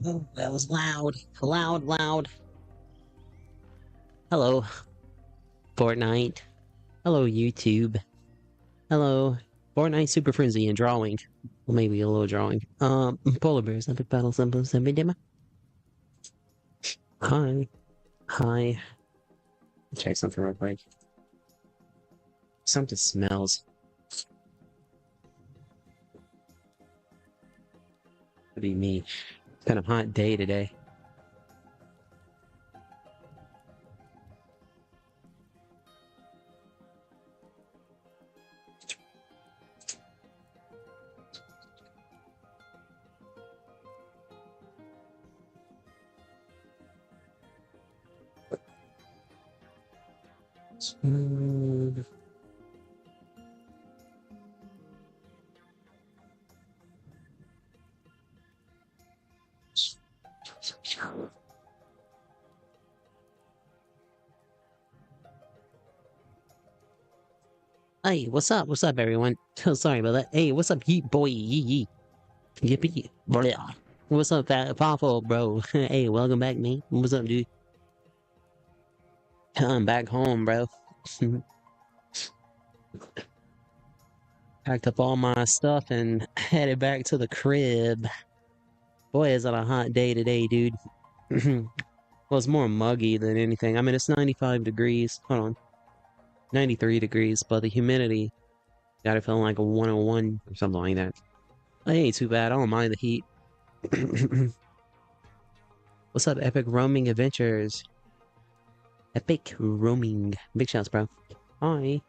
Oh, that was loud. Loud, loud. Hello, Fortnite. Hello, YouTube. Hello, Fortnite Super Frenzy and drawing. Well, maybe a little drawing. PolarBear's epic battle symbols and video. Hi. Hi. Check something real quick. Something smells. Could be me. It's been a hot day today. Smooth. Hey, what's up? What's up, everyone? Oh, sorry about that. Hey, what's up, yeet boy? Yee yee. Yippee. Blah. What's up, fat powerful bro? Hey, welcome back, mate. What's up, dude? I'm back home, bro. Packed up all my stuff and headed back to the crib. Boy, is it a hot day today, dude. Well, it's more muggy than anything. I mean, it's 95 degrees. Hold on. 93 degrees, but the humidity got it feeling like a 101 or something like that. It ain't too bad. I don't mind the heat. What's up, Epic Roaming Adventures? Epic Roaming. Big shouts, bro. Hi.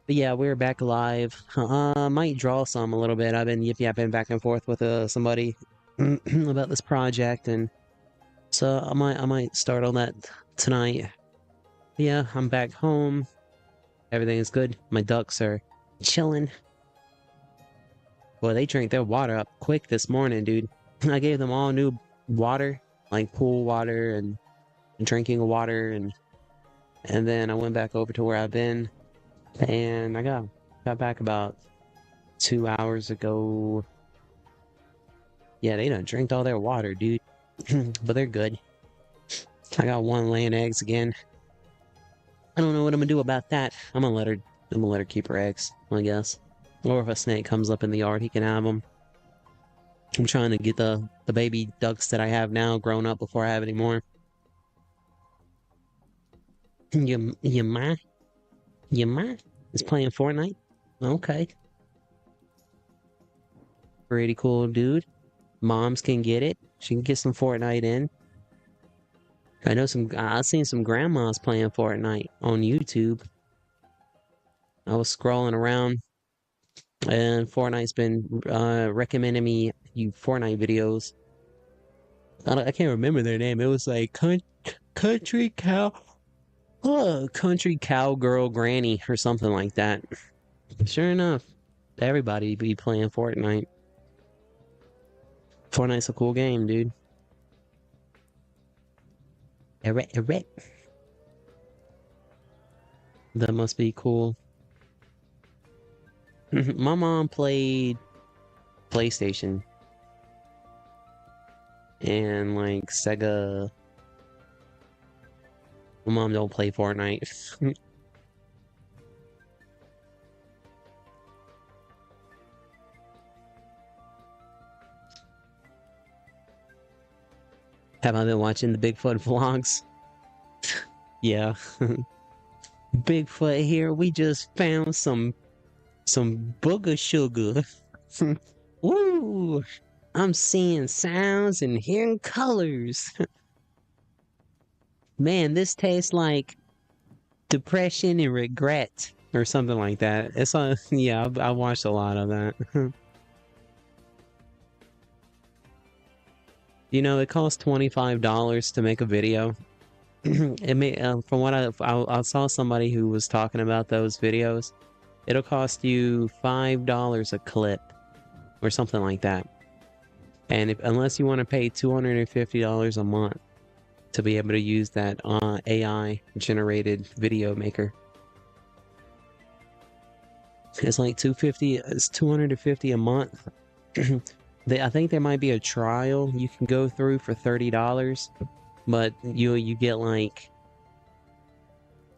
But yeah, we're back live. Might draw some a little bit. I've been yip-yapping back and forth with somebody about this project, and so I might start on that tonight. But yeah, I'm back home. Everything is good. My ducks are chilling. Well, they drank their water up quick this morning, dude. I gave them all new water, like pool water and drinking water, and then I went back over to where I've been. And I got back about 2 hours ago. Yeah, they done drank all their water, dude. But they're good. I got one laying eggs again. I don't know what I'm gonna do about that. I'm gonna let her keep her eggs, I guess. Or if a snake comes up in the yard, he can have them. I'm trying to get the baby ducks that I have now grown up before I have any more. Your ma is playing Fortnite? Okay. Pretty cool, dude. Moms can get it. She can get some Fortnite in. I've seen some grandmas playing Fortnite on YouTube. I was scrolling around and Fortnite's been recommending me Fortnite videos. I can't remember their name. It was like Country Cowgirl Granny or something like that. Sure enough, everybody be playing Fortnite. Fortnite's a cool game, dude. That must be cool. My mom played PlayStation and like Sega. My mom don't play Fortnite. Have I been watching the Bigfoot vlogs? Yeah. Bigfoot here. We just found some booger sugar. Woo! I'm seeing sounds and hearing colors. Man, this tastes like depression and regret or something like that. It's yeah, I watched a lot of that. You know, it costs $25 to make a video. It may, from what I saw somebody who was talking about those videos, it'll cost you $5 a clip or something like that. And unless you want to pay $250 a month to be able to use that AI generated video maker. It's like $250 a month I think there might be a trial you can go through for $30, but you get like,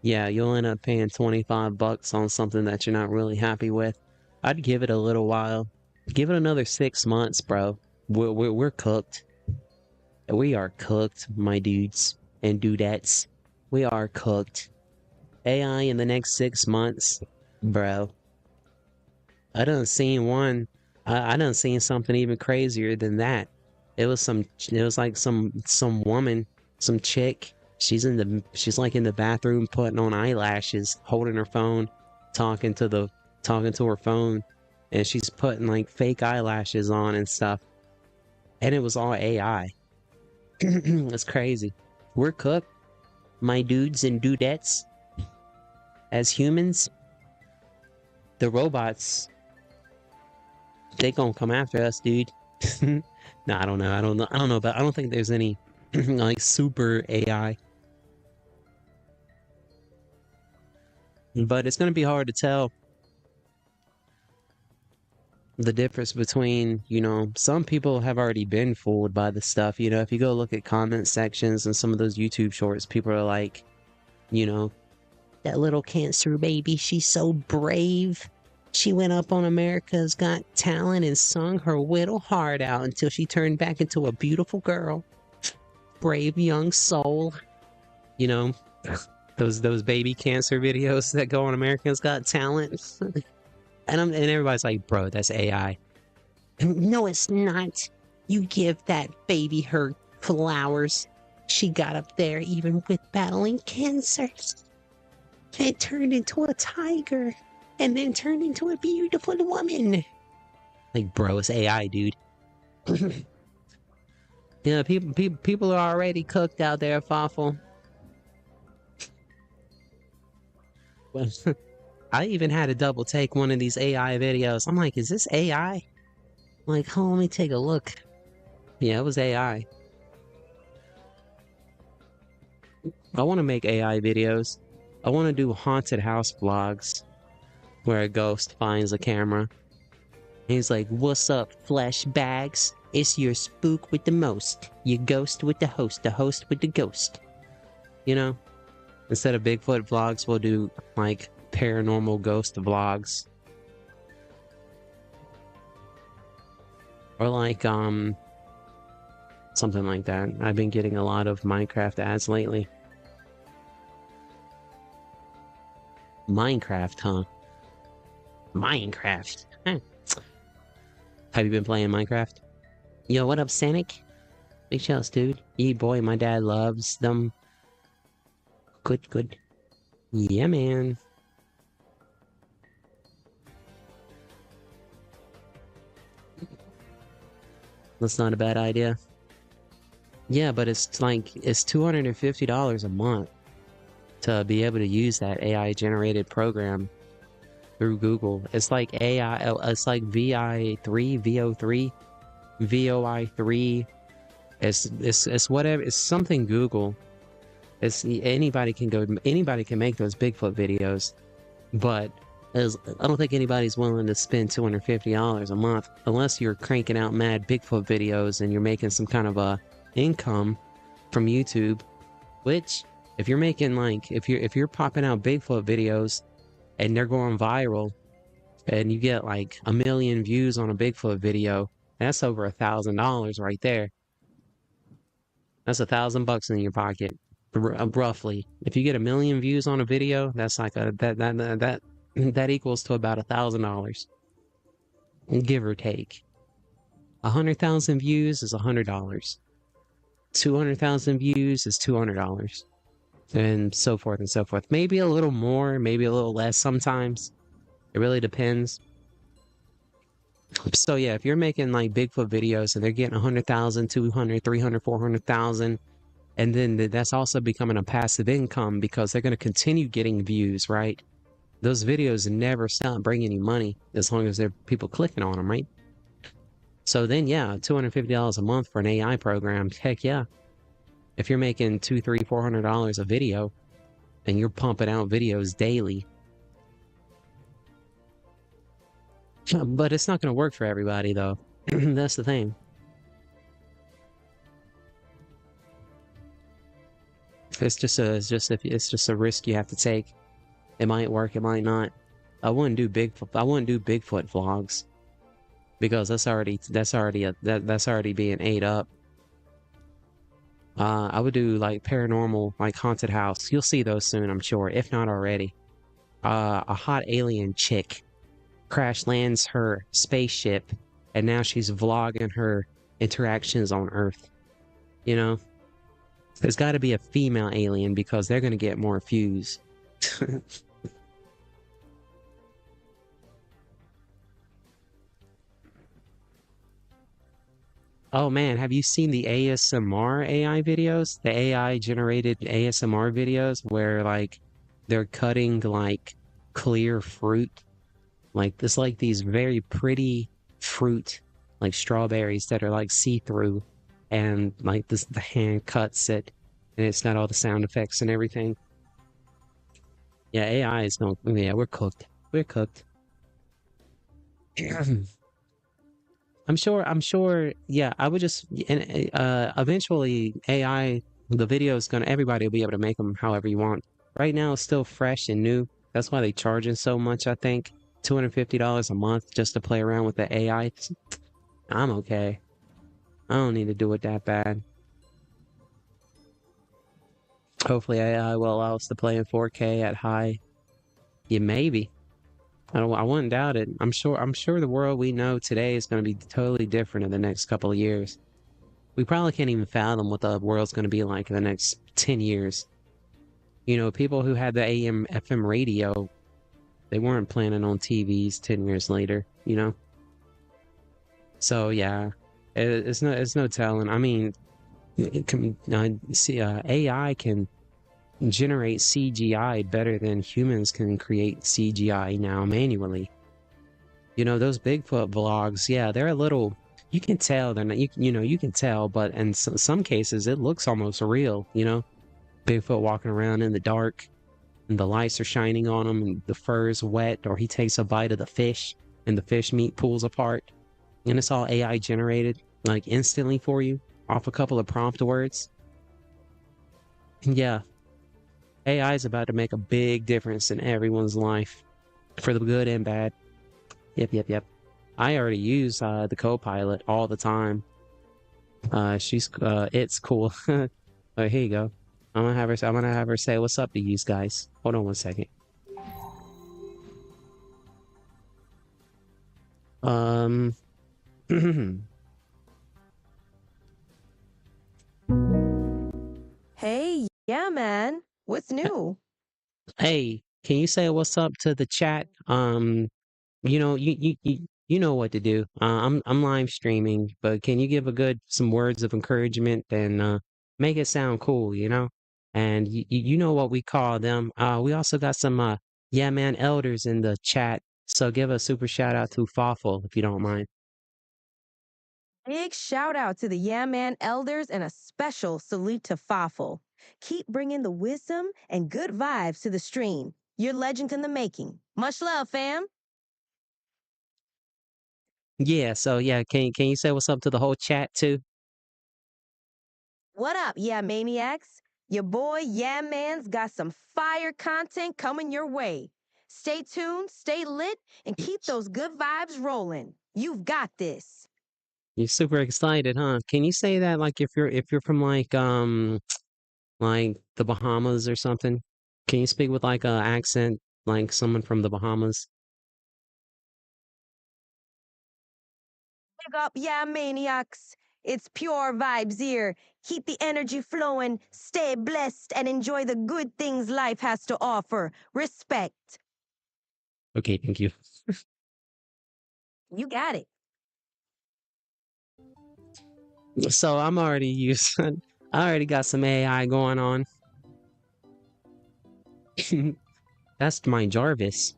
yeah, you'll end up paying 25 bucks on something that you're not really happy with. I'd give it a little while. Give it another 6 months, bro. We're cooked. We are cooked, my dudes and dudettes. We are cooked. AI in the next 6 months, bro. I done seen one. I done seen something even crazier than that. It was like some woman, some chick. She's like in the bathroom putting on eyelashes, holding her phone, talking to her phone, and she's putting like fake eyelashes on and stuff. And it was all AI. It's crazy. We're cooked, my dudes and dudettes. As humans, the robots, they gonna come after us, dude. No, I don't know. But I don't think there's any like super AI. But it's gonna be hard to tell the difference between, some people have already been fooled by the stuff. If you go look at comment sections and some of those YouTube shorts, people are like, that little cancer baby, she's so brave. She went up on America's Got Talent and sung her little heart out until she turned back into a beautiful girl. Brave young soul. Those baby cancer videos that go on America's Got Talent. And everybody's like, bro, that's AI. No, it's not. You give that baby her flowers. She got up there even with battling cancer. And turned into a tiger. And then turned into a beautiful woman. Like, bro, it's AI, dude. People are already cooked out there, Fawful. I even had to double take one of these AI videos. I'm like, is this AI? I'm like, oh, let me take a look. Yeah, it was AI. I want to make AI videos. I want to do haunted house vlogs where a ghost finds a camera. He's like, what's up, flesh bags? It's your spook with the most. You ghost with the host with the ghost. Instead of Bigfoot vlogs, we'll do like paranormal ghost vlogs. Or like, something like that. I've been getting a lot of Minecraft ads lately. Minecraft, huh? Minecraft. Huh. Have you been playing Minecraft? Yo, what up, Sanic? Big shouts, dude. Yeah, boy, my dad loves them. Good. Yeah, man. That's not a bad idea. Yeah, but it's $250 a month to be able to use that AI generated program through Google. It's like AI, it's like VI3, VO3, VOI3. It's whatever, it's something Google. Anybody can make those Bigfoot videos, but I don't think anybody's willing to spend $250 a month unless you're cranking out mad Bigfoot videos and you're making some kind of a income from YouTube. Which, if you're making if you're popping out Bigfoot videos and they're going viral, and you get like 1 million views on a Bigfoot video, that's over $1,000 right there. That's $1,000 in your pocket, roughly. If you get 1 million views on a video, that's like that equals to about $1,000, give or take. 100,000 views is $100. 200,000 views is $200, and so forth and so forth. Maybe a little more, maybe a little less sometimes. It really depends. So yeah, if you're making like Bigfoot videos and they're getting 100,000, 200, 300, 400,000, and then that's also becoming a passive income because they're going to continue getting views, right? Those videos never stop bringing you money as long as there are people clicking on them, right? So then, yeah, $250 a month for an AI program, heck yeah. If you're making $200, $300, $400 a video and you're pumping out videos daily, but it's not going to work for everybody, though. That's the thing. It's just a risk you have to take. It might work, it might not. I wouldn't do Bigfoot vlogs because that's already being ate up. I would do like paranormal, like haunted house. You'll see those soon, I'm sure, if not already. A hot alien chick crash lands her spaceship, and now she's vlogging her interactions on Earth. You know, there's got to be a female alien because they're gonna get more views. Oh man, have you seen the ASMR AI videos? The AI generated ASMR videos where like they're cutting like clear fruit. Like it's like these very pretty fruit, like strawberries that are like see-through, and like this the hand cuts it and it's got all the sound effects and everything. Yeah, AI is no yeah, we're cooked. We're cooked. I'm sure, yeah, I would just, and eventually AI, the video is gonna, everybody will be able to make them however you want. Right now, it's still fresh and new. That's why they charging so much, I think. $250 a month just to play around with the AI. I'm okay. I don't need to do it that bad. Hopefully AI will allow us to play in 4K at high. Yeah, maybe. I wouldn't doubt it. I'm sure the world we know today is going to be totally different in the next couple of years. We probably can't even fathom what the world's going to be like in the next 10 years. You know, people who had the AM FM radio, they weren't planning on TVs 10 years later, you know? So yeah, it's no telling. I mean, AI can generate CGI better than humans can create CGI now manually. You know, those Bigfoot vlogs, yeah, they're a little, you can tell they're not, you know, you can tell, but in some cases it looks almost real, you know? Bigfoot walking around in the dark and the lights are shining on him and the fur is wet, or he takes a bite of the fish and the fish meat pulls apart. And it's all AI generated, like instantly for you off a couple of prompt words. And yeah, AI is about to make a big difference in everyone's life for the good and bad. Yep. I already use the co-pilot all the time. It's cool. Oh, here you go. I'm gonna have her say what's up to you guys. Hold on one second. Um, Hey, yeah, man. What's new? hey, can you say what's up to the chat? You know, you know what to do. I'm live streaming, but can you give a good some words of encouragement and make it sound cool, you know? And you know what we call them. We also got some yeah man elders in the chat. So give a super shout out to Fawful if you don't mind. Big shout out to the Yeah Man elders and a special salute to Fafel. Keep bringing the wisdom and good vibes to the stream. You're legend in the making. Much love, fam. Yeah, so yeah, can you say what's up to the whole chat too? What up, Yeah Maniacs? Your boy Yeah Man's got some fire content coming your way. Stay tuned, stay lit, and keep those good vibes rolling. You've got this. You're super excited, huh? Can you say that like if you're from like the Bahamas or something? Can you speak with like a accent like someone from the Bahamas? Big up, yeah, maniacs. It's pure vibes here. Keep the energy flowing, stay blessed, and enjoy the good things life has to offer. Respect. Okay, thank you. You got it. So I'm already using I already got some AI going on. That's my Jarvis.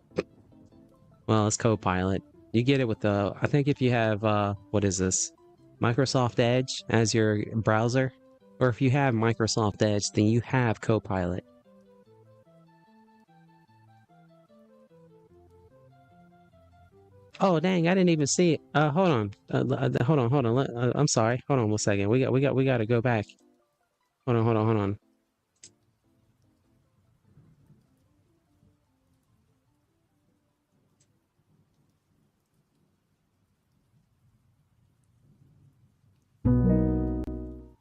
Well, it's Copilot. You get it with the I think if you have what is this? Microsoft Edge as your browser, or if you have Microsoft Edge, then you have Copilot. Oh dang! I didn't even see it. Hold on. Hold on. I'm sorry. Hold on 1 second. We got to go back. Hold on.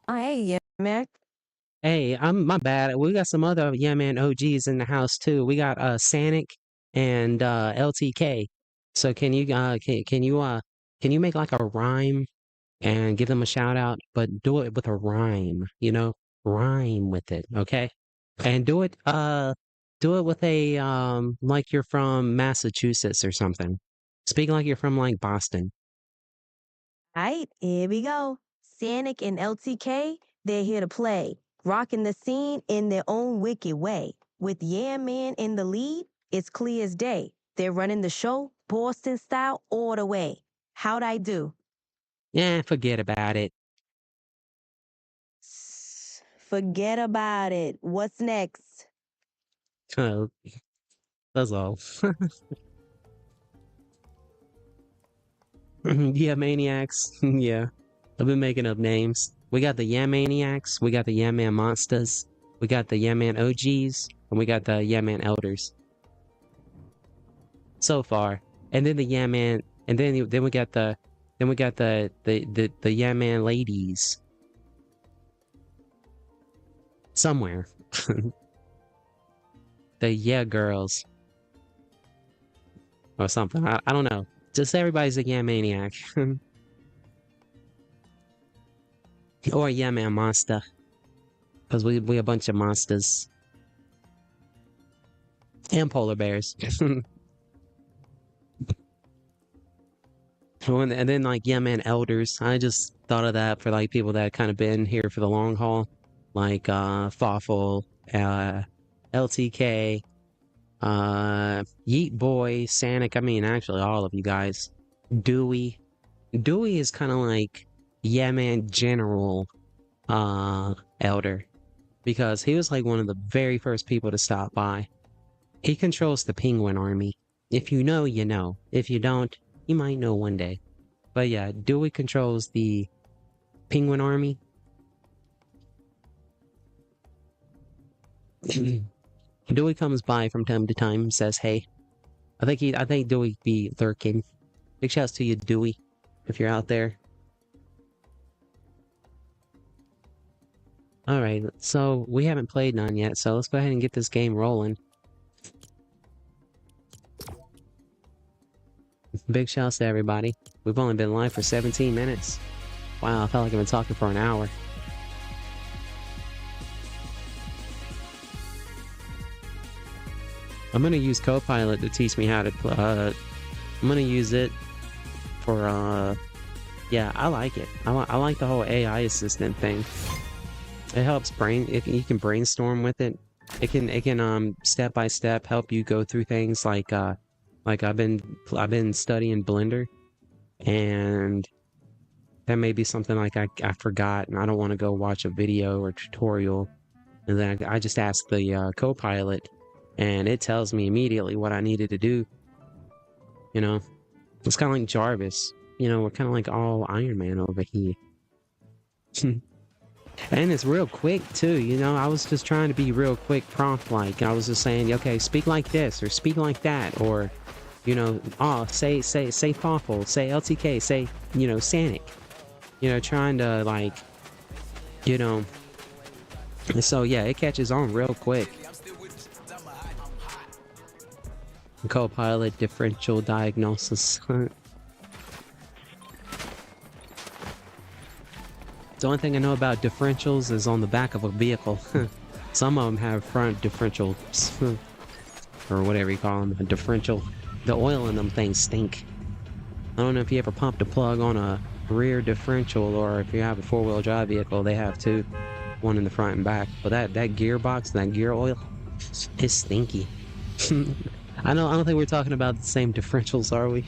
Oh, hey, yeah, Mac. Hey, I'm my bad. We got some other Yeah Man OGs in the house too. We got Sanic and LTK. So can you make like a rhyme and give them a shout out, but do it with a rhyme, you know? Rhyme with it, okay? And do it with a like you're from Massachusetts or something. Speak like you're from like Boston. All right, here we go. Sanic and LTK, they're here to play, rocking the scene in their own wicked way. With Yeah Man in the lead, it's clear as day. They're running the show, Boston style, all the way. How'd I do? Yeah, forget about it. Forget about it. What's next? Uh, that's all. Yeah, maniacs. Yeah. I've been making up names. We got the Yeah Maniacs, we got the Yeah Man Monsters, we got the Yeah Man OGs, and we got the Yeah Man Elders. So far. And then the Yeah Man, and then we got the Yeah Man ladies. Somewhere. The Yeah girls. Or something. I don't know. Just everybody's a Yeah Maniac. Or a Yeah Man Monster. Because we a bunch of monsters. And polar bears. And then like Yeah Man Elders. I just thought of that for like people that kind of been here for the long haul. Like Fawful, LTK, Yeet Boy, Sanic. I mean actually all of you guys. Dewey. Dewey is kind of like Yeah Man General Elder. Because he was like one of the very first people to stop by. He controls the Penguin Army. If you know, you know. If you don't, you might know one day. But yeah, Dewey controls the Penguin Army. Dewey comes by from time to time, says hey. I think Dewey be lurking. Big shouts to you, Dewey, if you're out there. Alright, so we haven't played none yet, so let's go ahead and get this game rolling. Big shouts to everybody. We've only been live for 17 minutes. Wow, I felt like I've been talking for an hour. I'm gonna use Copilot to teach me how to I'm gonna use it for yeah, I like it. I like the whole AI assistant thing. It helps you can brainstorm with it. It can step by step help you go through things like I've been studying Blender, and that may be something like I forgot and I don't want to go watch a video or tutorial, and then I just ask the Copilot and it tells me immediately what I needed to do. You know, it's kind of like Jarvis. You know, we're kind of like all Iron Man over here. And it's real quick too, you know. I was just trying to be real quick, prompt like. I was just saying, okay, speak like this or speak like that, or you know, say thoughtful, say LTK, say, you know, Sanic. You know, trying to like, you know. So yeah, it catches on real quick. Copilot differential diagnosis. The only thing I know about differentials is on the back of a vehicle. Some of them have front differentials. Or whatever you call them, a differential. The oil in them things stink. I don't know if you ever pumped a plug on a rear differential, or if you have a four-wheel drive vehicle, they have two. One in the front and back. But that gearbox, that gear oil, is stinky. I don't think we're talking about the same differentials, are we?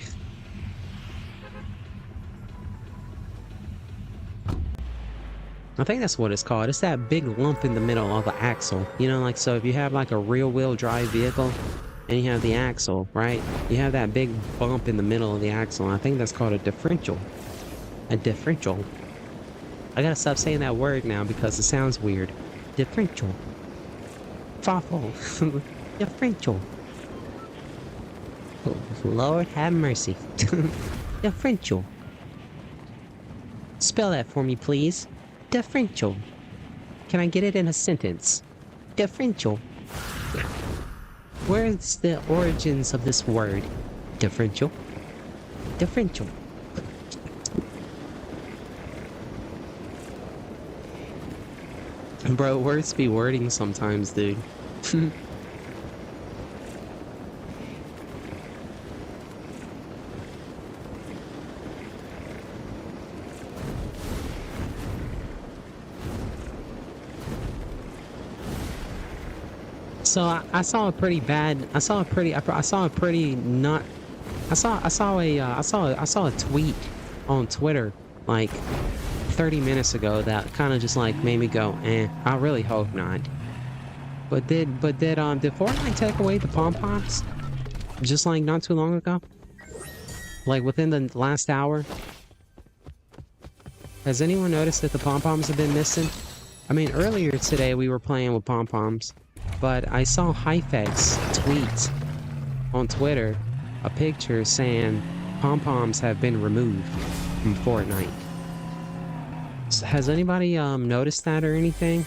I think that's what it's called. It's that big lump in the middle of the axle. You know, like, so if you have like a rear wheel drive vehicle and you have the axle, right? You have that big bump in the middle of the axle. I think that's called a differential. A differential. I gotta stop saying that word now because it sounds weird. Differential. Fawful. Differential. Lord have mercy. Differential. Spell that for me, please. Differential. Can I get it in a sentence? Differential. Where's the origins of this word? Differential. Differential. Bro, words be wording sometimes, dude. So I saw a pretty bad. I saw a tweet on Twitter like 30 minutes ago that kind of just like made me go, I really hope not. But did Fortnite take away the pom-poms? Just like not too long ago? Like within the last hour? Has anyone noticed that the pom-poms have been missing? I mean, earlier today we were playing with pom-poms, but I saw Hyfex tweet on Twitter a picture saying pom-poms have been removed from Fortnite. So has anybody noticed that or anything?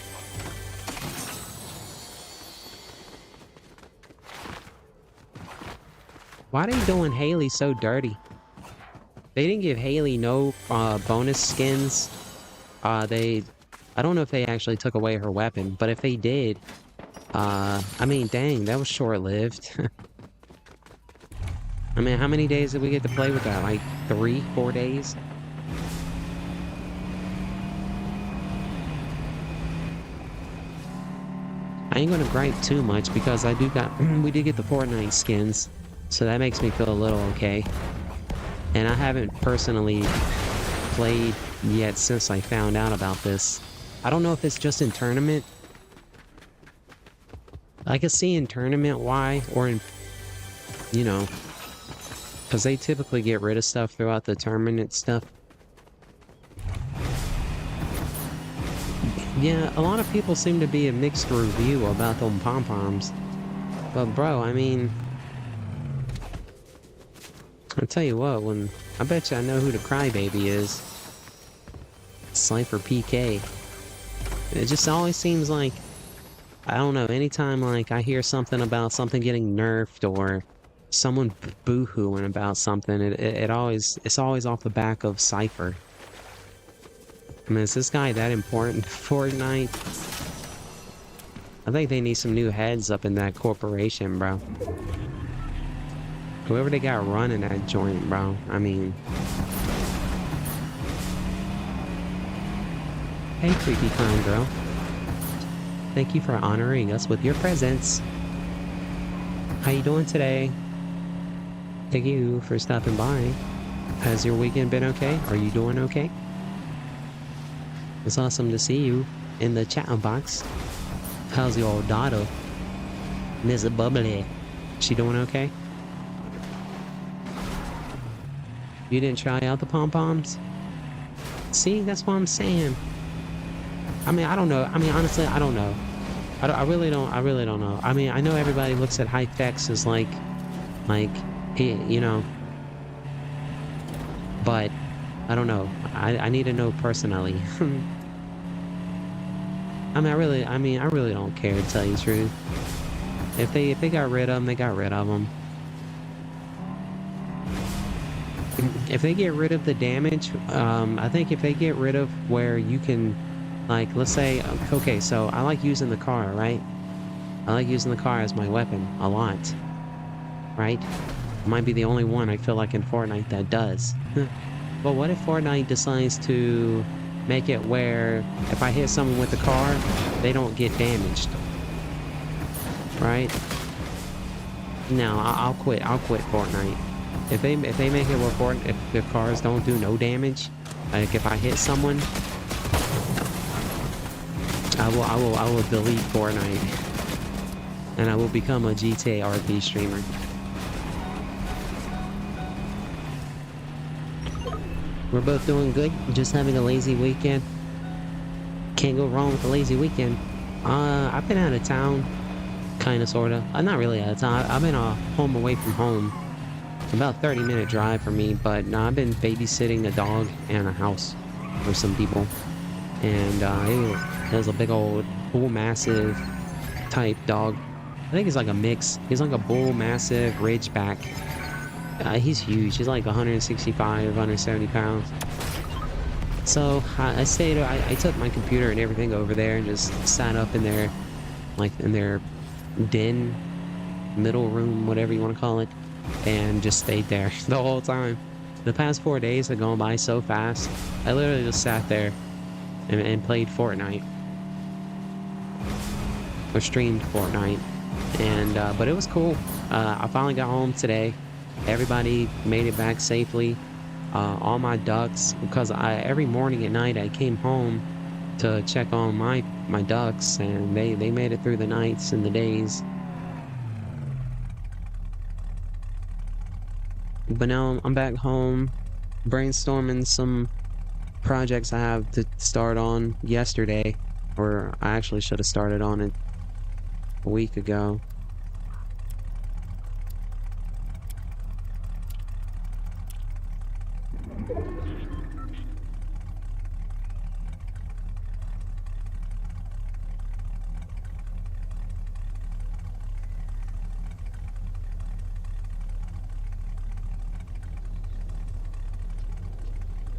Why are they doing Haley so dirty? They didn't give Haley no bonus skins. I don't know if they actually took away her weapon, but if they did, I mean, dang, that was short-lived. I mean, how many days did we get to play with that? Like 3, 4 days? I ain't gonna gripe too much because we did get the Fortnite skins, so that makes me feel a little okay. And I haven't personally played yet since I found out about this. I don't know if it's just in tournament. I could see in tournament why, or in, you know, because they typically get rid of stuff throughout the tournament stuff. Yeah, a lot of people seem to be a mixed review about them pom-poms. But bro, I mean, I'll tell you what, I bet you I know who the crybaby is. SypherPK. It just always seems like, I don't know, anytime like I hear something about something getting nerfed or someone boo-hooing about something, it's always off the back of Sypher. I mean, is this guy that important for Fortnite? I think they need some new heads up in that corporation, bro. Whoever they got running that joint, bro. I mean... Hey, creepy clown girl. Thank you for honoring us with your presence. How you doing today? Thank you for stopping by. Has your weekend been okay? Are you doing okay? It's awesome to see you in the chat box. How's your daughter? Miss Bubbly. She doing okay? You didn't try out the pom-poms? See, that's what I'm saying. I mean, I don't know. I mean, honestly, I don't know. I really don't know. I mean, I know everybody looks at Hyfex as like, you know, but I don't know. I need to know personally. I really don't care, to tell you the truth. If they got rid of them, they got rid of them. If they get rid of the damage, I think if they get rid of where you can, like, let's say, okay, so I like using the car, right? I like using the car as my weapon a lot, right? I might be the only one I feel like in Fortnite that does. But what if Fortnite decides to make it where if I hit someone with the car, they don't get damaged, right? No, I'll quit Fortnite. If they make it where if cars don't do no damage, like if I hit someone, I will delete Fortnite. and I will become a GTA RP streamer. We're both doing good, just having a lazy weekend. Can't go wrong with a lazy weekend. I've been out of town, kinda, sorta. Not really out of town. I've been home away from home. About a 30-minute drive for me, but no, I've been babysitting a dog and a house for some people. And it was a big old bull massive type dog. I think he's like a mix. He's like a bull massive ridgeback. He's huge. He's like 165, 170 pounds. So I took my computer and everything over there and just sat up in their, like in their den, middle room, whatever you want to call it, and just stayed there the whole time. The past 4 days have gone by so fast. I literally just sat there and played Fortnite. Or streamed Fortnite. And, but it was cool. I finally got home today. Everybody made it back safely. All my ducks, because every morning at night I came home to check on my ducks, and they made it through the nights and the days. But now I'm back home, brainstorming some projects I have to start on yesterday, or I actually should have started on it a week ago.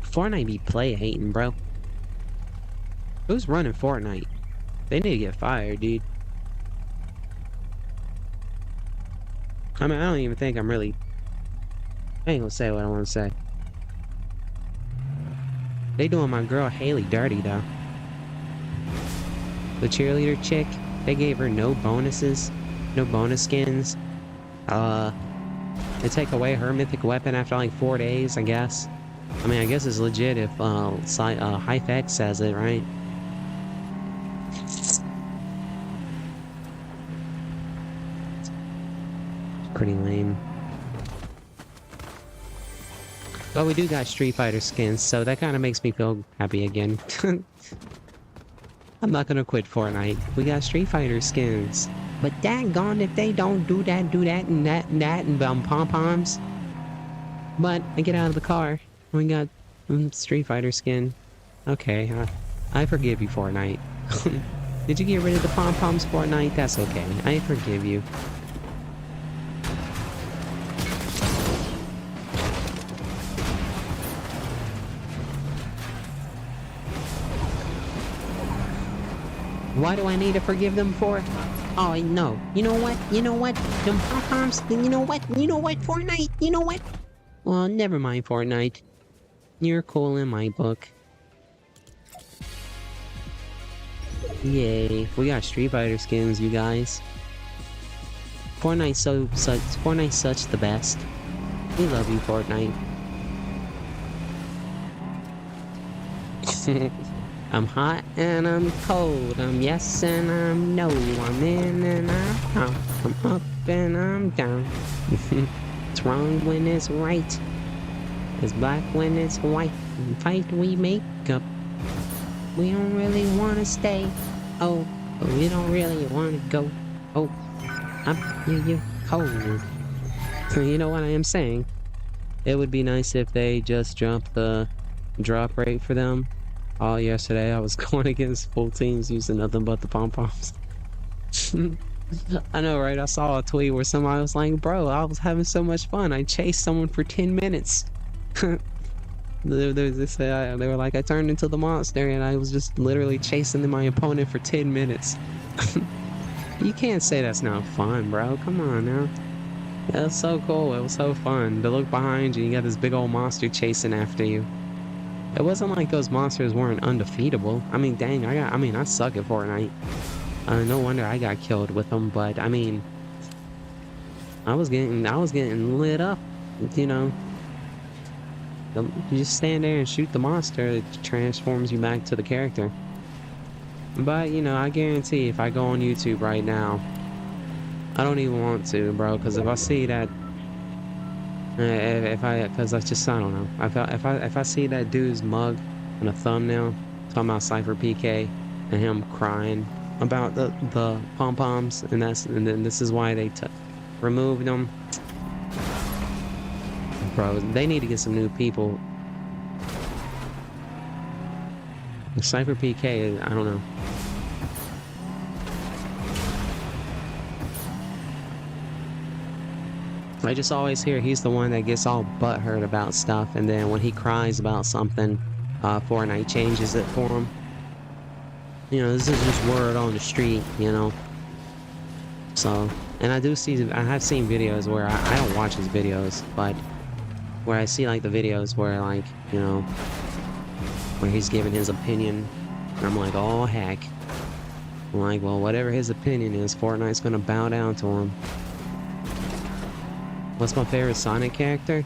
Fortnite be play hating, bro. Who's running Fortnite? They need to get fired, dude. I mean, I don't even think I'm really... I ain't gonna say what I want to say. They doing my girl Haley dirty, though. The cheerleader chick, they gave her no bonuses, no bonus skins. They take away her mythic weapon after like 4 days, I guess. I mean, I guess it's legit if Hyphex says it, right? Pretty lame. But we do got Street Fighter skins, so that kind of makes me feel happy again. I'm not gonna quit Fortnite. We got Street Fighter skins. But daggone if they don't do that, and that, and pom-poms. But I get out of the car. We got Street Fighter skin. Okay, I forgive you, Fortnite. Did you get rid of the pom-poms, Fortnite? That's okay. I forgive you. Why do I need to forgive them for? Oh, no. You know what? You know what? Them pom-poms, you know what? You know what, Fortnite? You know what? Well, never mind, Fortnite. You're cool in my book. Yay. We got Street Fighter skins, you guys. Fortnite's such the best. We love you, Fortnite. I'm hot and I'm cold. I'm yes and I'm no. I'm in and I'm out. I'm up and I'm down. It's wrong when it's right. It's black when it's white. In fight we make up. We don't really want to stay. Oh, but we don't really want to go. Oh, I'm cold. You know what I am saying? It would be nice if they just jumped the drop rate for them. Oh, yesterday I was going against full teams using nothing but the pom-poms. I know, right? I saw a tweet where somebody was like, bro, I was having so much fun. I chased someone for 10 minutes. They were like, I turned into the monster and I was just literally chasing my opponent for 10 minutes. You can't say that's not fun, bro. Come on now. That was so cool. It was so fun to look behind you. You got this big old monster chasing after you. It wasn't like those monsters weren't undefeatable. I mean, dang, I suck at Fortnite. No wonder I got killed with them, but I mean, I was getting lit up, you know. You just stand there and shoot the monster, it transforms you back to the character. But, you know, I guarantee if I go on YouTube right now I don't even want to, bro, because if I see that, because I just, I don't know. If I see that dude's mug in a thumbnail talking about SypherPK and him crying about the pom poms, and then this is why they removed them, bro. They need to get some new people. SypherPK, I don't know. I just always hear he's the one that gets all butthurt about stuff, and then when he cries about something, Fortnite changes it for him. You know, this is just word on the street, you know. So, and I have seen videos where I don't watch his videos, but where I see like the videos where like, you know, where he's giving his opinion, and I'm like, oh heck. I'm like, well, whatever his opinion is, Fortnite's gonna bow down to him. What's my favorite Sonic character?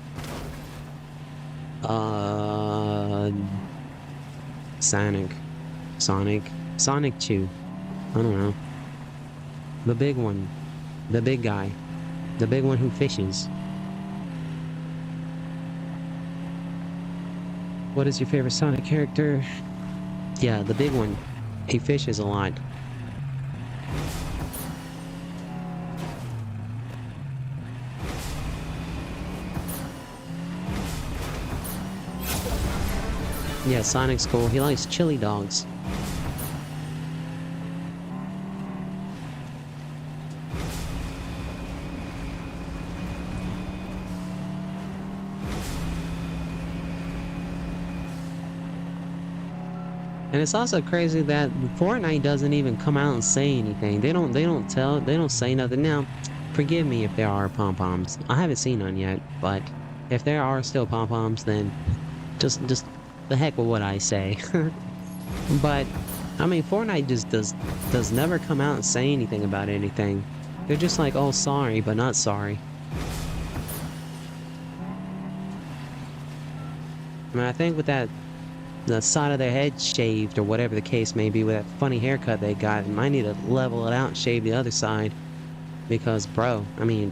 Sonic Chew. I don't know. The big one. The big guy. The big one who fishes. What is your favorite Sonic character? Yeah, the big one. He fishes a lot. Yeah, Sonic's cool. He likes chili dogs. And it's also crazy that Fortnite doesn't even come out and say anything. They don't say nothing. Now, forgive me if there are pom-poms. I haven't seen none yet, but if there are still pom-poms, then just the heck with what I say. But I mean, Fortnite just does never come out and say anything about anything. They're just like, oh, sorry, but not sorry. I mean, I think with the side of their head shaved, or whatever the case may be, with that funny haircut they got, they might need to level it out and shave the other side. Because, bro, I mean,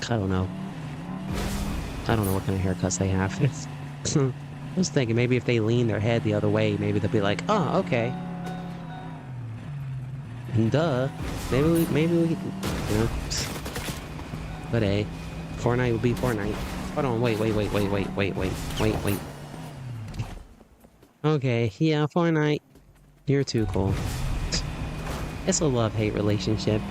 I don't know. I don't know what kind of haircuts they have. I was thinking maybe if they lean their head the other way, maybe they'll be like, oh, okay. Duh. Maybe we could, you know. But hey, Fortnite will be Fortnite. Hold on, wait. Okay, yeah, Fortnite. You're too cool. It's a love-hate relationship.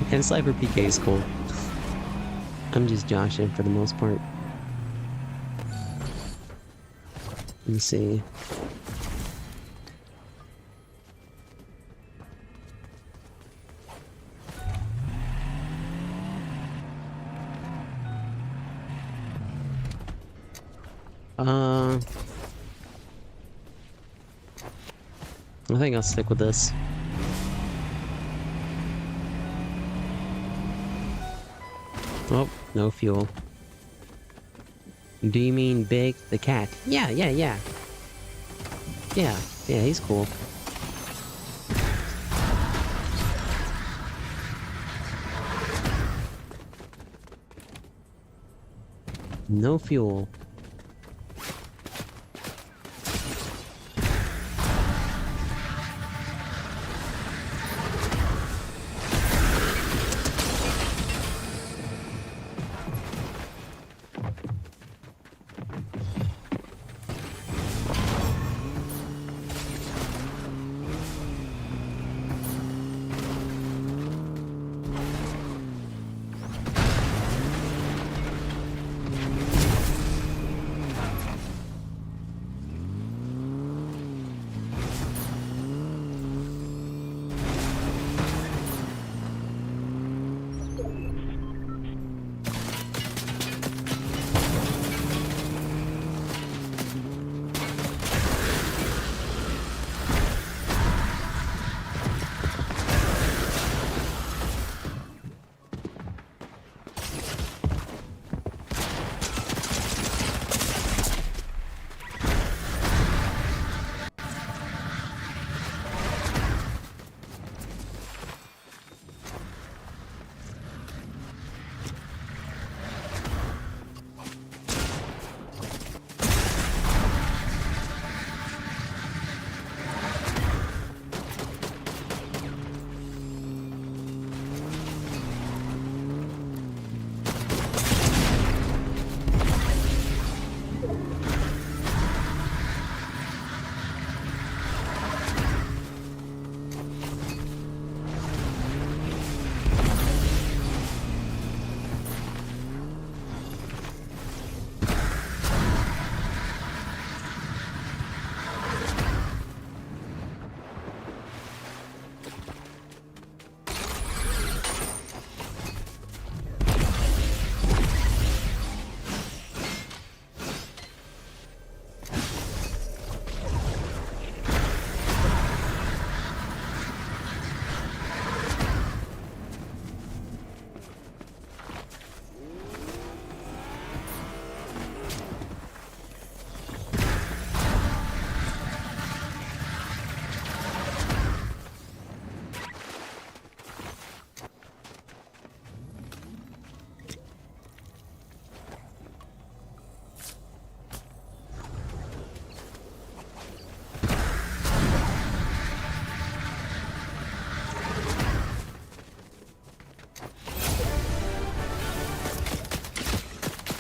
And SypherPK is cool. I'm just joshing for the most part. Let's see. I think I'll stick with this. Oh, no fuel. Do you mean Big the cat? Yeah. Yeah, he's cool. No fuel.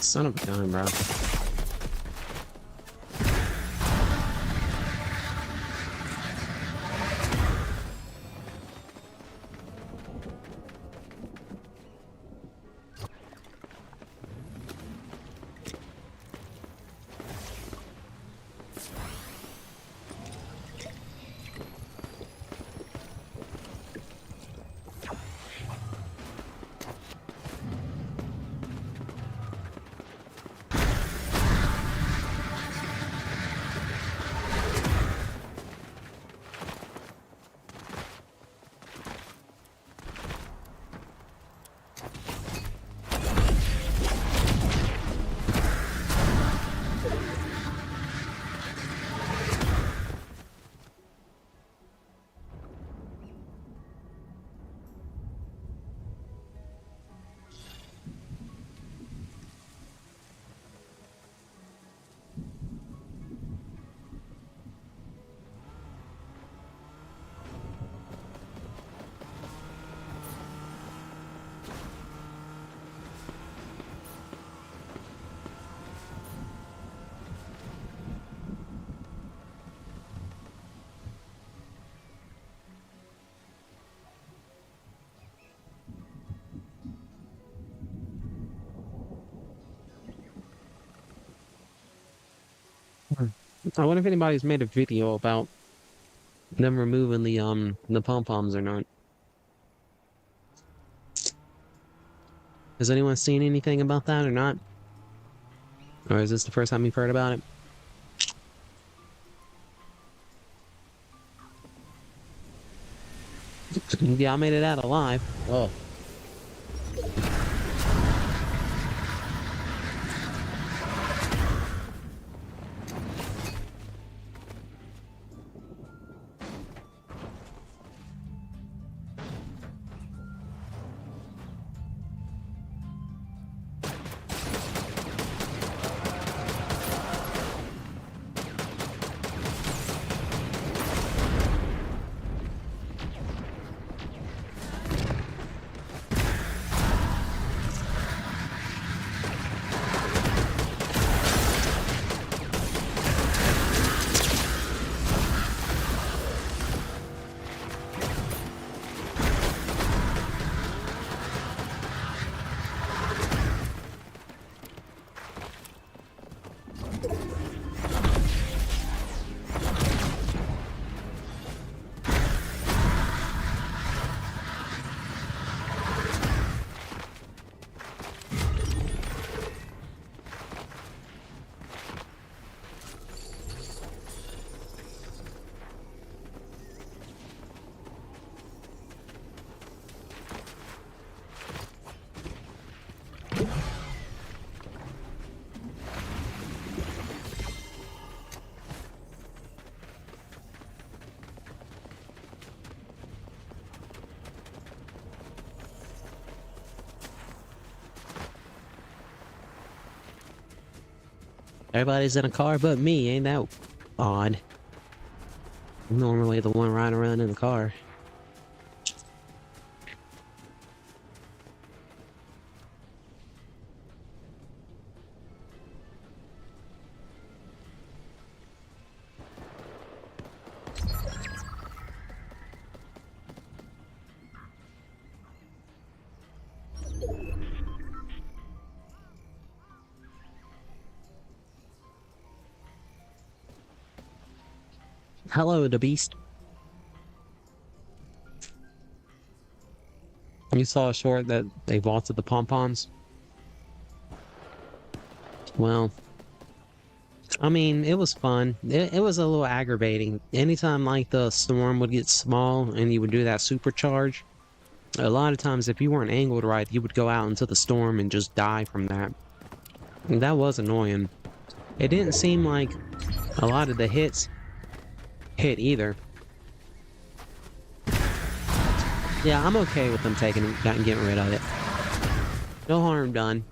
Son of a gun, bro. I wonder if anybody's made a video about them removing the pom-poms or not. Has anyone seen anything about that or not? Or is this the first time you've heard about it? Yeah, I made it out alive. Oh. Everybody's in a car but me, ain't that odd? I'm normally the one riding around in the car. Hello, the beast. You saw a short that they vaulted the pom-poms? Well, I mean, it was fun. It was a little aggravating. Anytime, like, the storm would get small and you would do that supercharge, a lot of times, if you weren't angled right, you would go out into the storm and just die from that. And that was annoying. It didn't seem like a lot of the hits hit either. Yeah, I'm okay with them taking it and getting rid of it. No harm done.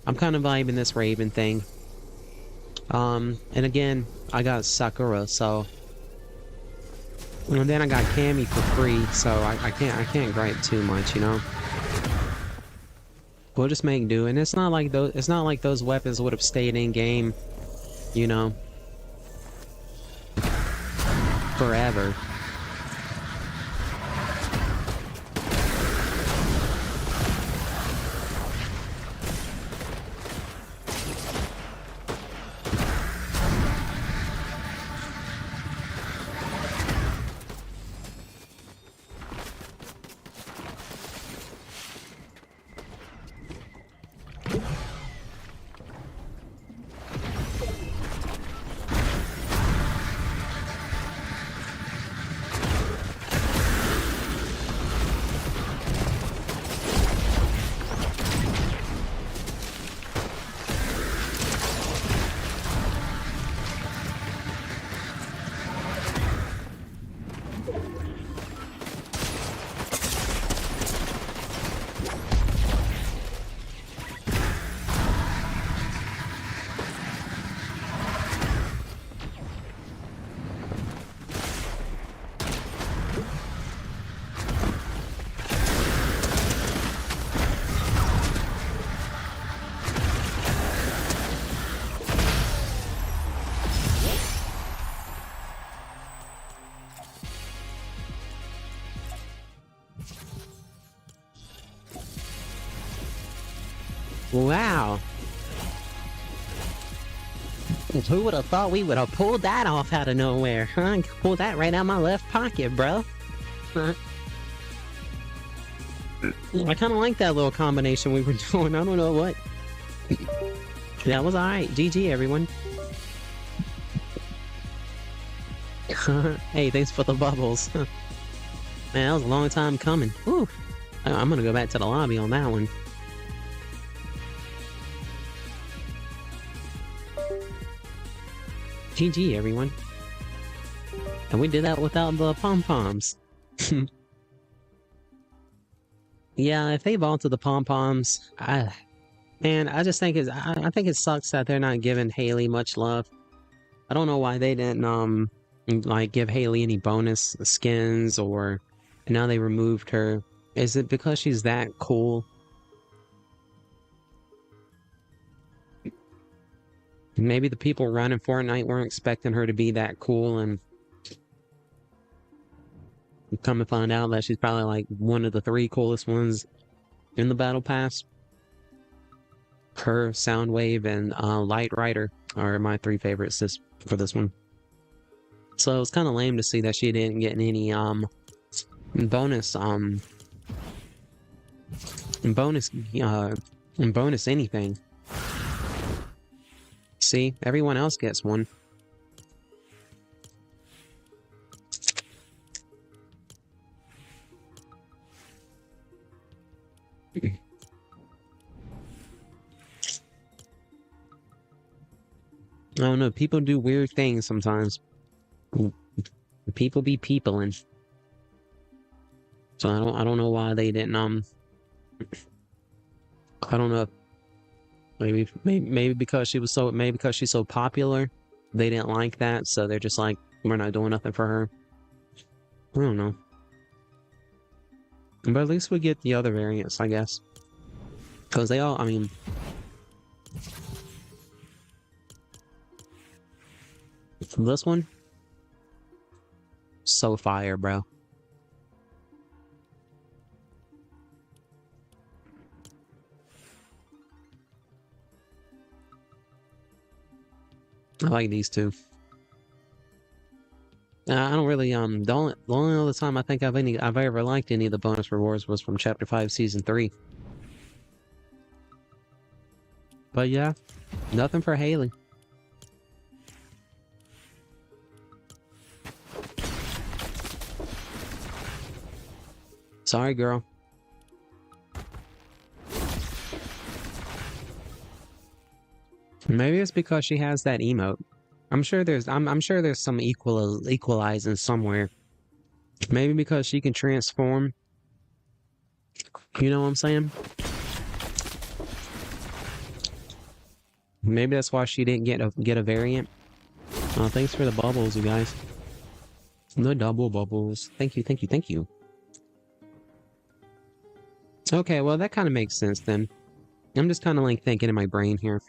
I'm kind of vibing this Raven thing. And again, I got Sakura, so... And then I got Cammy for free, so I can't gripe too much, you know? We'll just make do, and it's not like those weapons would have stayed in game, you know, forever. Wow. Who would have thought we would have pulled that off out of nowhere, huh? Pulled that right out of my left pocket, bro. I kind of like that little combination we were doing. I don't know what. That was alright. GG, everyone. Hey, thanks for the bubbles. Man, that was a long time coming. Whew. I'm gonna go back to the lobby on that one. GG, everyone. And we did that without the pom-poms. Yeah, if they vaulted the pom-poms, man, I just think I think it sucks that they're not giving Haley much love. I don't know why they didn't, like, give Haley any bonus skins, or now they removed her. Is it because she's that cool? Maybe the people running Fortnite weren't expecting her to be that cool, and come to find out that she's probably like one of the 3 coolest ones in the battle pass. Her, Soundwave, and Light Rider are my 3 favorites for this one. So it was kind of lame to see that she didn't get any bonus anything. See, everyone else gets one. I don't know, people do weird things sometimes. People be peopling. So I don't know why they didn't I don't know. Maybe because she's so popular, they didn't like that, so they're just like, we're not doing nothing for her. I don't know. But at least we get the other variants, I guess. Because they all, I mean... This one? So fire, bro. I like these two. I don't really, the only other time I think I've ever liked any of the bonus rewards was from Chapter 5, Season 3. But yeah, nothing for Haley. Sorry, girl. Maybe it's because she has that emote. I'm sure there's some equalizing somewhere. Maybe because she can transform. You know what I'm saying? Maybe that's why she didn't get a variant. Oh, thanks for the bubbles, you guys. The double bubbles. Thank you, thank you, thank you. Okay, well that kind of makes sense then. I'm just kind of like thinking in my brain here.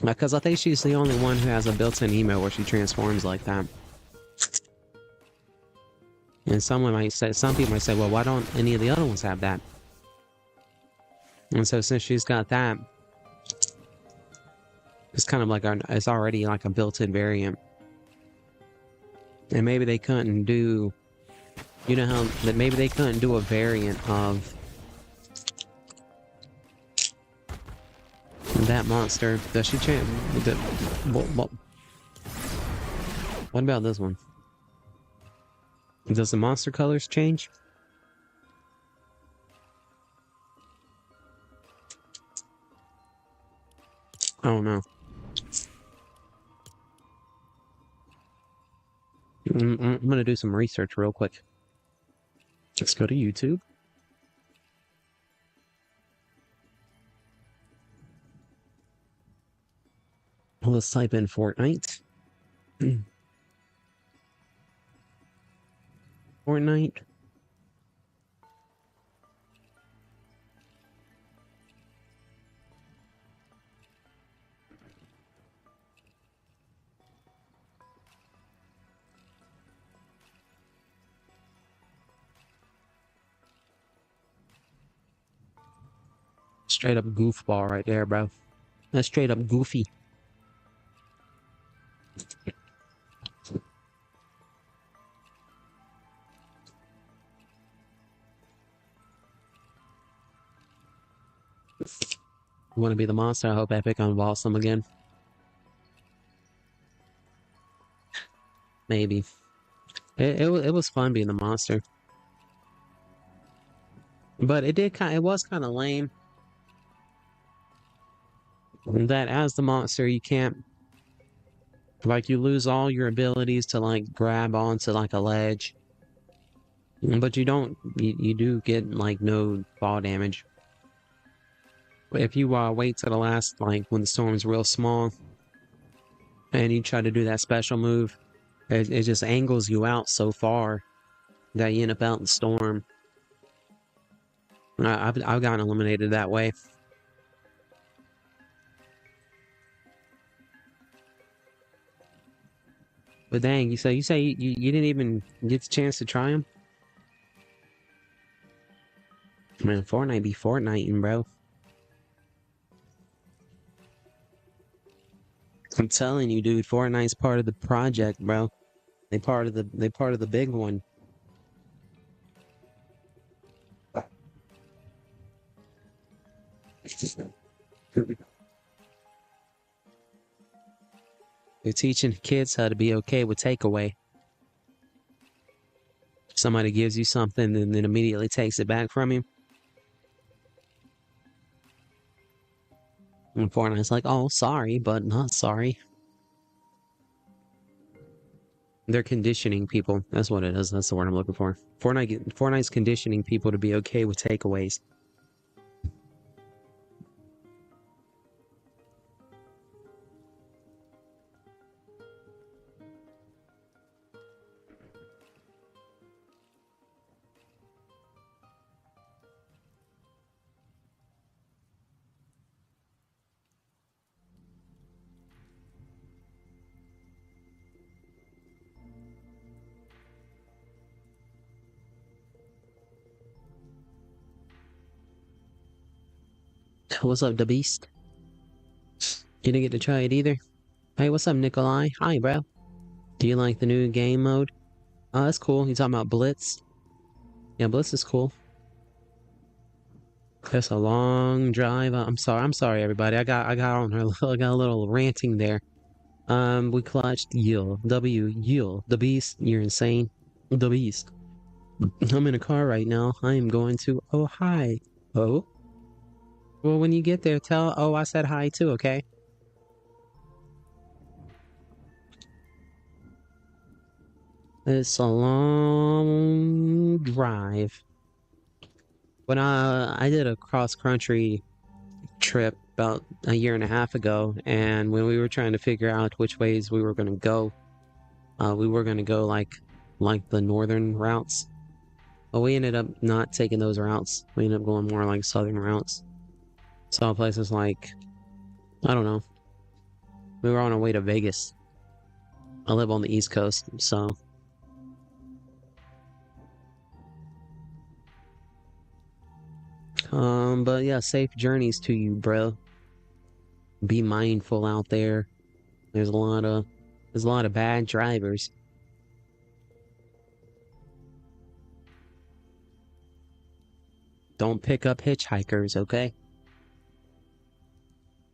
Because I think she's the only one who has a built-in emo where she transforms like that. And some people might say, well, why don't any of the other ones have that? And so since she's got that, it's kind of like it's already like a built-in variant. And maybe they couldn't do, you know how that maybe they couldn't do a variant of that monster. Does she change? What about this one? Does the monster colors change? I don't know. I'm gonna do some research real quick. Let's go to YouTube. Let's type in Fortnite. Fortnite. Straight up goofball right there, bro. That's straight up goofy. Want to be the monster? I hope Epic unballs them again. Maybe. It was fun being the monster. But it was kind of lame. That as the monster, you can't, like, you lose all your abilities to, like, grab onto, like, a ledge. But you do get, like, no fall damage. If you wait to the last, like, when the storm's real small, and you try to do that special move, it just angles you out so far that you end up out in the storm. I've gotten eliminated that way. But dang, you say you didn't even get the chance to try them? Man, Fortnite be Fortniting, bro. I'm telling you, dude, Fortnite's part of the project, bro. They part of the big one. They're teaching kids how to be okay with takeaway. Somebody gives you something and then immediately takes it back from you. And Fortnite's like, oh, sorry, but not sorry. They're conditioning people. That's what it is. That's the word I'm looking for. Fortnite's conditioning people to be okay with takeaways. What's up, the Beast? You didn't get to try it either? Hey, what's up, Nikolai? Hi, bro. Do you like the new game mode? Oh, that's cool. You talking about Blitz? Yeah, Blitz is cool. That's a long drive. I'm sorry, everybody. I got on her. I got a little ranting there. We clutched Yield. Yield. The Beast. You're insane. The Beast. I'm in a car right now. I am going to. Oh, hi. Oh. Well, when you get there, tell. Oh, I said hi too. Okay. It's a long drive. When I did a cross-country trip about a year and a half ago, and when we were trying to figure out which ways we were going to go, we were going to go like the northern routes, but we ended up not taking those routes. We ended up going more like southern routes. Saw places like, I don't know. We were on our way to Vegas. I live on the East Coast, so. But yeah, safe journeys to you, bro. Be mindful out there. There's a lot of bad drivers. Don't pick up hitchhikers, okay?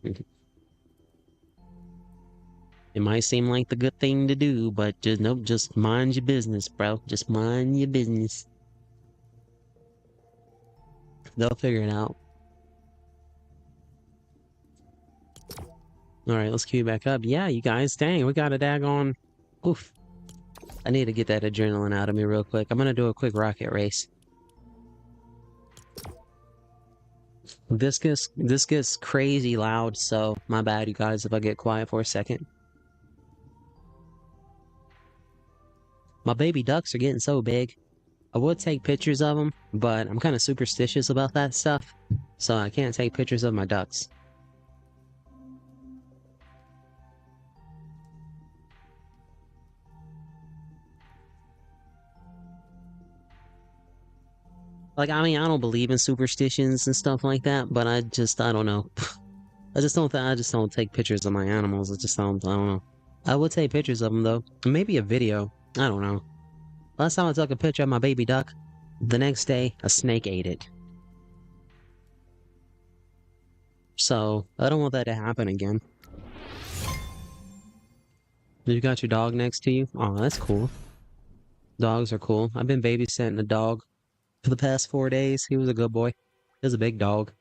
It might seem like the good thing to do, but just nope, just mind your business, bro. Just mind your business. They'll figure it out. Alright, let's queue back up. Yeah, you guys, dang, we got a daggone... Oof. I need to get that adrenaline out of me real quick. I'm gonna do a quick rocket race. This gets crazy loud, so my bad, you guys, if I get quiet for a second. My baby ducks are getting so big. I would take pictures of them, but I'm kind of superstitious about that stuff, so I can't take pictures of my ducks. Like, I mean, I don't believe in superstitions and stuff like that, but I don't know. I just don't take pictures of my animals. I don't know. I would take pictures of them, though. Maybe a video. I don't know. Last time I took a picture of my baby duck, the next day, a snake ate it. So, I don't want that to happen again. You got your dog next to you? Oh, that's cool. Dogs are cool. I've been babysitting a dog for the past 4 days. He was a good boy. He was a big dog.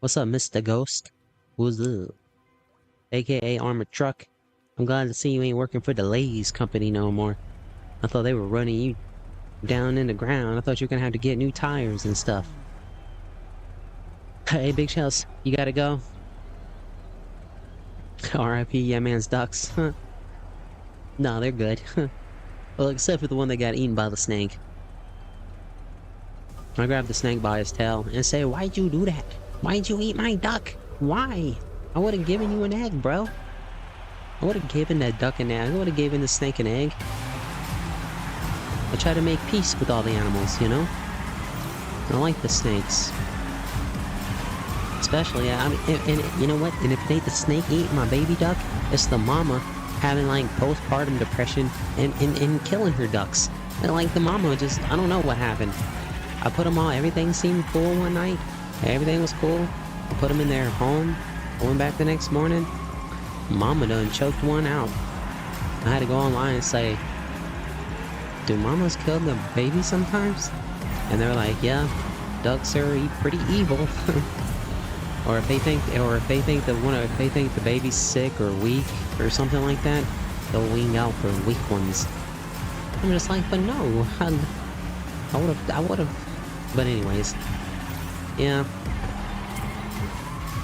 What's up, Mr. Ghost? What's up? AKA Armored Truck. I'm glad to see you ain't working for the Lay's company no more. I thought they were running you down in the ground. I thought you were gonna have to get new tires and stuff. Hey, Big Shells, you gotta go. R.I.P. Yeah Man's ducks. No, they're good. Well, except for the one that got eaten by the snake. I grabbed the snake by his tail and say, "Why'd you do that? Why'd you eat my duck? Why? I would have given you an egg, bro. I would have given that duck an egg. I would have given the snake an egg. I try to make peace with all the animals, you know? I like the snakes. Especially, I mean, and you know what? And if it ain't the snake eating my baby duck, it's the mama having, like, postpartum depression and killing her ducks. And, like, the mama just, I don't know what happened. I put them all, everything seemed cool one night. Everything was cool. I put them in their home. I went back the next morning. Mama done choked one out. I had to go online and say, do mamas kill the baby sometimes? And they're like, yeah, ducks are pretty evil. Or if they think the baby's sick or weak or something like that, they'll wean out for weak ones. I'm just like, but no, I would've. But anyways, yeah.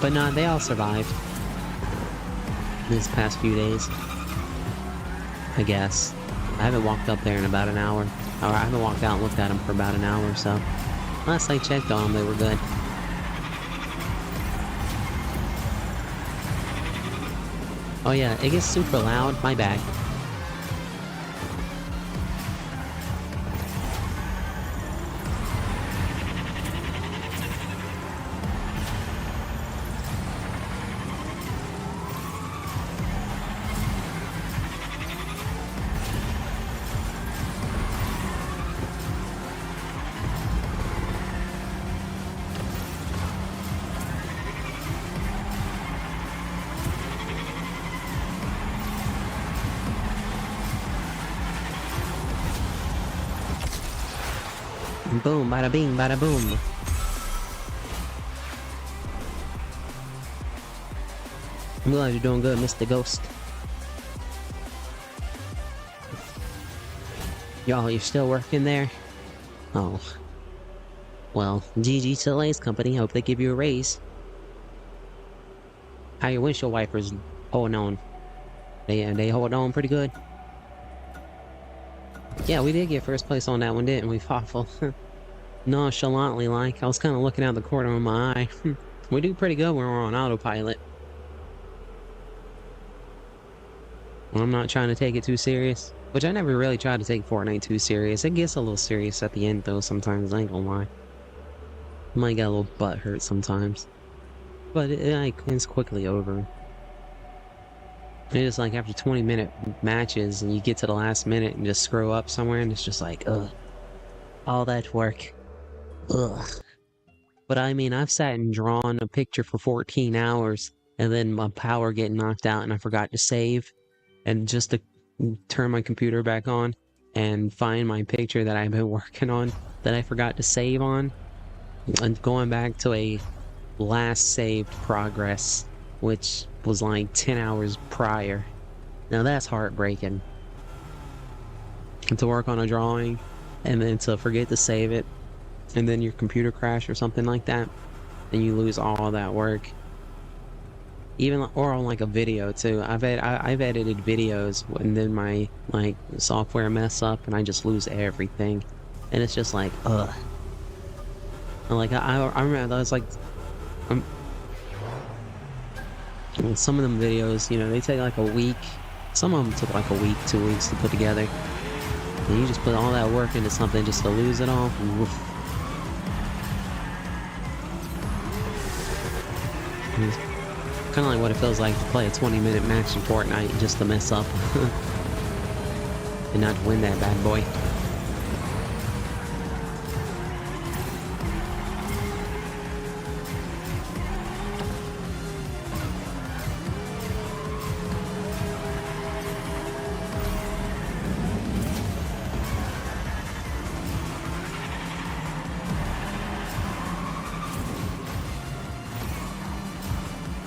But no, they all survived this past few days, I guess. I haven't walked up there in about an hour. Or I haven't walked out and looked at them for about an hour or so. Last I checked on them, they were good. Oh yeah, it gets super loud. My bad. Boom, bada bing, bada boom. I'm glad you're doing good, Mr. Ghost. Y'all, you're still working there? Oh. Well, GG to Lay's company. Hope they give you a raise. How your windshield wipers holding on? They hold on pretty good. Yeah, we did get first place on that one, didn't we? Thoughtful. Nonchalantly, like. I was kind of looking out the corner of my eye. We do pretty good when we're on autopilot. I'm not trying to take it too serious. Which I never really try to take Fortnite too serious. It gets a little serious at the end though sometimes, I ain't gonna lie. Might get a little butt hurt sometimes. But it's quickly over. It's like after 20-minute matches and you get to the last minute and just screw up somewhere and it's just like, ugh. All that work. Ugh. But I mean, I've sat and drawn a picture for 14 hours and then my power getting knocked out and I forgot to save. And just to turn my computer back on and find my picture that I've been working on that I forgot to save on. And going back to a last saved progress, which was like 10 hours prior. Now that's heartbreaking. And to work on a drawing and then to forget to save it and then your computer crash or something like that and you lose all that work. Even or on like a video too. I've edited videos and then my like software mess up and I just lose everything. And it's just like ugh. And like I remember I was like some of them videos, you know, they take like a week. Some of them took like a week, 2 weeks to put together. And you just put all that work into something just to lose it all. Oof. Kind of like what it feels like to play a 20-minute match in Fortnite just to mess up. And not win that bad boy.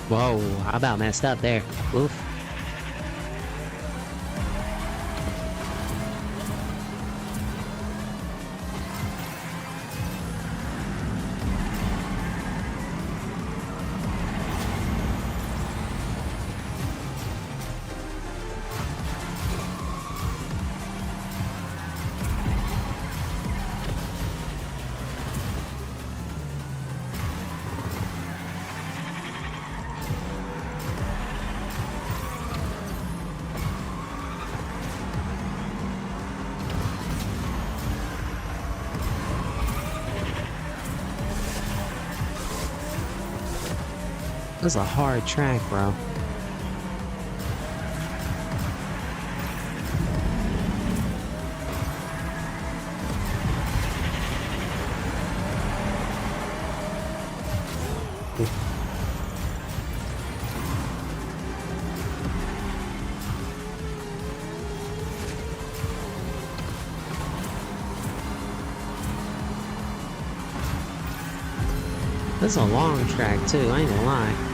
Whoa, I about messed up there. Oof. This is a hard track, bro. This is a long track too, I ain't gonna lie.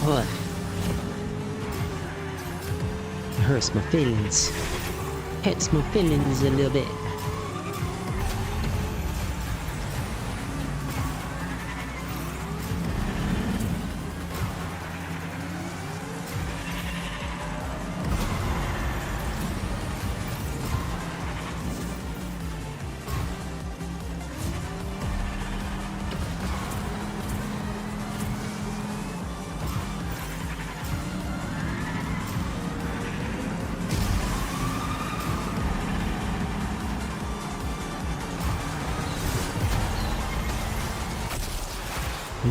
Ugh. It hurts my feelings. Hurts my feelings a little bit.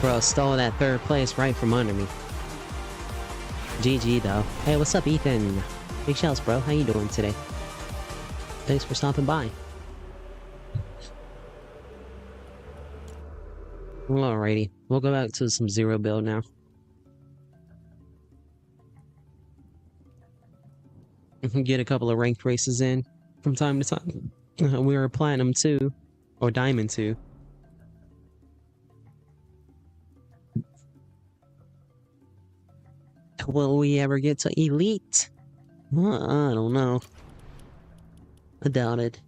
Bro stole that third place right from under me. GG though. Hey, what's up, Ethan? Big shouts, bro. How you doing today? Thanks for stopping by. Alrighty, we'll go back to some zero build now. We can get a couple of ranked races in from time to time. We were Platinum 2, or Diamond 2. Will we ever get to Elite? Well, I don't know. I doubt it.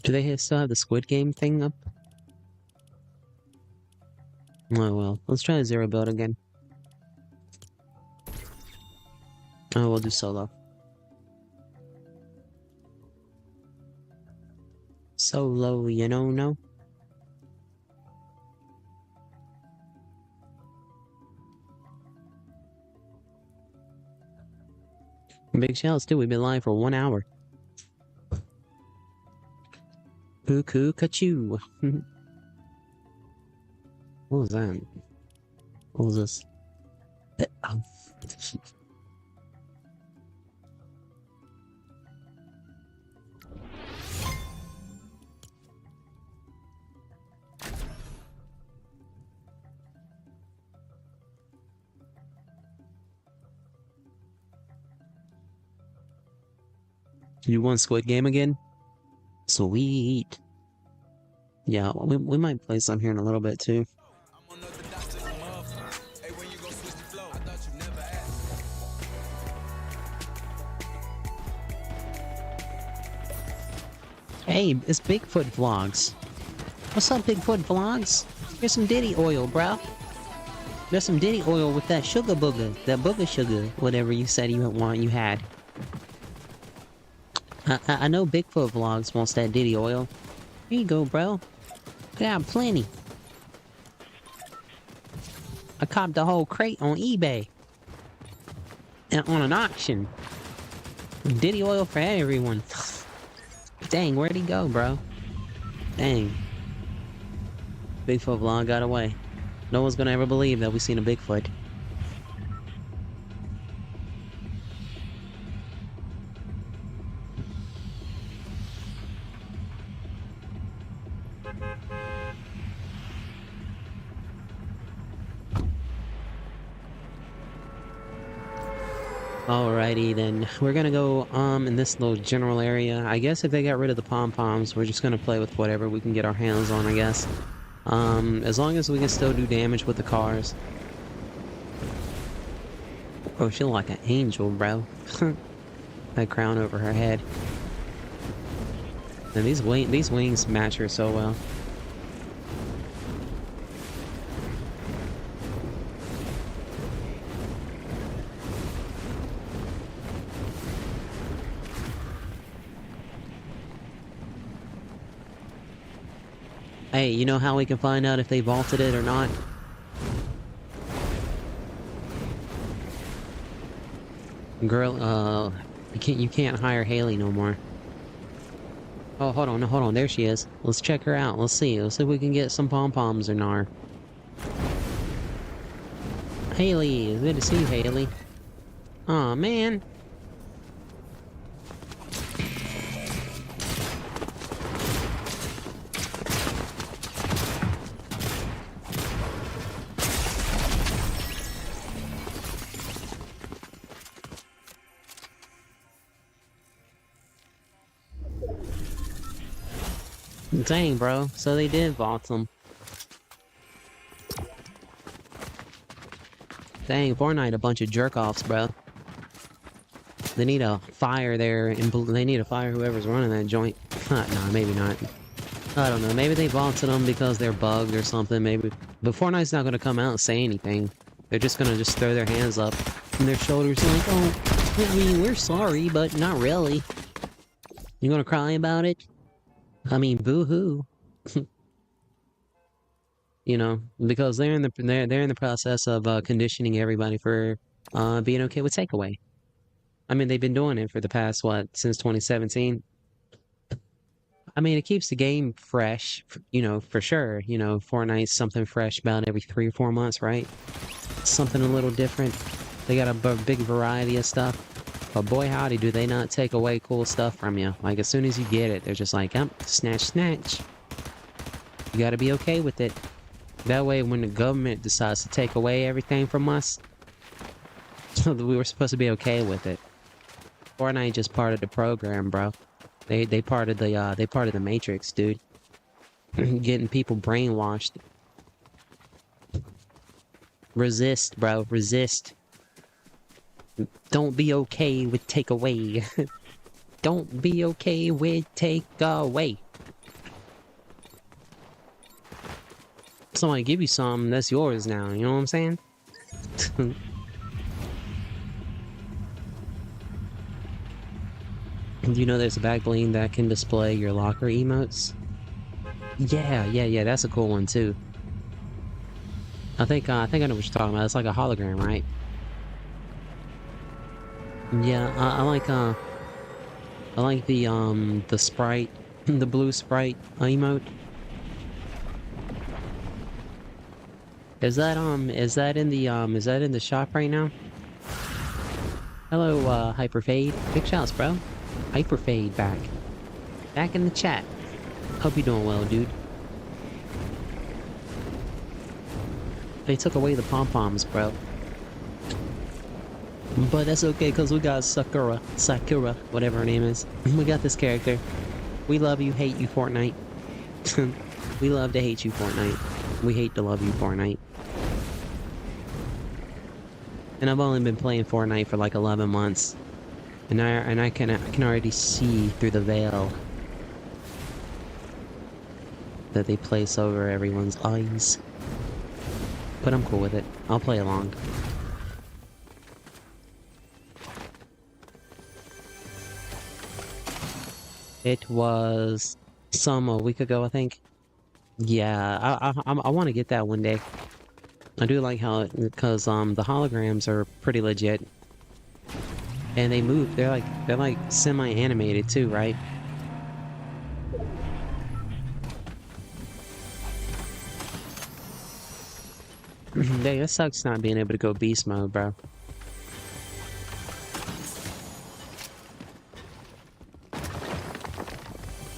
Do they still have the Squid Game thing up? Oh well, let's try a zero build again. Oh, we'll do solo. Solo, you know, no? Big shouts too, we've been live for 1 hour. Cuckoo Kachoo. What was that? What was this? You want Squid Game again? Sweet. Yeah, we might play some here in a little bit too. Hey, it's Bigfoot Vlogs. What's up, Bigfoot Vlogs? Here's some Diddy oil, bro. There's some Diddy oil with that sugar booger. That booger sugar. Whatever you said you had. I know Bigfoot Vlogs wants that Diddy oil. Here you go, bro. I got plenty. I copped the whole crate on eBay. And on an auction. Diddy oil for everyone. Dang, where'd he go, bro? Dang. Bigfoot vlog got away. No one's gonna ever believe that we've seen a Bigfoot. Alrighty then, we're gonna go in this little general area. I guess if they got rid of the pom-poms, we're just gonna play with whatever we can get our hands on, I guess. As long as we can still do damage with the cars. Oh, she look like an angel, bro. That crown over her head. And these wings match her so well. Hey, you know how we can find out if they vaulted it or not? Girl, you can't hire Haley no more. Oh, hold on, there she is. Let's check her out, let's see if we can get some pom-poms in our... Haley, it's good to see you, Haley. Aw, man. Dang, bro. So they did vault them. Dang, Fortnite a bunch of jerk-offs, bro. They need a fire there, and they need to fire whoever's running that joint. Nah, maybe not. I don't know. Maybe they vaulted them because they're bugged or something, maybe. But Fortnite's not gonna come out and say anything. They're just gonna throw their hands up and their shoulders like, oh, I mean, we're sorry, but not really. You gonna cry about it? I mean, boo-hoo. You know, because they're in the process of conditioning everybody for being okay with takeaway. I mean, they've been doing it for the past since 2017. I mean, it keeps the game fresh, you know, for sure. You know, Fortnite's something fresh about every 3 or 4 months, right? Something a little different. They got a big variety of stuff. But boy howdy, do they not take away cool stuff from you. Like, as soon as you get it, they're just like, snatch, snatch. You gotta be okay with it. That way, when the government decides to take away everything from us, we were supposed to be okay with it. Fortnite just part of the program, bro. They part of the Matrix, dude. Getting people brainwashed. Resist, bro. Resist. Don't be okay with takeaway. Don't be okay with takeaway. somebody give you something, that's yours now, you know what I'm saying? You know there's a back bling that can display your locker emotes? Yeah, that's a cool one too. I think I know what you're talking about. It's like a hologram, right? Yeah, I like the sprite, the blue sprite emote. Is that in the shop right now? Hello, Hyperfade. Big shouts, bro. Hyperfade back in the chat. Hope you're doing well, dude. They took away the pom-poms, bro. But that's okay, because we got Sakura, whatever her name is. We got this character. We love you, hate you, Fortnite. We love to hate you, Fortnite. We hate to love you, Fortnite. And I've only been playing Fortnite for like 11 months. And I can already see through the veil that they place over everyone's eyes. But I'm cool with it. I'll play along. It was a week ago, I think. Yeah, I want to get that one day. I do like how because the holograms are pretty legit, and they move. They're like semi-animated too, right? Dang, it sucks not being able to go beast mode, bro.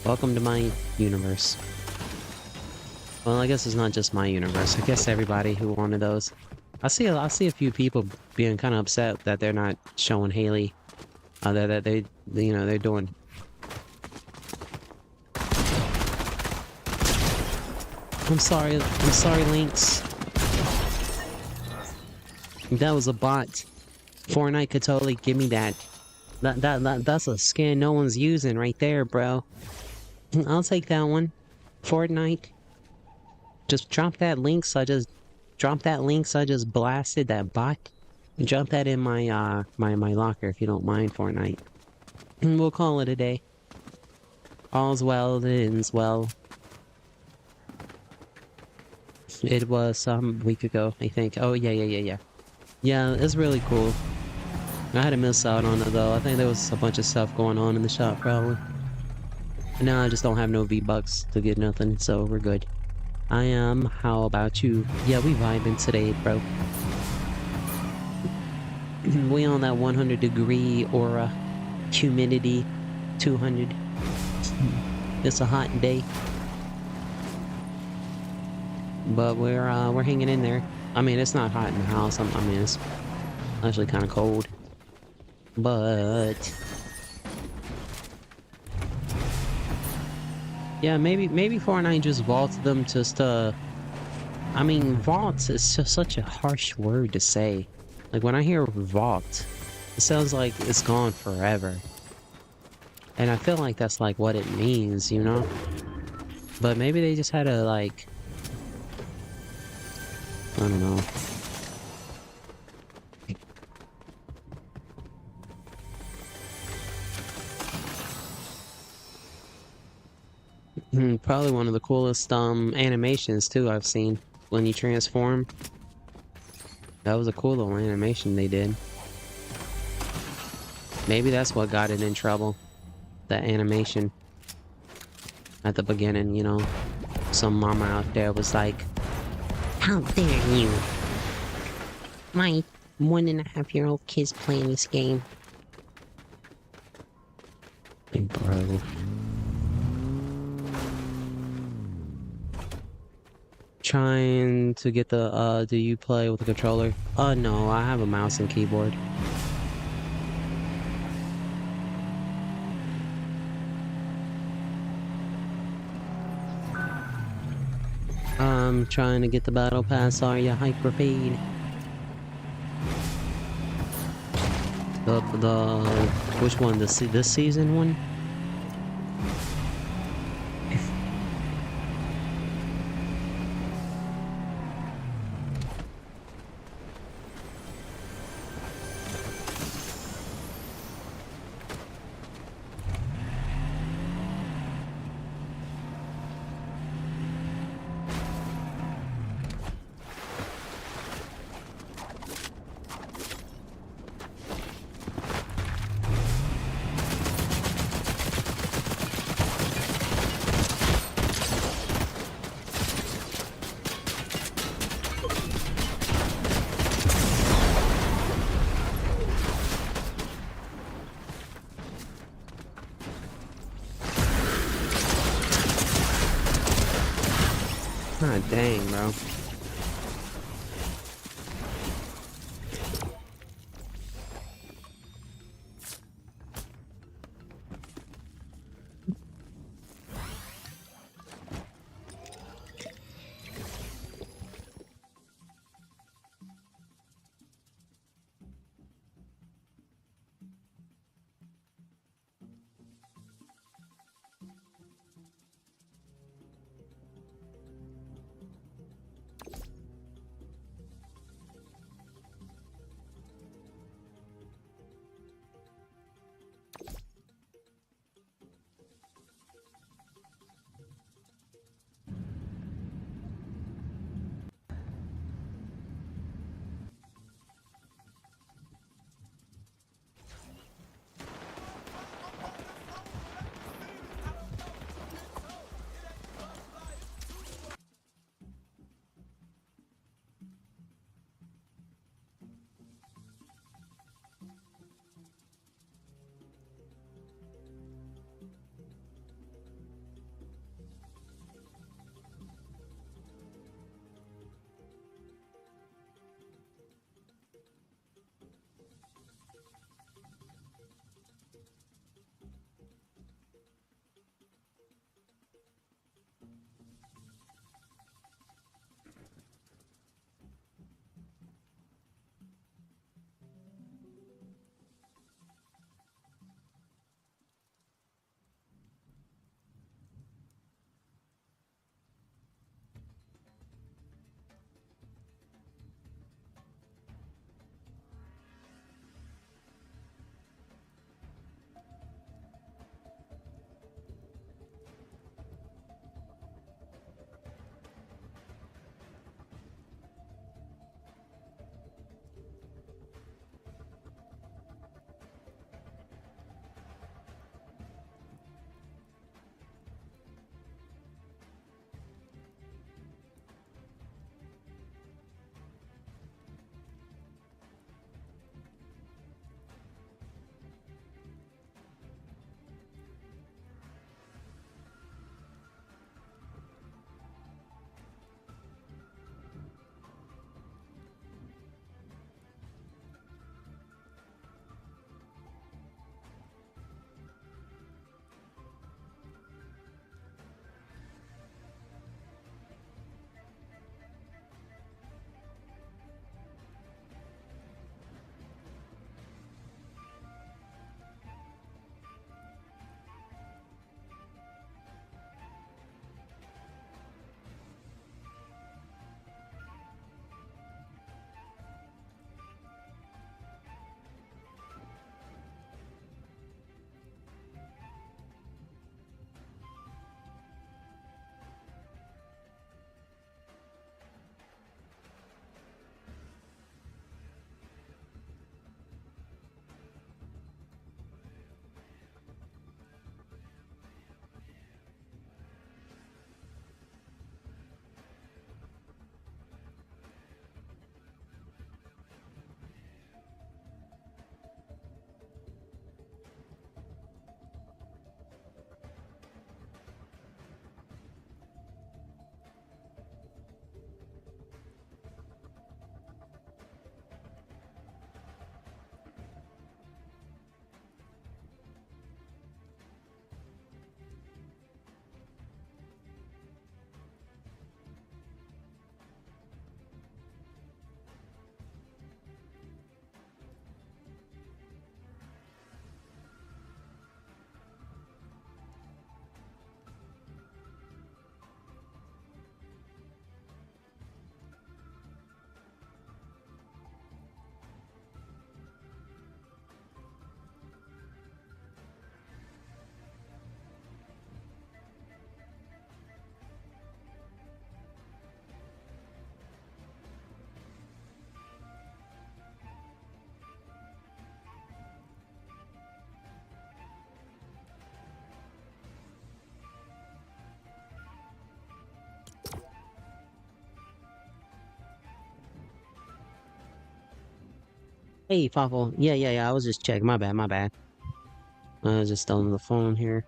Welcome to my universe. Well, I guess it's not just my universe. I guess everybody who wanted those. I see a few people being kind of upset that they're not showing Haley. That they you know, they're doing. I'm sorry, Lynx. That was a bot. Fortnite could totally give me that. That's a skin no one's using right there, bro. I'll take that one. Fortnite. Just drop that link, so I just blasted that bot. Drop that in my my locker if you don't mind, Fortnite. We'll call it a day. All's well that ends well. It was some week ago, I think. Oh yeah. Yeah, it's really cool. I had to miss out on it though. I think there was a bunch of stuff going on in the shop probably. And now I just don't have no V-Bucks to get nothing, so we're good. I am. How about you? Yeah, we vibing today, bro. We on that 100-degree aura, humidity, 200. It's a hot day, but we're hanging in there. I mean, it's not hot in the house. I mean, it's actually kind of cold, but yeah, maybe Fortnite just vaults them just I mean, vaults is just such a harsh word to say. Like, when I hear vault, it sounds like it's gone forever. And I feel like that's like what it means, you know? But maybe they just had to like, I don't know. Probably one of the coolest animations too I've seen when you transform. That was a cool little animation they did. Maybe that's what got it in trouble. That animation at the beginning, you know. Some mama out there was like, "How dare you? My 1.5-year-old kid's playing this game." Hey, bro. Trying to get the, do you play with a controller? No, I have a mouse and keyboard. I'm trying to get the battle pass, are ya, Hyperfade? Which one? This season one? God dang, bro. Hey, Fawful. Yeah. I was just checking. My bad. I was just on the phone here.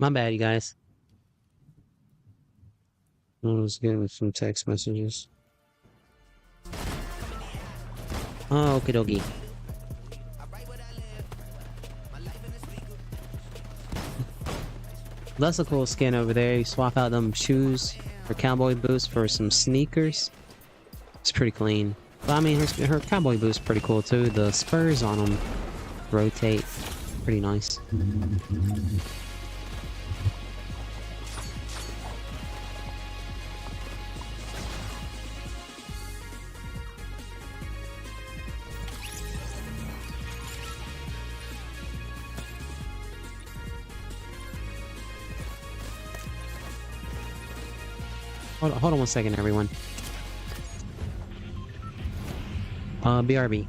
My bad, you guys. I was getting some text messages. Oh, okie dokie. That's a cool skin over there. You swap out them shoes or cowboy boots for some sneakers. It's pretty clean. But I mean, her cowboy boots pretty cool too. The spurs on them rotate. Pretty nice. Hold on 1 second, everyone. BRB.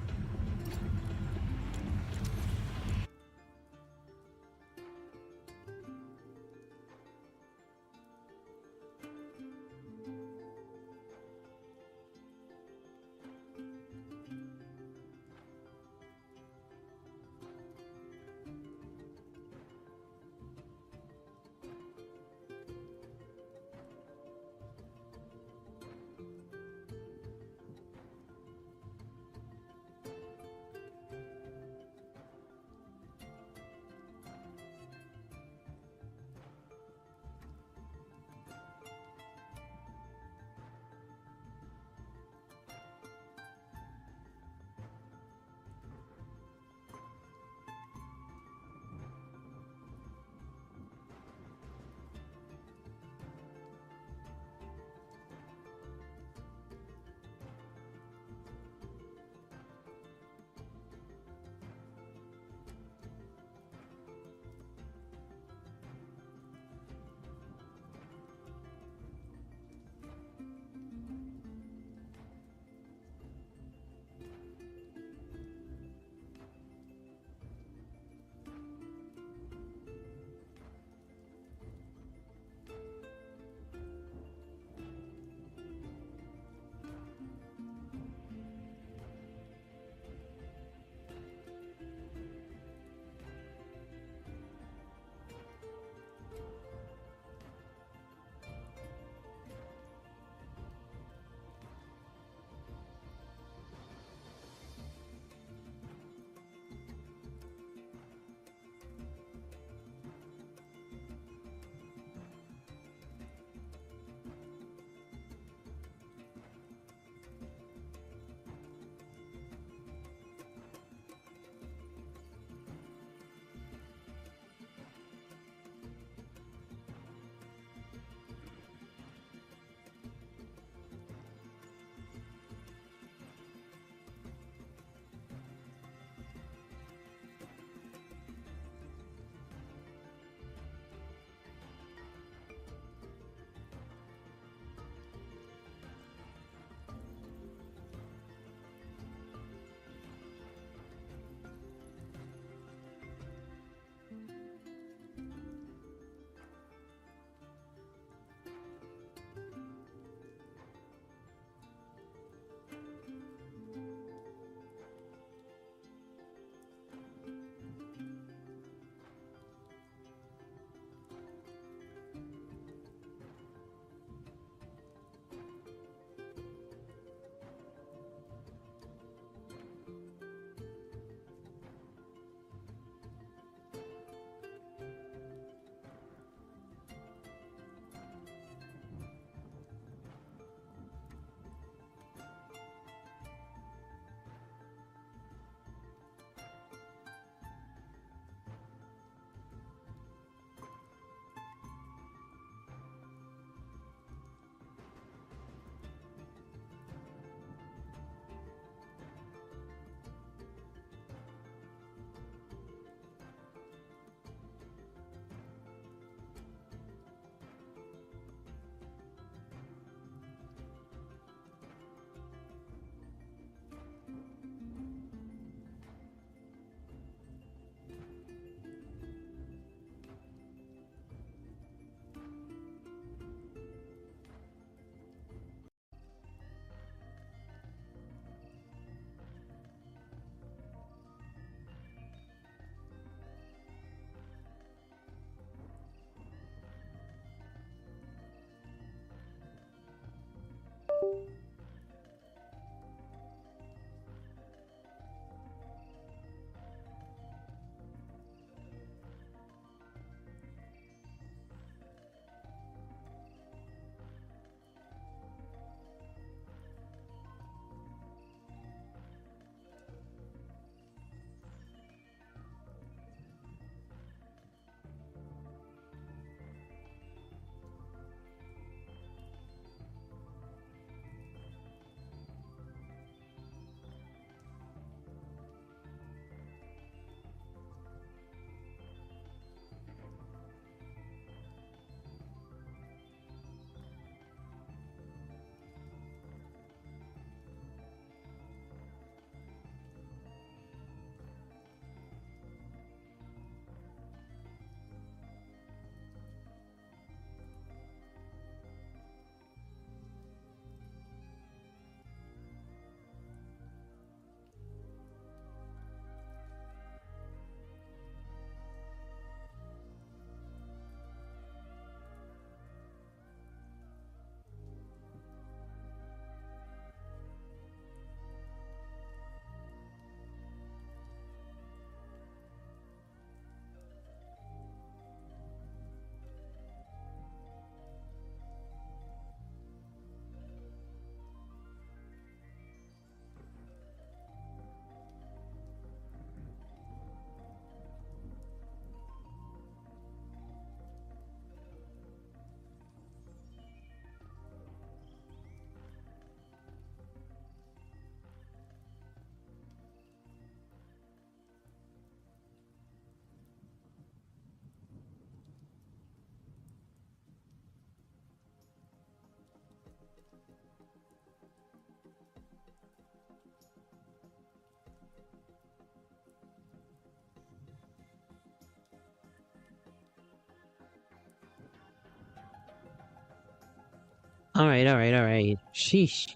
Alright, alright, alright. Sheesh.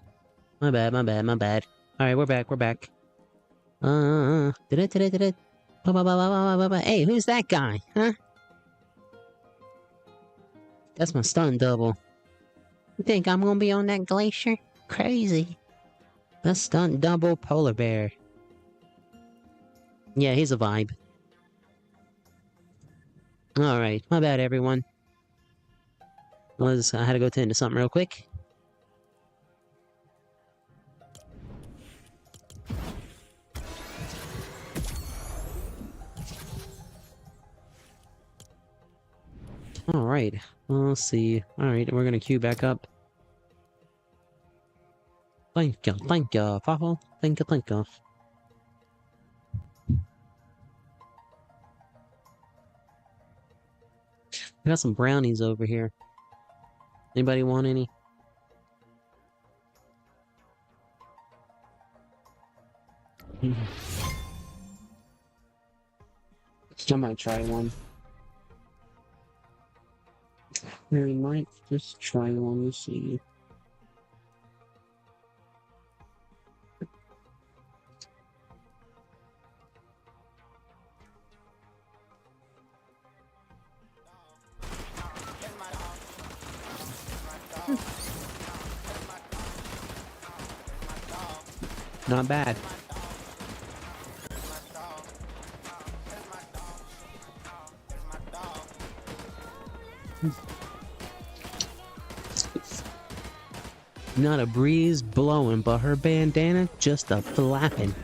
My bad, my bad, my bad. Alright, we're back, we're back. Did it. Hey, who's that guy? Huh? That's my stunt double. You think I'm gonna be on that glacier? Crazy. That's stunt double polar bear. Yeah, he's a vibe. Alright, my bad everyone. I had to go tend to something real quick. Alright, let's see. Alright, we're gonna queue back up. Thank you, Papa. Thank you. I got some brownies over here. Anybody want any? I might try one. We might just try one to see. Not bad. Not a breeze blowing, but her bandana just a flapping.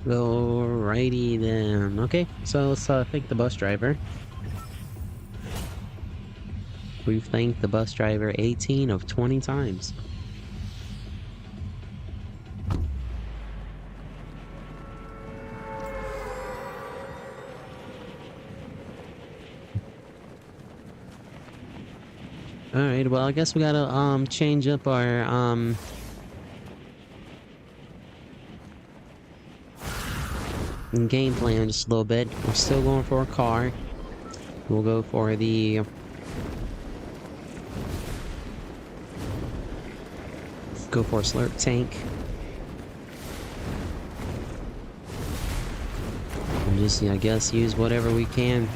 Alrighty then. Okay, so let's thank the bus driver. We've thanked the bus driver 18 of 20 times. Alright, well I guess we gotta change up our game plan just a little bit. We're still going for a car. We'll go for the slurp tank. And just, I guess, use whatever we can.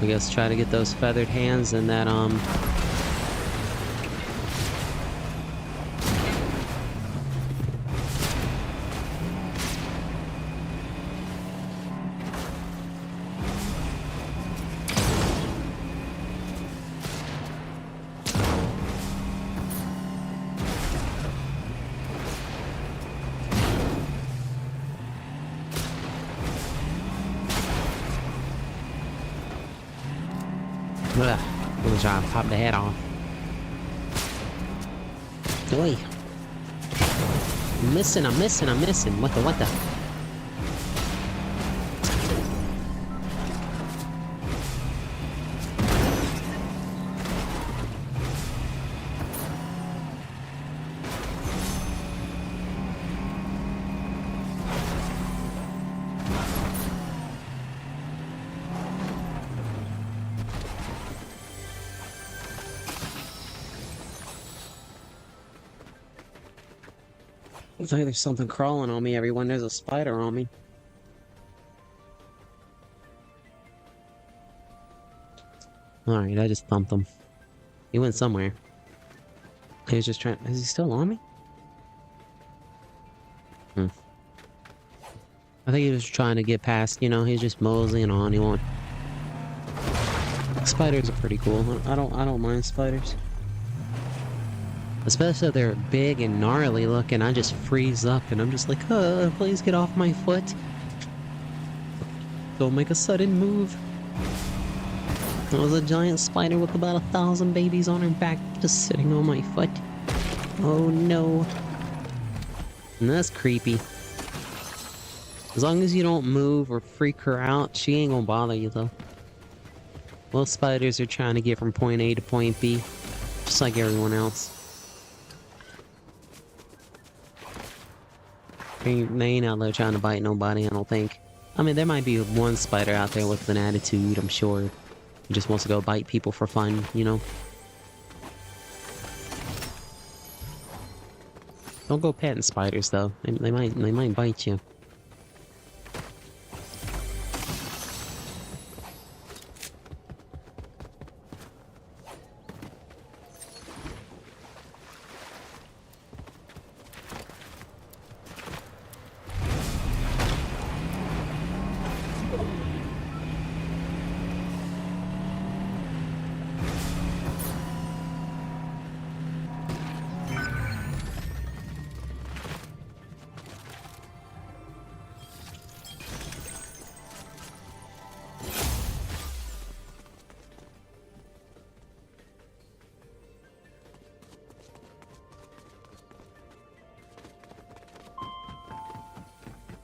I guess try to get those feathered hands and that we'll try to pop the head off. Oi. I'm missing. What the? Looks like there's something crawling on me, everyone. There's a spider on me. Alright, I just thumped him. He went somewhere. He was just trying... Is he still on me? I think he was trying to get past, you know, he's just moseying on. He won't... Spiders are pretty cool. I don't mind spiders. Especially if they're big and gnarly looking, I just freeze up and I'm just like, please get off my foot. Don't make a sudden move. There was a giant spider with about 1,000 babies on her back just sitting on my foot. Oh no. And that's creepy. As long as you don't move or freak her out, she ain't gonna bother you, though. Most spiders are trying to get from point A to point B, just like everyone else. They ain't out there trying to bite nobody, I don't think. I mean, there might be one spider out there with an attitude, I'm sure. He just wants to go bite people for fun, you know? Don't go petting spiders, though. They might bite you.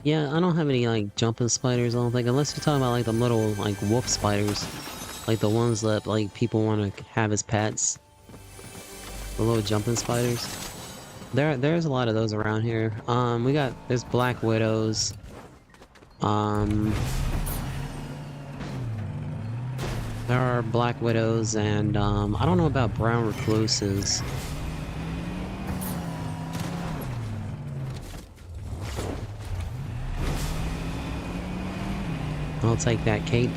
Yeah, I don't have any, like, jumping spiders, I don't think. Unless you're talking about, like, the little, like, wolf spiders. Like, the ones that, like, people want to have as pets. The little jumping spiders. There's a lot of those around here. There's black widows. There are black widows, and, I don't know about brown recluses. I'll take that cape.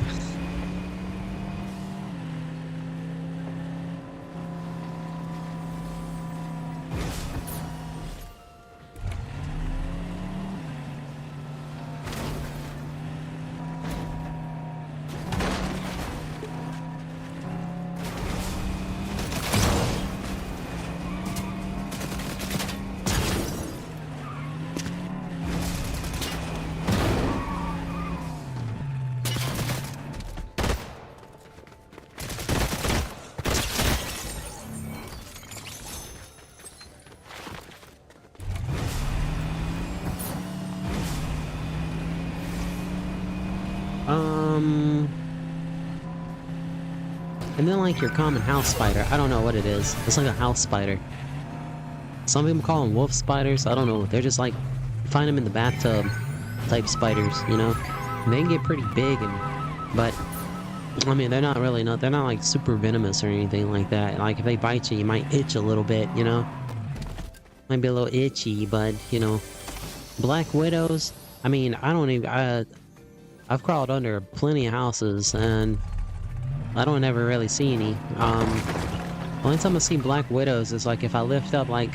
And then, like, your common house spider. I don't know what it is. It's like a house spider. Some people call them wolf spiders. I don't know. They're just like, you find them in the bathtub type spiders, you know? And they can get pretty big, but, I mean, they're not like super venomous or anything like that. Like, if they bite you, you might itch a little bit, you know? Might be a little itchy, but, you know. Black widows, I mean, I've crawled under plenty of houses, and I don't ever really see any. Only time I see black widows is like if I lift up like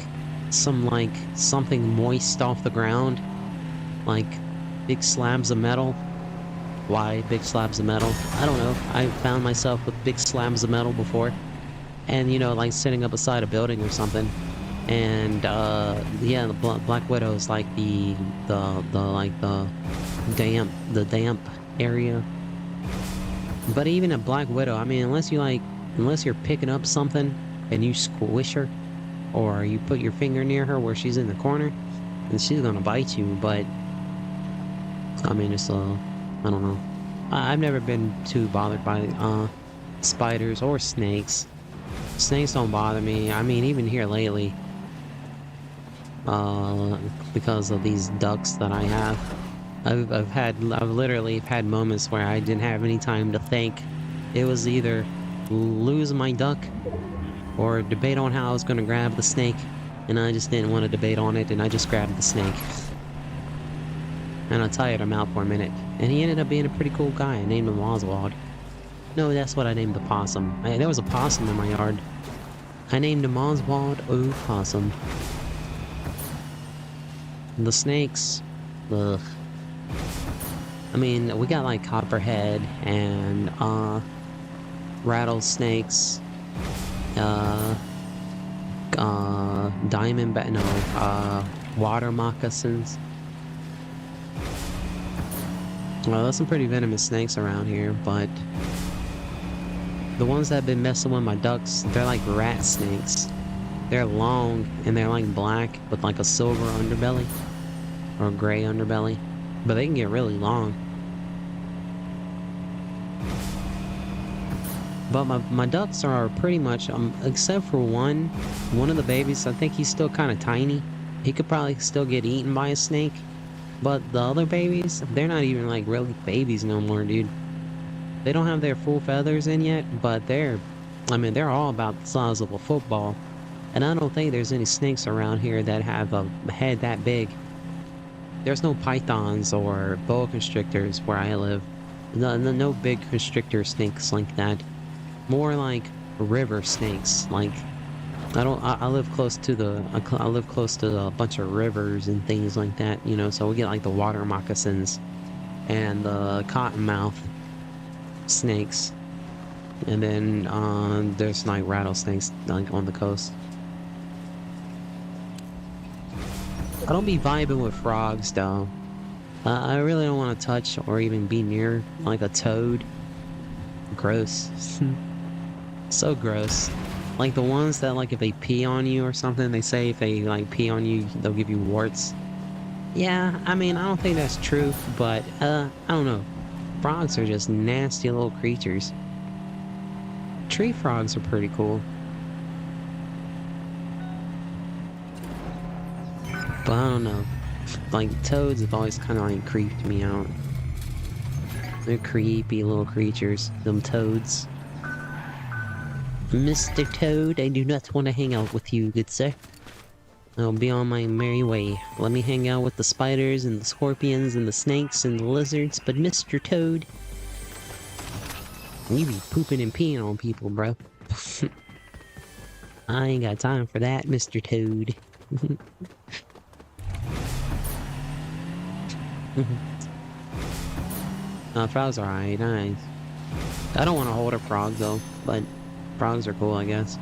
something moist off the ground, like big slabs of metal. Why big slabs of metal? I don't know. I found myself with big slabs of metal before, and you know, like sitting up beside a building or something. And yeah, the black widows like the damp area. But even a black widow, I mean, unless you're picking up something and you squish her, or you put your finger near her where she's in the corner, then she's gonna bite you. But I mean, I don't know. I've never been too bothered by spiders or snakes. Snakes don't bother me. I mean, even here lately, because of these ducks that I have. I've literally had moments where I didn't have any time to think. It was either lose my duck or debate on how I was going to grab the snake, and I just didn't want to debate on it, and I just grabbed the snake. And I tired him out for a minute, and he ended up being a pretty cool guy. I named him Oswald. No, that's what I named the possum. There was a possum in my yard. I named him Oswald Possum. The snakes, ugh. I mean, we got like copperhead and rattlesnakes, water moccasins. Well, there's some pretty venomous snakes around here, but the ones that have been messing with my ducks, they're like rat snakes. They're long and they're like black with like a silver underbelly. or gray underbelly, but they can get really long. But my ducks are pretty much, except for one of the babies, I think he's still kind of tiny. He could probably still get eaten by a snake. But the other babies, they're not even like really babies no more, dude. They don't have their full feathers in yet, but they're all about the size of a football. And I don't think there's any snakes around here that have a head that big. There's no pythons or boa constrictors where I live. No big constrictor snakes like that. More like river snakes. Like, I live close to a bunch of rivers and things like that, you know, so we get like the water moccasins and the cottonmouth snakes. And then there's like rattlesnakes like on the coast. I don't be vibing with frogs though. I really don't want to touch or even be near like a toad. Gross. So gross. Like the ones that like if they pee on you or something, they say if they like pee on you, they'll give you warts. Yeah, I mean, I don't think that's true, but I don't know. Frogs are just nasty little creatures. Tree frogs are pretty cool. But I don't know. Like, toads have always kind of like creeped me out. They're creepy little creatures, them toads. Mr. Toad, I do not want to hang out with you, good sir. I'll be on my merry way. Let me hang out with the spiders and the scorpions and the snakes and the lizards, but Mr. Toad... You be pooping and peeing on people, bro. I ain't got time for that, Mr. Toad. Frogs are alright, nice. I don't want to hold a frog though, but frogs are cool, I guess.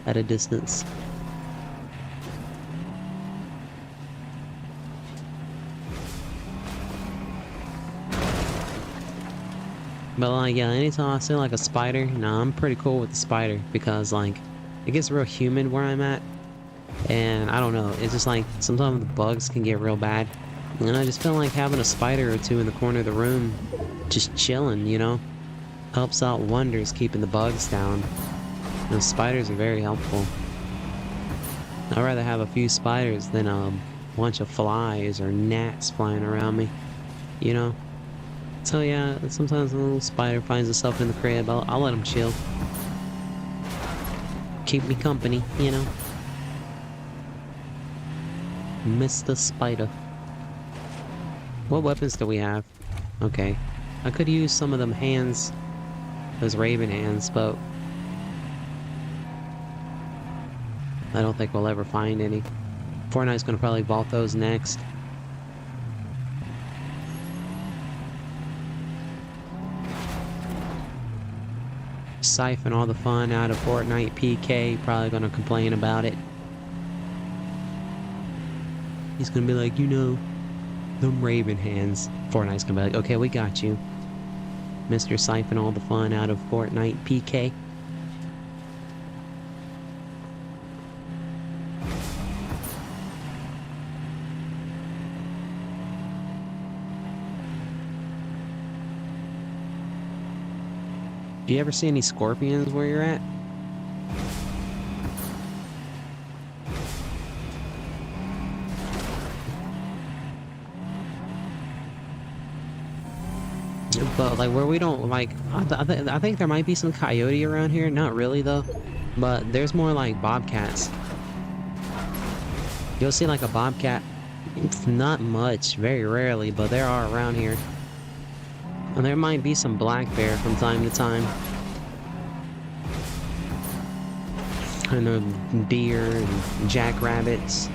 At a distance. But like, yeah, anytime I see like a spider, nah, I'm pretty cool with the spider because like, it gets real humid where I'm at. And I don't know, it's just like, sometimes the bugs can get real bad. And I just feel like having a spider or two in the corner of the room, just chilling, you know? Helps out wonders keeping the bugs down. And spiders are very helpful. I'd rather have a few spiders than a bunch of flies or gnats flying around me, you know? So yeah, sometimes a little spider finds itself in the crib, I'll let him chill. Keep me company, you know? Mr. Spider. What weapons do we have? Okay. I could use some of them hands. Those raven hands, but... I don't think we'll ever find any. Fortnite's gonna probably vault those next. Siphon all the fun out of Fortnite PK, probably gonna complain about it. He's gonna be like, you know, them raven hands. Fortnite's gonna be like, okay, we got you. Mr. Siphon all the fun out of Fortnite PK. Do you ever see any scorpions where you're at? But like where we don't like, I think there might be some coyote around here. Not really though, but there's more like bobcats. You'll see like a bobcat. It's not much, very rarely, but there are around here. And there might be some black bear from time to time. I know deer and jackrabbits,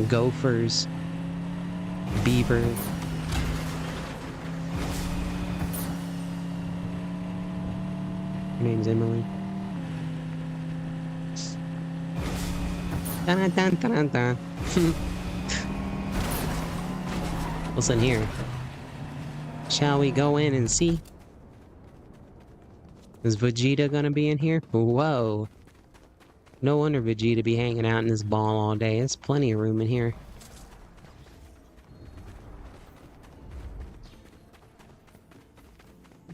gophers, beaver. Her name's Emily. Dun, dun, dun, dun. What's in here? Shall we go in and see? Is Vegeta gonna be in here? Whoa. No wonder Vegeta be hanging out in this ball all day. There's plenty of room in here.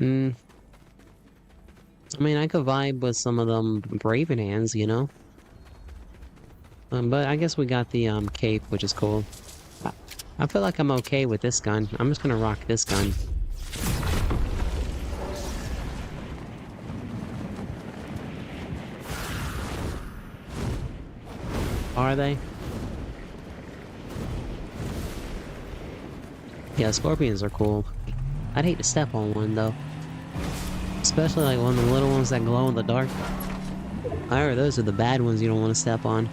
I mean, I could vibe with some of them Raven hands, you know? But I guess we got the cape, which is cool. I feel like I'm okay with this gun. I'm just gonna rock this gun. Are they? Yeah, scorpions are cool. I'd hate to step on one, though. Especially like one of the little ones that glow in the dark. I heard those are the bad ones you don't want to step on.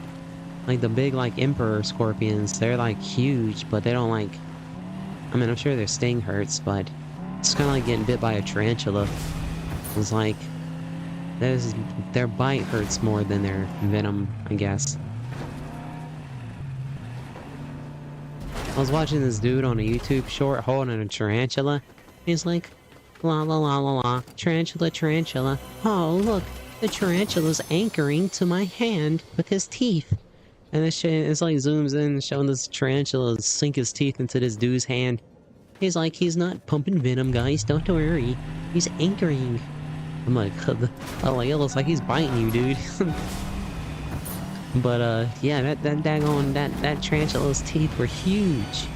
Like the big, like, emperor scorpions, they're like huge, but they don't like... I mean, I'm sure their sting hurts, but it's kind of like getting bit by a tarantula. It's like... their bite hurts more than their venom, I guess. I was watching this dude on a YouTube short holding a tarantula. He's like, la la la la la, tarantula, tarantula. Oh, look, the tarantula's anchoring to my hand with his teeth. And it's like zooms in, showing this tarantula sink his teeth into this dude's hand. He's like, he's not pumping venom, guys, don't worry. He's anchoring. I'm like, oh, it looks like he's biting you, dude. But, yeah, that tarantula's teeth were huge.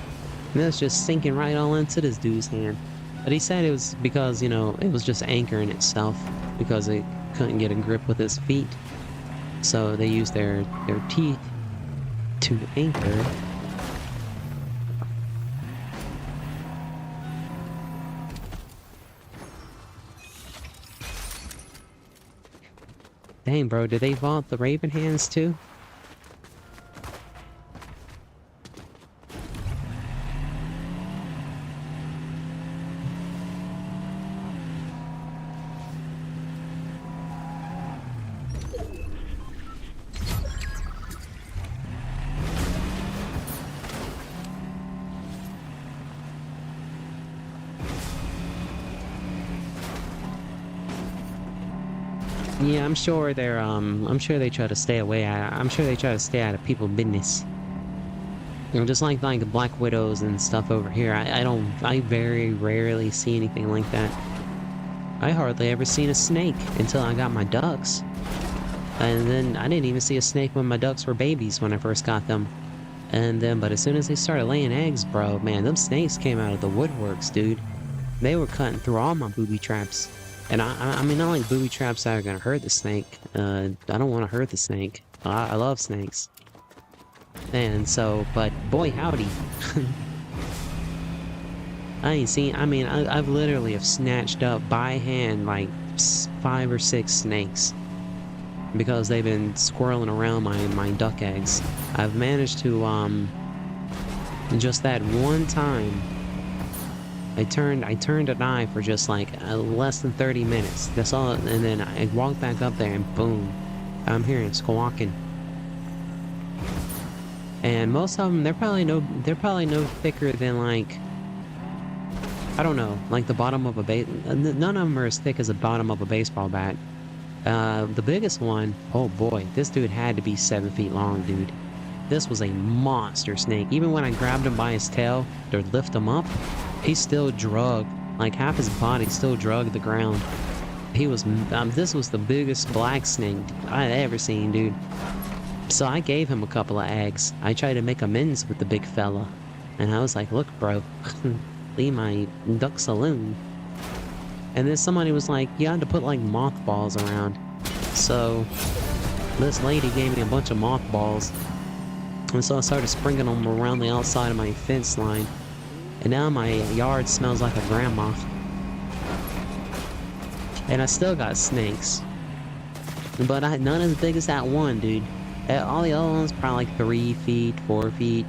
And that's just sinking right all into this dude's hand. But he said it was because, you know, it was just anchoring itself. Because it couldn't get a grip with its feet. So they used their teeth to anchor. Dang, bro, did they vault the Raven hands too? Yeah, I'm sure they try to stay away. I'm sure they try to stay out of people's business. You know, just like the Black Widows and stuff over here. I very rarely see anything like that. I hardly ever seen a snake until I got my ducks. And then I didn't even see a snake when my ducks were babies when I first got them. And then, but as soon as they started laying eggs, bro, man, them snakes came out of the woodworks, dude. They were cutting through all my booby traps. And I mean, not like booby traps that are gonna hurt the snake. I don't want to hurt the snake. I love snakes. And so, but boy howdy. I've literally have snatched up by hand like 5 or 6 snakes. Because they've been squirreling around my duck eggs. I've managed to, just that one time, I turned an eye for just like less than 30 minutes. That's all, and then I walked back up there and boom, I'm hearing squawking. And most of them, they're probably no thicker than like, I don't know, like the bottom of a none of them are as thick as the bottom of a baseball bat. The biggest one, oh boy, this dude had to be 7 feet long, dude. This was a monster snake. Even when I grabbed him by his tail to lift him up, he still drugged, like half his body still drugged the ground. He was, this was the biggest black snake I'd ever seen, dude. So I gave him a couple of eggs. I tried to make amends with the big fella. And I was like, look, bro, leave my ducks alone. And then somebody was like, you had to put like mothballs around. So this lady gave me a bunch of mothballs. And so I started sprinkling them around the outside of my fence line. And now my yard smells like a grandma. And I still got snakes. But none as big as that one, dude. All the other ones probably like 3 feet, 4 feet.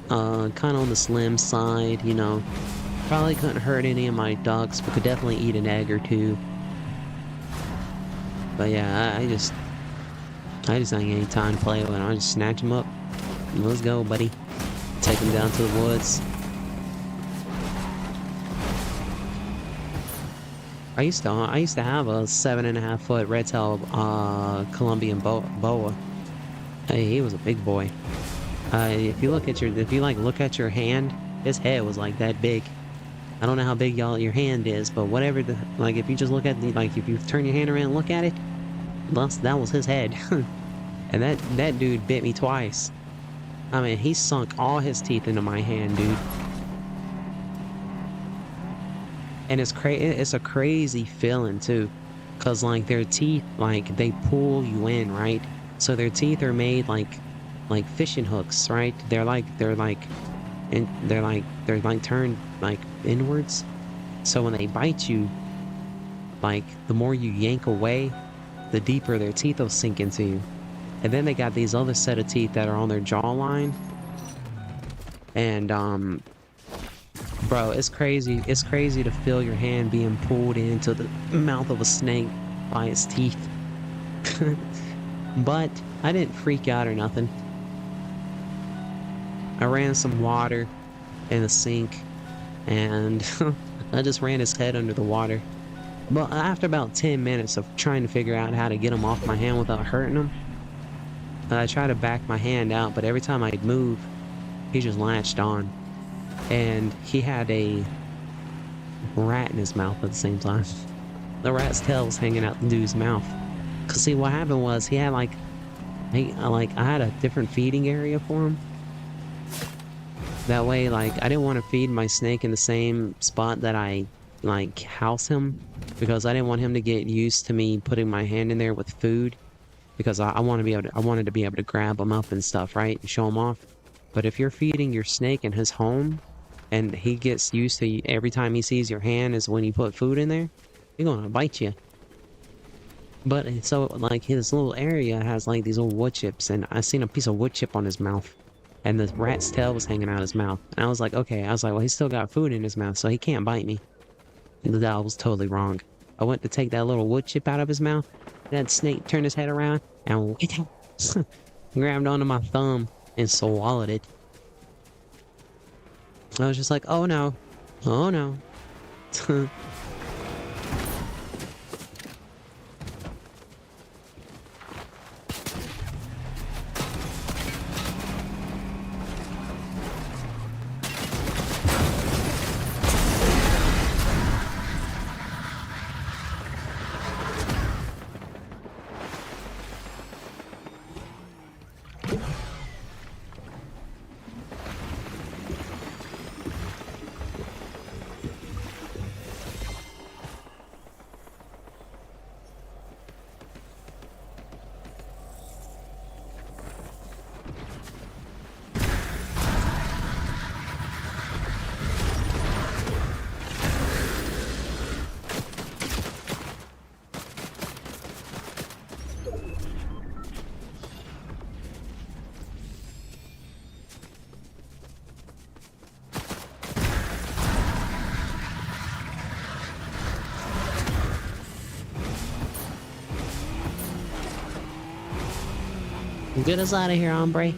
Kind of on the slim side, you know. Probably couldn't hurt any of my ducks, but could definitely eat an egg or two. But yeah, I just ain't any time to play with them. I just snatch them up. Let's go, buddy. Take them down to the woods. I used to have a 7.5 foot red tail Colombian boa. Hey, he was a big boy. If you look at your hand, his head was like that big. I don't know how big your hand is, but whatever the, like, if you just look at the, like, if you turn your hand around and look at it, that was his head. And that dude bit me twice. I mean, he sunk all his teeth into my hand, dude. And it's a crazy feeling too, cause like their teeth, like they pull you in, right? So their teeth are made like fishing hooks, right? They're like turned like inwards. So when they bite you, like the more you yank away, the deeper their teeth will sink into you. And then they got these other set of teeth that are on their jawline. And bro, it's crazy. It's crazy to feel your hand being pulled into the mouth of a snake by its teeth. But I didn't freak out or nothing. I ran some water in the sink and I just ran his head under the water. But after about 10 minutes of trying to figure out how to get him off my hand without hurting him, I tried to back my hand out, but every time I'd move, he just latched on. And he had a rat in his mouth at the same time. The rat's tail was hanging out the dude's mouth. Cause see, what happened was he had I had a different feeding area for him. That way, like, I didn't want to feed my snake in the same spot that I, like, house him. Because I didn't want him to get used to me putting my hand in there with food. Because I wanted to be able to grab him up and stuff, right? And show him off. But if you're feeding your snake in his home, and he gets used to every time he sees your hand is when you put food in there, he's gonna bite you. But so, like, his little area has like these little wood chips, and I seen a piece of wood chip on his mouth, and the rat's tail was hanging out his mouth. And I was like, okay, well, he's still got food in his mouth, so he can't bite me. And that was totally wrong. I went to take that little wood chip out of his mouth. That snake turned his head around and grabbed onto my thumb and swallowed it. I was just like, oh no. Oh no. Get us out of here, hombre.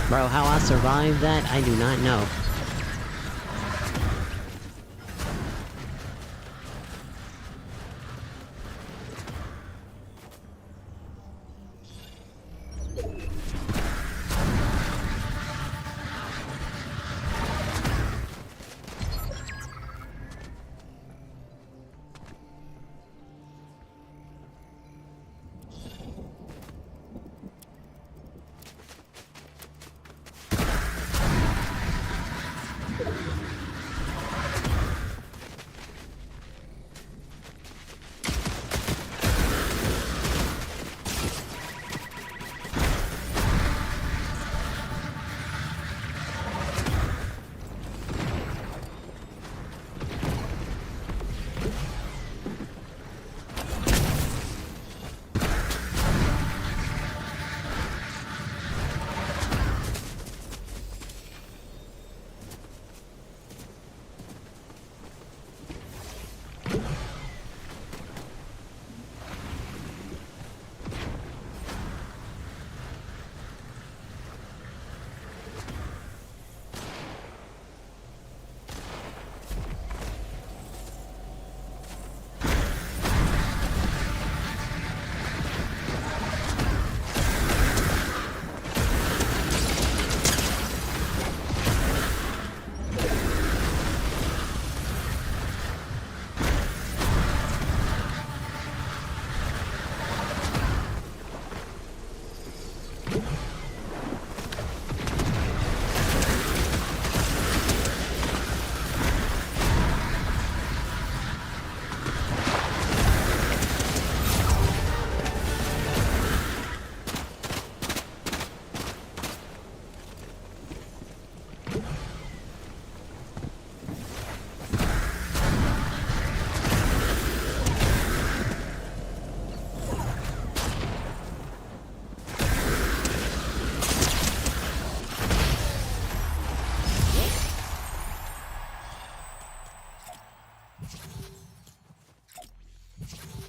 Bro, how I survived that, I do not know.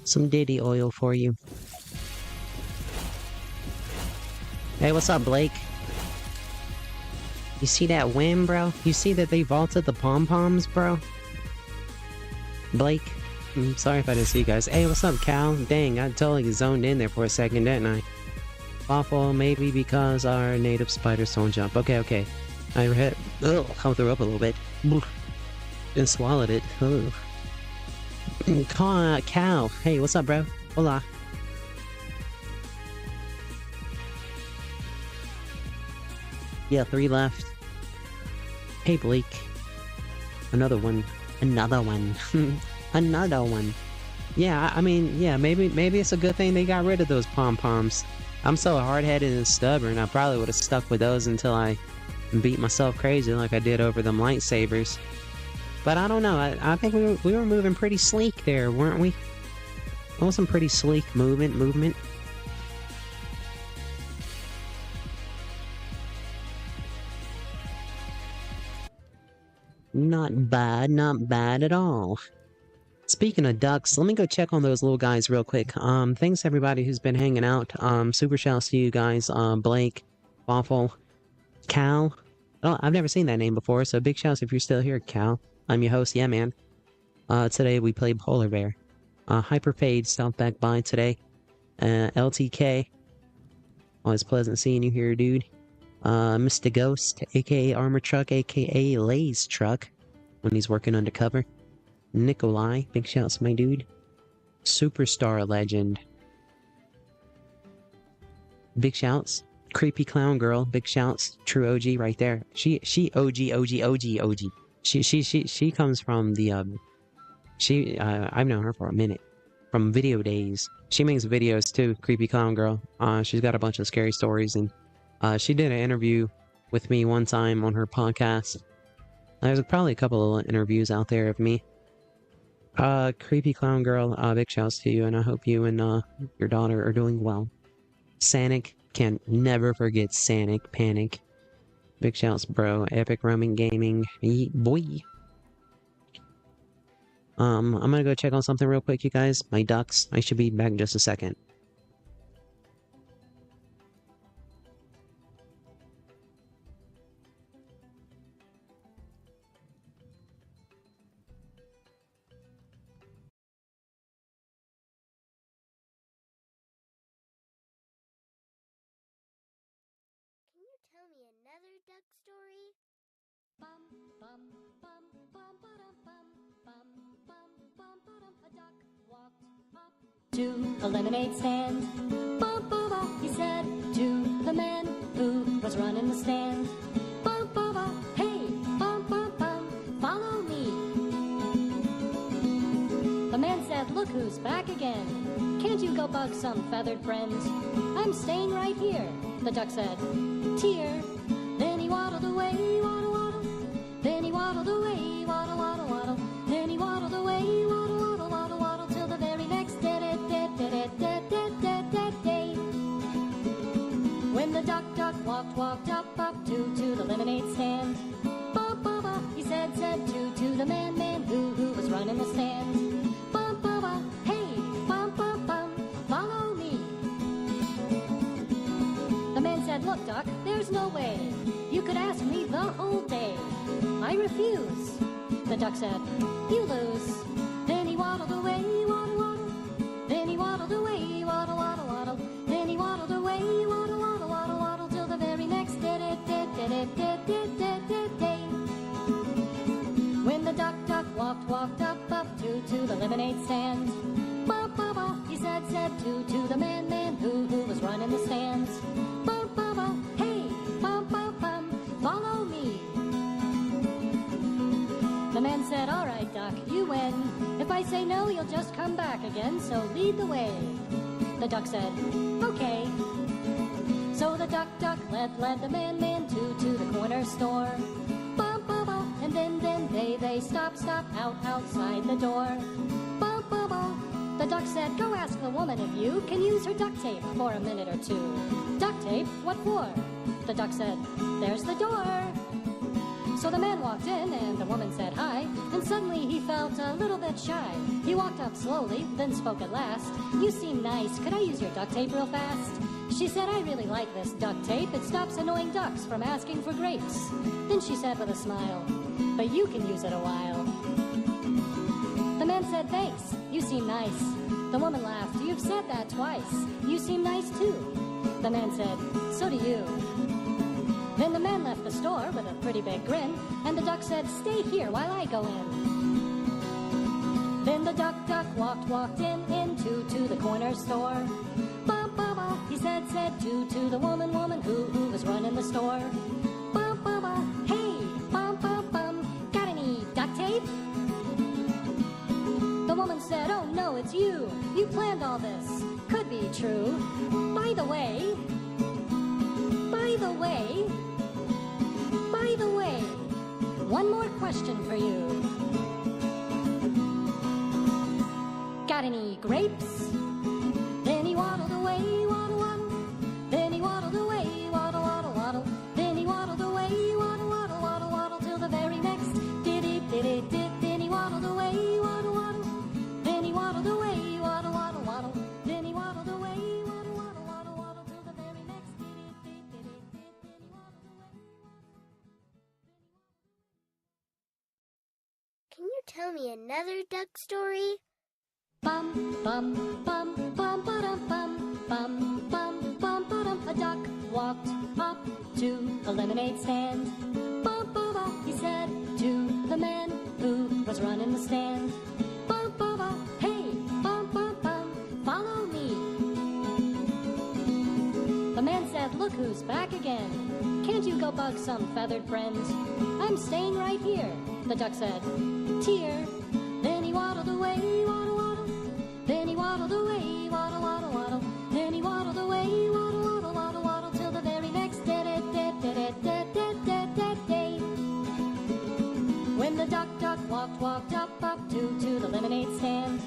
Some Diddy oil for you. Hey, what's up, Blake? You see that win, bro? You see that they vaulted the pom-poms, bro? Blake? I'm sorry if I didn't see you guys. Hey, what's up, Cal? Dang, I totally zoned in there for a second, didn't I? Awful, maybe because our native spiders don't jump. Okay. I read. Ugh, I threw up a little bit. And swallowed it. Ugh. Cal. Hey, what's up, bro? Hola. Yeah, 3 left. Hey, Blake. Another one. Another one. Another one. Yeah, I mean, yeah, maybe it's a good thing they got rid of those pom-poms. I'm so hard-headed and stubborn, I probably would have stuck with those until I beat myself crazy like I did over them lightsabers. But I don't know, I think we were moving pretty sleek there, weren't we? That was some pretty sleek movement. Not bad at all. Speaking of ducks, let me go check on those little guys real quick. Thanks everybody who's been hanging out. Super shouts to you guys, Blake, Waffle, Cal. Oh, I've never seen that name before, so big shouts if you're still here, Cal. I'm your host, man. Today we played Polar Bear. Hyperfade stopped back by today. LTK. Always pleasant seeing you here, dude. Mr. Ghost, aka Armor Truck, aka Lay's Truck, when he's working undercover. Nikolai, big shouts, my dude. Superstar Legend. Big shouts. Creepy Clown Girl, big shouts. True OG right there. She OG. She comes from the, I've known her for a minute. From Video Days. She makes videos too, Creepy Clown Girl. She's got a bunch of scary stories, and she did an interview with me one time on her podcast. There's probably a couple of interviews out there of me. Creepy Clown Girl, big shouts to you, and I hope you and your daughter are doing well. Sanic, can never forget Sanic, Panic. Big shouts, bro. Epic Roaming Gaming, boy. I'm gonna go check on something real quick, you guys. My ducks. I should be back in just a second. Duck story. Bum bum bum bum bum bum bum bum bum bum. A duck walked up to a lemonade stand. Bum bum bum, he said to the man who was running the stand. Bum bum bum, hey, bum bum bum, follow me. The man said, "Look who's back again. Can't you go bug some feathered friends? I'm staying right here." The duck said, "Tear." Then he waddled away, waddle, waddle. Then he waddled away, waddle, waddle, waddle. Then he waddled away, waddle, waddle, waddle, waddle, till the very next day. When the duck walked up to the lemonade stand. Bum, bum, bum, he said to the man who was running the stand. Bum, bum, bum, hey, bum, bum, bum, follow me. The man said, "Look, duck, there's no way. You could ask me the whole day. I refuse." The duck said, "You lose." Then he waddled away, waddle, waddle. Then he waddled away, waddle, waddle, waddle. Then he waddled away, waddle, waddle, waddle, waddle, till the very next day. When the duck walked up to the lemonade stand. Ba, ba, ba, he said to the man who was running the stands. Ba, ba, ba, hey, bum, bum, bum, follow me. The man said, "All right, duck, you win. If I say no, you'll just come back again, so lead the way." The duck said, "Okay." So the duck led the man to the corner store. Bum, bum, bum, and then they stopped outside the door. Bum, bum, bum. The duck said, "Go ask the woman if you can use her duct tape for a minute or two." "Duct tape? What for?" The duck said, "There's the door." So the man walked in and the woman said hi, and suddenly he felt a little bit shy. He walked up slowly, then spoke at last. You seem nice, could I use your duct tape real fast? She said, I really like this duct tape. It stops annoying ducks from asking for grapes. Then she said with a smile, but you can use it a while. The man said, thanks, you seem nice. The woman laughed, you've said that twice. You seem nice too. The man said, so do you. Then the man left the store with a pretty big grin, and the duck said, stay here while I go in. Then the duck walked into the corner store. Bum, bum, bum, he said to the woman who was running the store. Bum, bum, bum, hey, bum, bum, bum, got any duct tape? The woman said, oh no, it's you. You planned all this. Could be true. By the way, one more question for you. Got any grapes? Then he waddled away, waddle, waddle. Then he waddled away, waddle, waddle, waddle. Then he waddled away, waddle, waddle, waddle, waddle, till the very next diddy, diddy, did. Then he waddled away, waddle, waddle. Then he waddled away, waddle, waddle, waddle. Then he waddled away, waddle, waddle, waddle, waddle, till the very next diddy, did, diddy, did. Then he waddled away. Can you tell me another duck story? Bum, bum, bum, bum, ba-dum, bum, bum, bum, bum, ba-dum. A duck walked up to a lemonade stand. Bum, bum, bum, he said to the man who was running the stand. Bum, bum, bum, hey, bum, bum, bum, follow me. The man said, look who's back again. Can't you go bug some feathered friend? I'm staying right here. The duck said, tear. Then he waddled away, waddle, waddle. Then he waddled away, waddle, waddle, waddle. Then he waddled away, waddle, waddle, waddle, waddle, till the very next day. When the duck walked up to the lemonade stand.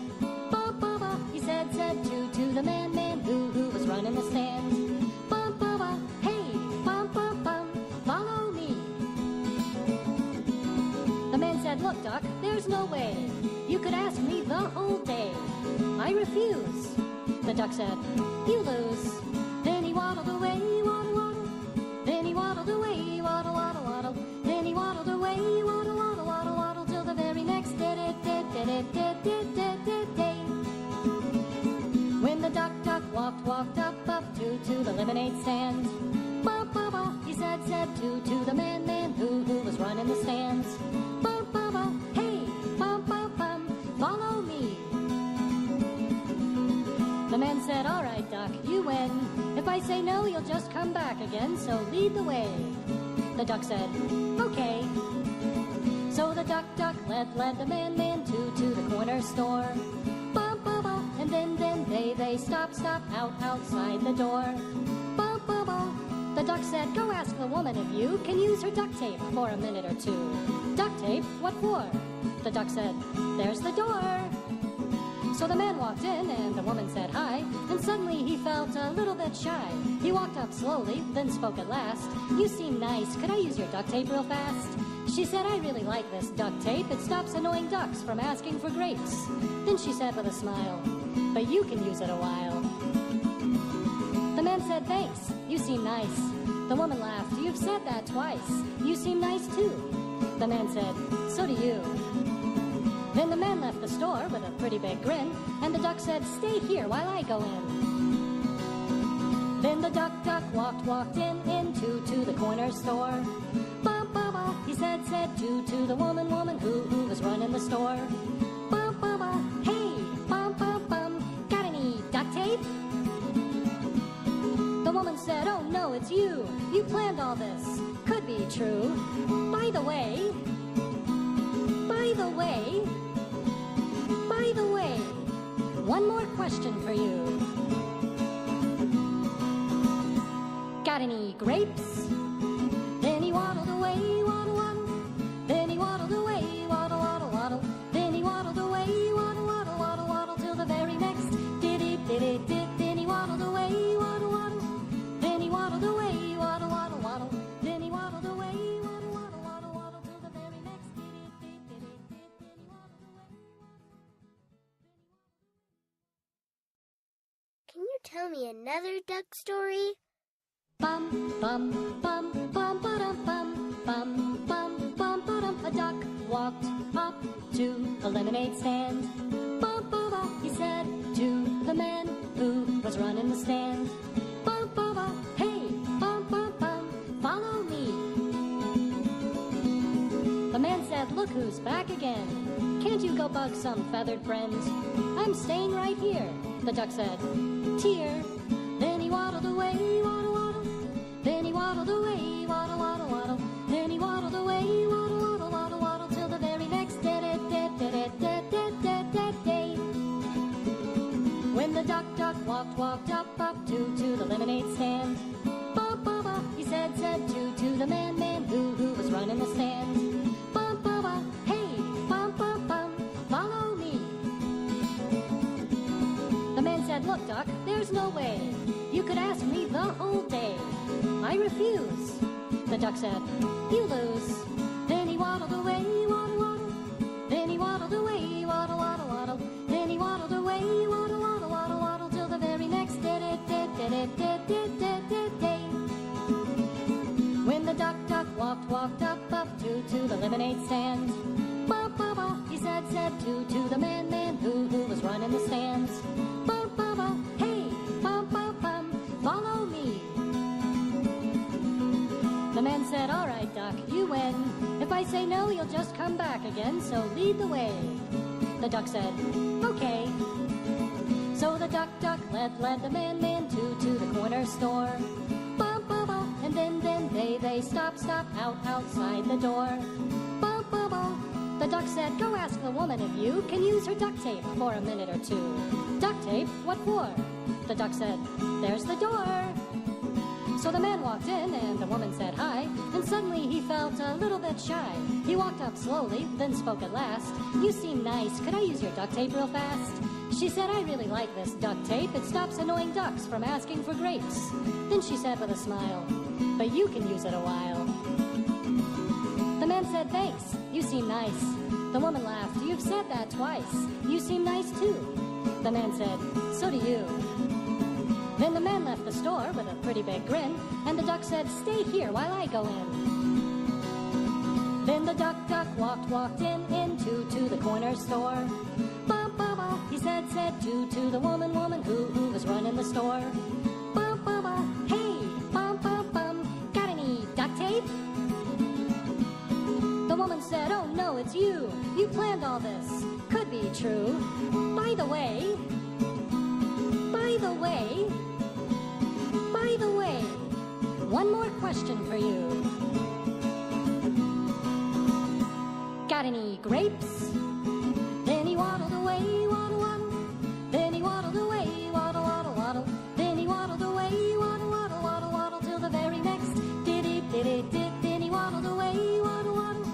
Ba, ba, ba, he said to the man who was running the stand. Ba, ba, ba, hey, bum, bum, bum, follow me. The man said, look, duck, there's no way. You could ask me the whole day. I refuse. The duck said, you lose. Then he waddled away, waddle, waddle. Then he waddled away, waddle, waddle, waddle. Then he waddled away, waddle, waddle, waddle, waddle, till the very next day. When the duck walked up to the lemonade stand. Ba, ba, ba, he said to the man who was running the stands. Ba, ba, ba, hey, bum, bum, bum, follow me. The man said, all right, duck, you win. If I say no, you'll just come back again, so lead the way. The duck said, okay. So the duck led the man to the corner store. Bum, bum, bum, and then they stopped outside the door. Bum, bum, bum. The duck said, go ask the woman if you can use her duct tape for a minute or two. Duct tape? What for? The duck said, there's the door. So the man walked in, and the woman said hi, and suddenly he felt a little bit shy. He walked up slowly, then spoke at last. You seem nice, could I use your duct tape real fast? She said, I really like this duct tape. It stops annoying ducks from asking for grapes. Then she said with a smile, but you can use it a while. The man said, thanks, you seem nice. The woman laughed, you've said that twice. You seem nice too. The man said, so do you. Then the man left the store with a pretty big grin, and the duck said, stay here while I go in. Then the duck walked into the corner store. Bum, bum, bum, he said to the woman who was running the store. Bum, bum, bum, hey, bum, bum, bum, got any duct tape? The woman said, oh no, it's you. You planned all this. Could be true. By the way, one more question for you. Got any grapes? Then he waddled away, waddle, waddle. Then he waddled away, waddle, waddle, waddle. Then he waddled away, waddle, waddle, waddle, waddle, till the very next diddy, diddy, did. Then he waddled away, waddle, waddle. Then he waddled away, waddle, waddle, waddle. Then he waddled away, waddle, waddle, waddle, waddle, till the very next diddy, did, diddy, did. tell me another duck story? Bum, bum, bum, bum, ba-dum, bum, bum, bum, bum, ba-dum. A duck walked up to a lemonade stand. Bum, bum, bum, he said to the man who was running the stand. Bum, bum, bum, hey, bum, bum, bum, follow me. The man said, look who's back again. Can't you go bug some feathered friends? I'm staying right here. The duck said, tear. Then he waddled away, waddle, waddle. Then he waddled away, waddle, waddle, waddle. Then he waddled away, waddle, waddle, waddle, waddle, till the very next day. When the duck walked up to the lemonade stand. Ba, ba, ba, he said to the man who was running the stand. Ba, ba, ba, hey, bum, bum, bum, follow me. The man said, look, duck, there's no way. You could ask me the whole day. I refuse. The duck said, you lose. Then he waddled away, waddle, waddle. Then he waddled away, waddle, waddle, waddle. Then he waddled away, waddle, waddle, waddle, waddle, till the very next day. When the duck walked up to the lemonade stand. Ba, ba, ba, he said to the man who was running the stands. Ba, ba, ba, hey, bum, bum, bum, follow me. The man said, all right, duck, you win. If I say no, you'll just come back again, so lead the way. The duck said, okay. So the duck led the man to the corner store. Bum, bum, bum, and then they stop outside the door. Bum, bum, bum. The duck said, go ask the woman if you can use her duct tape for a minute or two. Duct tape? What for? The duck said, there's the door. So the man walked in, and the woman said hi, and suddenly he felt a little bit shy. He walked up slowly, then spoke at last. You seem nice. Could I use your duct tape real fast? She said, I really like this duct tape. It stops annoying ducks from asking for grapes. Then she said with a smile, but you can use it a while. The man said, thanks. You seem nice. The woman laughed. You've said that twice. You seem nice, too. The man said, so do you. Then the man left the store with a pretty big grin, and the duck said, stay here while I go in. Then the duck walked into the corner store. Bum, bum, bum, he said to the woman who was running the store. Bum, bum, bum, hey, bum, bum, bum, got any duct tape? The woman said, oh no, it's you. You planned all this. Could be true. By the way, one more question for you. Got any grapes? Then he waddled away, waddle, waddle. Then he waddled away, waddle, waddle, waddle. Then he waddled away, waddle, waddle, waddle, waddle, till the very next diddy. Then he waddled away, waddle, waddle.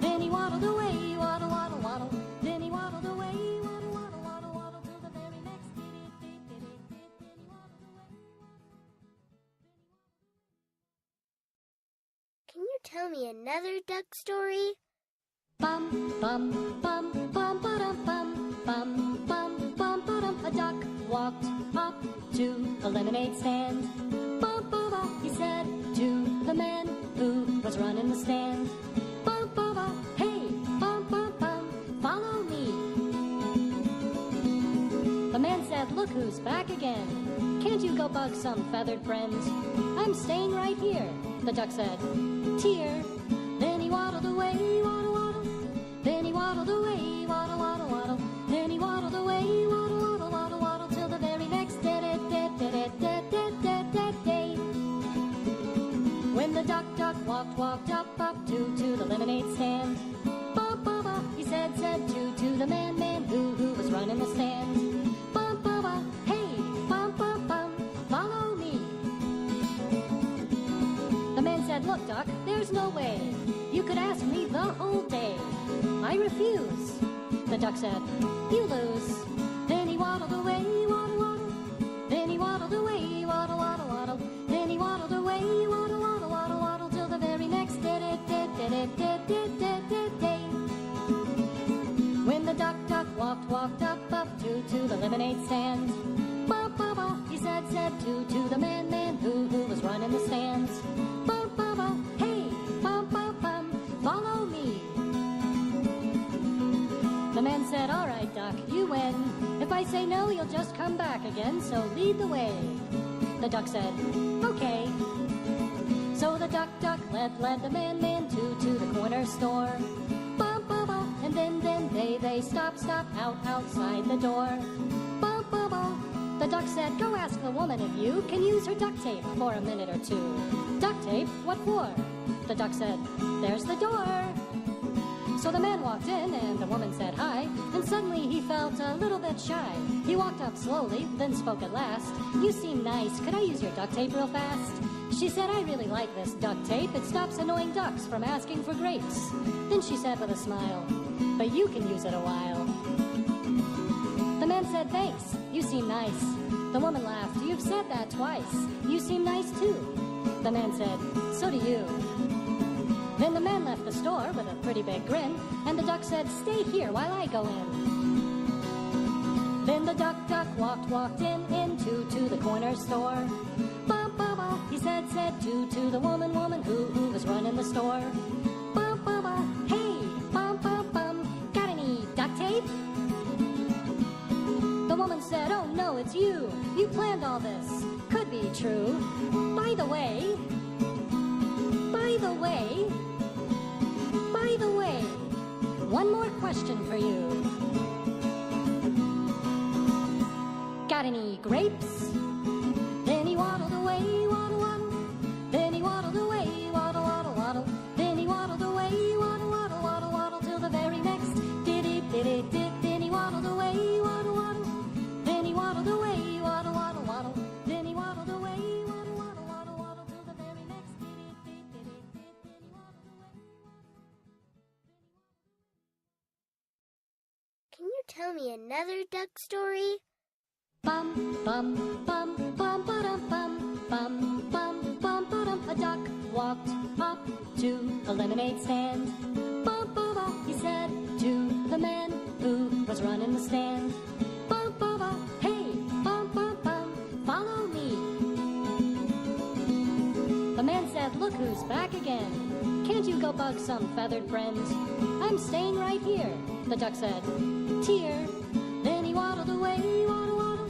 Then he waddled away, waddle, waddle, waddle. Then he waddled away, waddle, waddle, waddle, waddle, till the very next diddy. Can you tell me another duck story? Bum, bum, bum, bum, ba-dum, bum, bum, bum, bum, ba-dum. A duck walked up to a lemonade stand. Bum, bum, bum, he said to the man who was running the stand. Bum, bum, bum, hey, bum, bum, bum, follow me. The man said, look who's back again. Can't you go bug some feathered friends? I'm staying right here. The duck said, tear. Then he waddled away, waddle, waddle. Then he waddled away, waddle, waddle, waddle. Then he waddled away, waddle, waddle, waddle, waddle, till the very next day. When the duck walked up to the lemonade stand. Ba, ba, ba, he said to the man who was running the stand. Ba, ba, ba, hey, bum, bum, bum, follow me. The man said, look, duck, there's no way. You could ask me the whole day. I refuse. The duck said, you lose. Then he waddled away, waddle, waddle. Then he waddled away, waddle, waddle, waddle. Then he waddled away, waddle, waddle, waddle, waddle, till the very next day. When the duck walked up to the lemonade stand. Ba, ba, ba, he said to the man who was running the stands. Bum, bum, bum, hey, bum, bum, bum, follow me. The man said, all right, Duck, you win. If I say no, you'll just come back again, so lead the way. The duck said, okay. So the duck led the man to the corner store. Bum, bum, bum, and then they stop outside the door. Bum, bum, bum. The duck said, go ask the woman if you can use her duct tape for a minute or two. Duct tape? What for? The duck said, there's the door. So the man walked in, and the woman said hi, and suddenly he felt a little bit shy. He walked up slowly, then spoke at last. You seem nice. Could I use your duct tape real fast? She said, I really like this duct tape. It stops annoying ducks from asking for grapes. Then she said with a smile, but you can use it a while. The man said, thanks. You seem nice. The woman laughed. You've said that twice. You seem nice, too. The man said, so do you. Then the man left the store with a pretty big grin, and the duck said, stay here while I go in. Then the duck walked into the corner store. Bum, bum, bum, he said to the woman who was running the store. Bum, bum, bum, hey, bum, bum, bum, got any duct tape? The woman said, oh no, it's you. You planned all this. Could be true. By the way, one more question for you. Got any grapes? Then he waddled away, waddle, waddle. Then he waddled away, waddle, waddle, waddle. Then he waddled away, waddle, waddle, waddle, waddle, till the very next diddy. Then he waddled away, waddle, waddle. Then he waddled away, waddle, waddle, waddle. Then he waddled away, waddle, waddle, waddle, waddle, till the very next diddy. Then he waddled away. Can you tell me another duck story? Bum, bum, bum, bum, ba-dum, bum, bum, bum, bum, ba-dum. A duck walked up to a lemonade stand. Bum, bum, bum, he said to the man who was running the stand. Bum, bum, bum, hey, bum, bum, bum, follow me. The man said, look who's back again. Can't you go bug some feathered friends? I'm staying right here. The duck said, tear. Then he waddled away, waddle, waddle.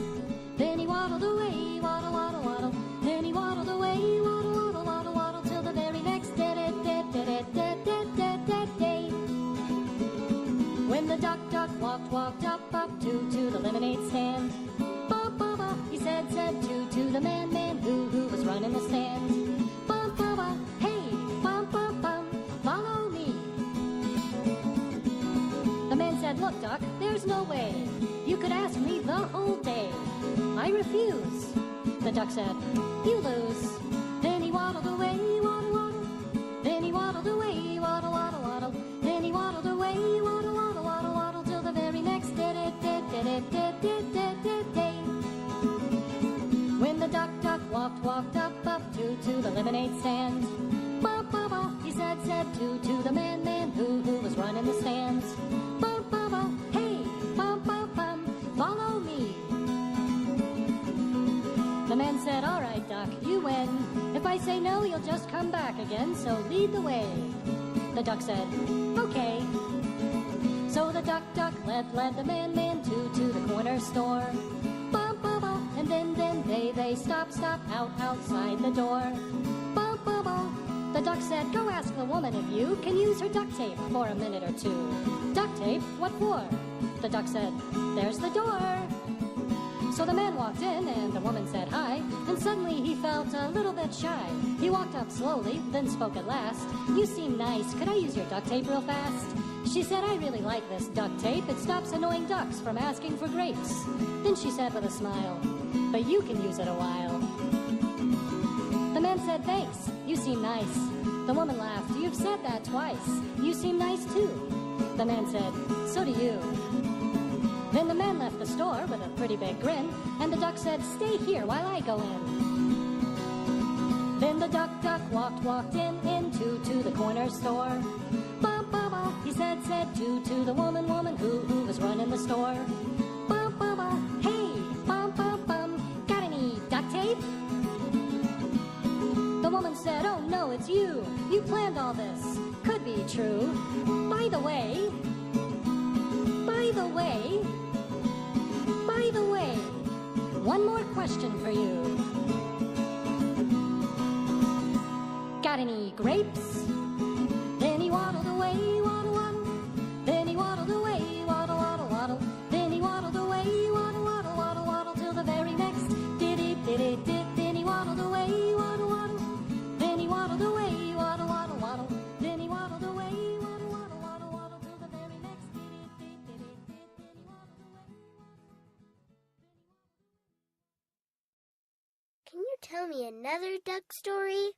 Then he waddled away, waddle, waddle, waddle. Then he waddled away, waddle, waddle, waddle, waddle, till the very next day. When the duck walked up to the lemonade stand. Ba, ba, ba, he said to the man who was running the stand. Ba, ba, ba, hey, bum, bum, bum, follow me. The man said, look, Duck, there's no way. You could ask me the whole day. I refuse. The duck said, you lose. Then he waddled away, waddle, waddle. Then he waddled away, waddle, waddle, waddle. Then he waddled away, waddle, waddle, waddle, waddle, till the very next day. When the duck walked up to the lemonade stand. Ba, ba, ba, he said to the man who was running the stands. Ba, ba, ba, hey, bum, bum, bum, follow me. The man said, all right, Duck, you win. If I say no, you'll just come back again, so lead the way. The duck said, okay. So the duck led the man to the corner store. Bum, bum, bum, and then they stop outside the door. Bum, bum, bum. The duck said, go ask the woman if you can use her duct tape for a minute or two. Duct tape? What for? The duck said, there's the door. So the man walked in, and the woman said hi, and suddenly he felt a little bit shy. He walked up slowly, then spoke at last. You seem nice. Could I use your duct tape real fast? She said, I really like this duct tape. It stops annoying ducks from asking for grapes. Then she said with a smile, but you can use it a while. The man said, thanks. You seem nice. The woman laughed. You've said that twice. You seem nice, too. The man said, so do you. Then the man left the store with a pretty big grin, and the duck said, stay here while I go in. Then the duck walked into the corner store. Bum, bum, bum, he said to the woman who was running the store. Bum, bum, bum, hey, bum, bum, bum, got any duct tape? said, oh no, it's you. You planned all this. Could be true. By the way, one more question for you. Got any grapes? Then he waddled away, waddle, waddle. Then he waddled away, waddle, waddle, waddle. Then he waddled away, waddle, waddle, waddle, waddle, till the very next diddy, diddy, did. Then he waddled away, waddle, waddle. Then he waddled away, waddle, waddle, waddle. Then he waddled away, waddle, waddle, waddle, waddle, till the very next diddy, did, diddy, did. Then he waddled away. Can you tell me another duck story?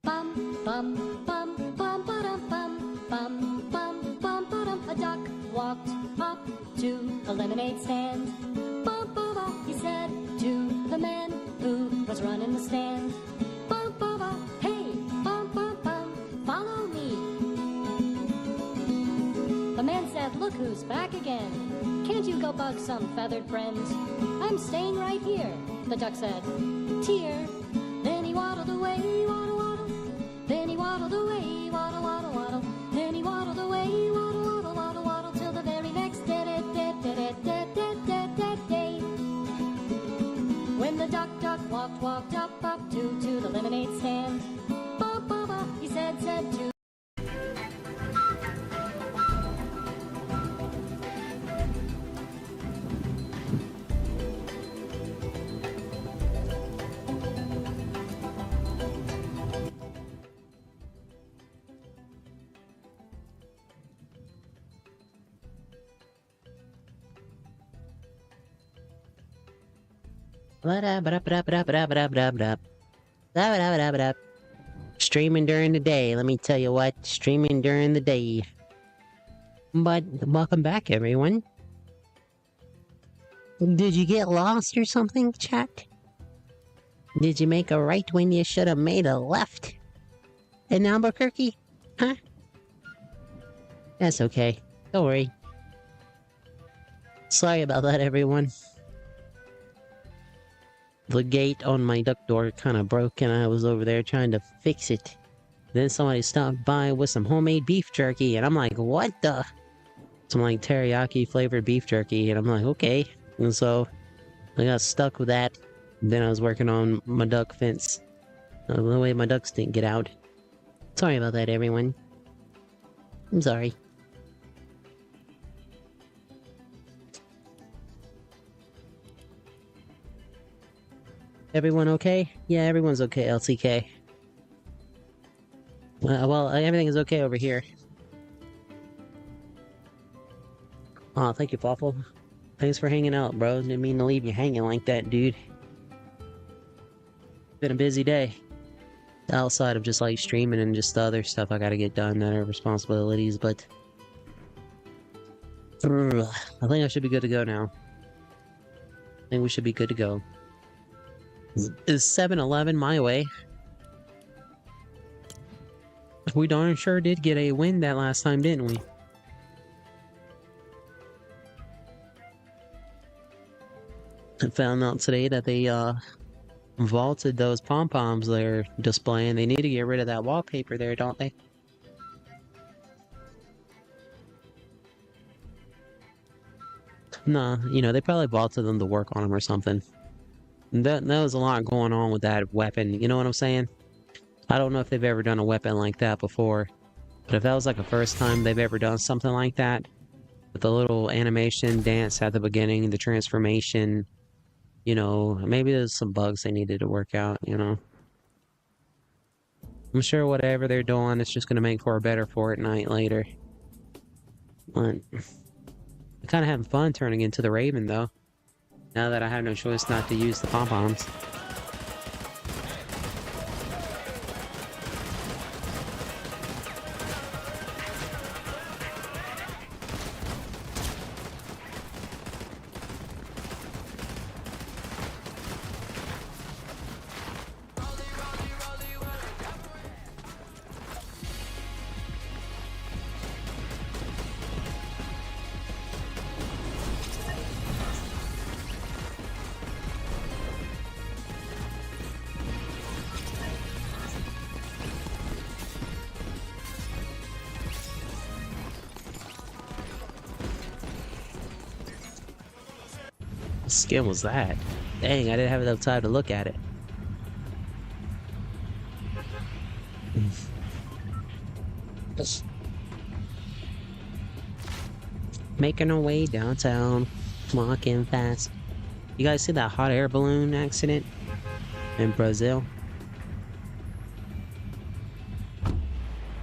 Bum, bum, bum, bum, ba-dum, bum, bum, bum, bum, ba-dum. A duck walked up to a lemonade stand. Bum, bum, bum, he said to the man who was running the stand. Bum, bum, bum, hey, bum, bum, bum, follow me. The man said, look who's back again. Can't you go bug some feathered friends? I'm staying right here, the duck said. Tear. Then he waddled away, waddle, waddle. Then he waddled away, waddle, waddle, waddle. Then he waddled away, waddle, waddle, waddle, waddle, till the very next day. When the duck walked up to the lemonade stand. Ba, ba, ba, he said to. Streaming during the day, let me tell you what, streaming during the day. But welcome back, everyone. Did you get lost or something, chat? Did you make a right when you should have made a left? In Albuquerque? Huh? That's okay. Don't worry. Sorry about that, everyone. The gate on my duck door kind of broke and I was over there trying to fix it. Then somebody stopped by with some homemade beef jerky and I'm like, what the? Some like teriyaki flavored beef jerky and I'm like, okay. And so I got stuck with that. Then I was working on my duck fence. The way my ducks didn't get out. Sorry about that, everyone. I'm sorry. Everyone okay? Yeah, everyone's okay, LCK. Well, everything is okay over here. Aw, thank you, Fawful. Thanks for hanging out, bro. Didn't mean to leave you hanging like that, dude. Been a busy day. Outside of just, like, streaming and just the other stuff I gotta get done that are responsibilities, but... I think I should be good to go now. I think we should be good to go. Is 7-Eleven my way? We darn sure did get a win that last time, didn't we? I found out today that they vaulted those pom-poms they're displaying. They need to get rid of that wallpaper there, don't they? Nah, you know, they probably vaulted them to work on them or something. That was a lot going on with that weapon, you know what I'm saying? I don't know if they've ever done a weapon like that before, but if that was like the first time they've ever done something like that, with the little animation dance at the beginning, the transformation, you know, maybe there's some bugs they needed to work out, you know? I'm sure whatever they're doing, it's just gonna make for a better Fortnite later. But I'm kinda having fun turning into the Raven, though. Now that I have no choice not to use the pom-poms. What skin was that? Dang, I didn't have enough time to look at it. Making our way downtown, walking fast. You guys see that hot air balloon accident in Brazil?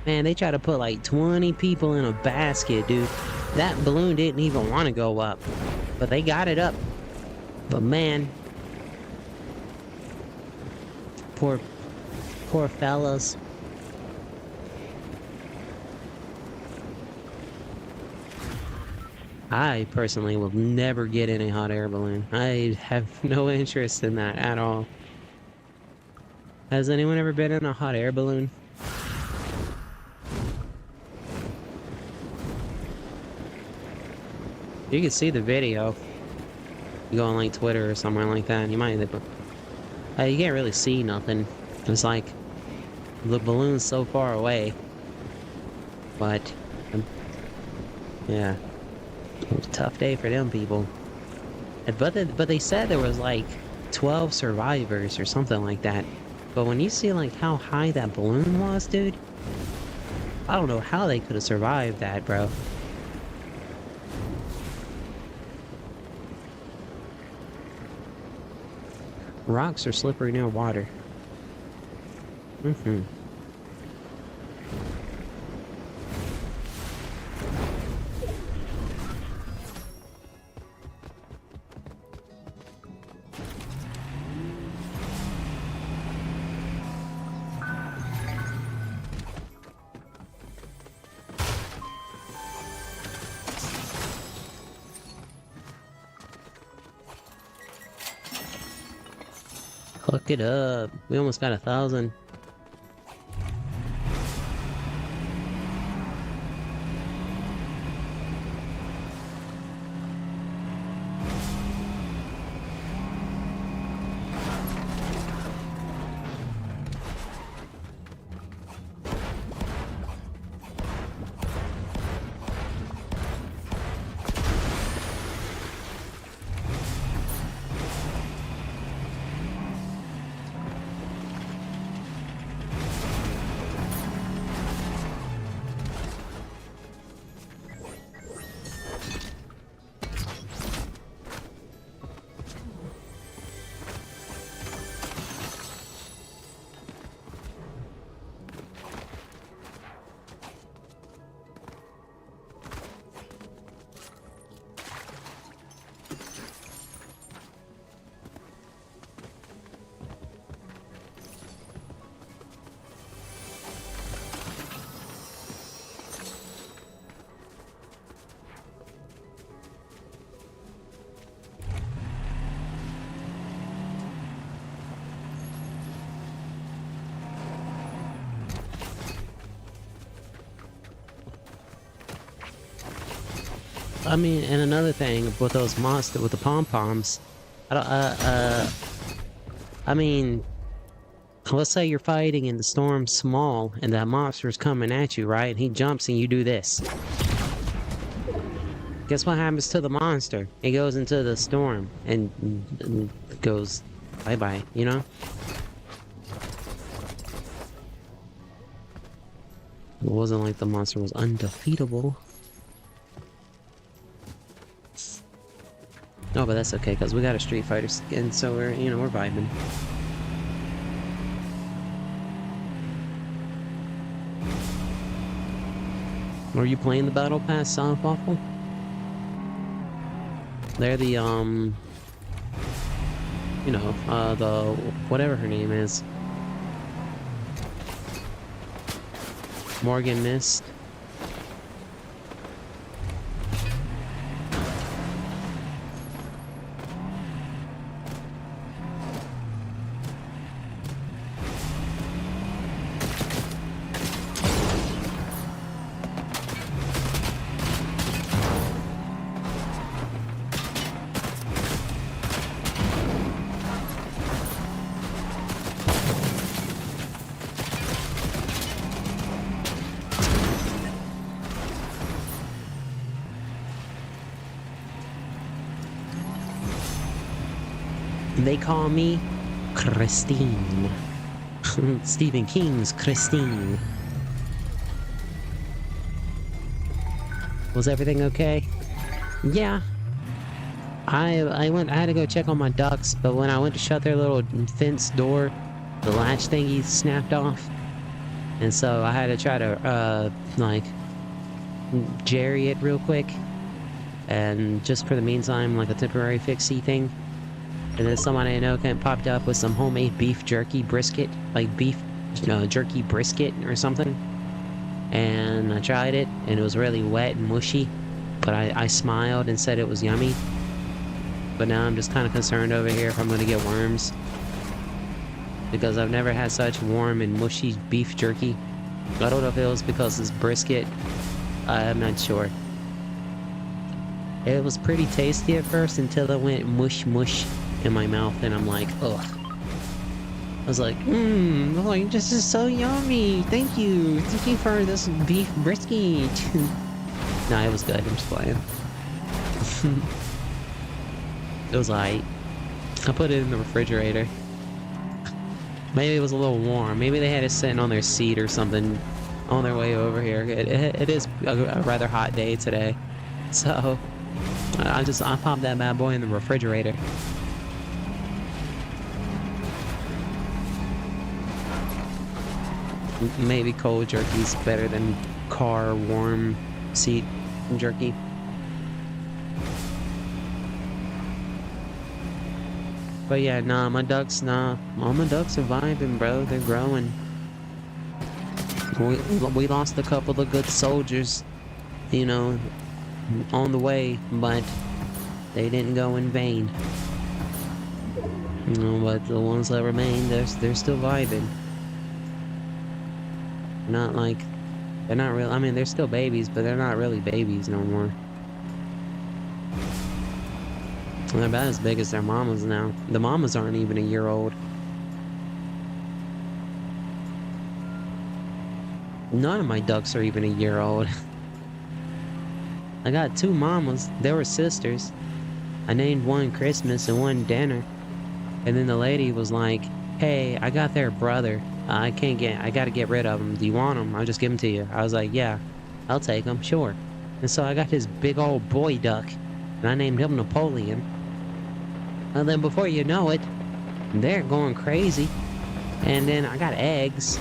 Man, they tried to put like 20 people in a basket, dude. That balloon didn't even want to go up, but they got it up. But man, poor fellas. I personally will never get in a hot air balloon. I have no interest in that at all. Has anyone ever been in a hot air balloon? You can see the video. You go on like Twitter or somewhere like that, and you might. You can't really see nothing. It's like the balloon's so far away. But yeah, it was a tough day for them people. But they said there was like 12 survivors or something like that. But when you see like how high that balloon was, dude, I don't know how they could have survived that, bro. Rocks are slippery near water. Hook it up. We almost got 1,000. I mean, and another thing with those monsters with the pom-poms, I mean, let's say you're fighting and the storm's small and that monster's coming at you, right? And he jumps and you do this. Guess what happens to the monster? It goes into the storm and goes bye-bye, you know? It wasn't like the monster was undefeatable. No, but that's okay, because we got a Street Fighter skin, so we're, you know, we're vibing. Are you playing the Battle Pass, Silent Waffle? They're the, you know, the, whatever her name is. Morgan Mist. They call me Christine. Stephen King's Christine. Was everything okay? Yeah. I had to go check on my ducks, but when I went to shut their little fence door, the latch thingy snapped off. And so I had to try to, like, jerry it real quick. And just for the meantime, like a temporary fixie thing. And then someone I know popped up with some homemade beef jerky brisket. Like beef jerky brisket or something. And I tried it, and it was really wet and mushy. But I smiled and said it was yummy. But now I'm just kind of concerned over here if I'm going to get worms. Because I've never had such warm and mushy beef jerky. I don't know if it was because it's brisket. I'm not sure. It was pretty tasty at first until it went mush mush in my mouth, and I'm like, ugh. I was like, like, this is so yummy. Thank you for this beef brisket. Nah, it was good. I'm just playing. It was alright. I put it in the refrigerator. Maybe it was a little warm. Maybe they had it sitting on their seat or something on their way over here. It is a rather hot day today. So, I popped that bad boy in the refrigerator. Maybe cold jerky's better than car warm seat jerky. But yeah, all my ducks are vibing, bro. They're growing. We lost a couple of good soldiers, you know, on the way, but they didn't go in vain. You know, but the ones that remain, they're still vibing. Not like, they're not real. I mean, they're still babies, but they're not really babies no more. They're about as big as their mamas now. The mamas aren't even a year old. None of my ducks are even a year old. I got 2 mamas. They were sisters. I named one Christmas and one Dinner. And then the lady was like, hey, I got their brother. I gotta get rid of him. Do you want him? I'll just give him to you. I was like, yeah, I'll take him, sure. And so I got this big old boy duck. And I named him Napoleon. And then before you know it, they're going crazy. And then I got eggs.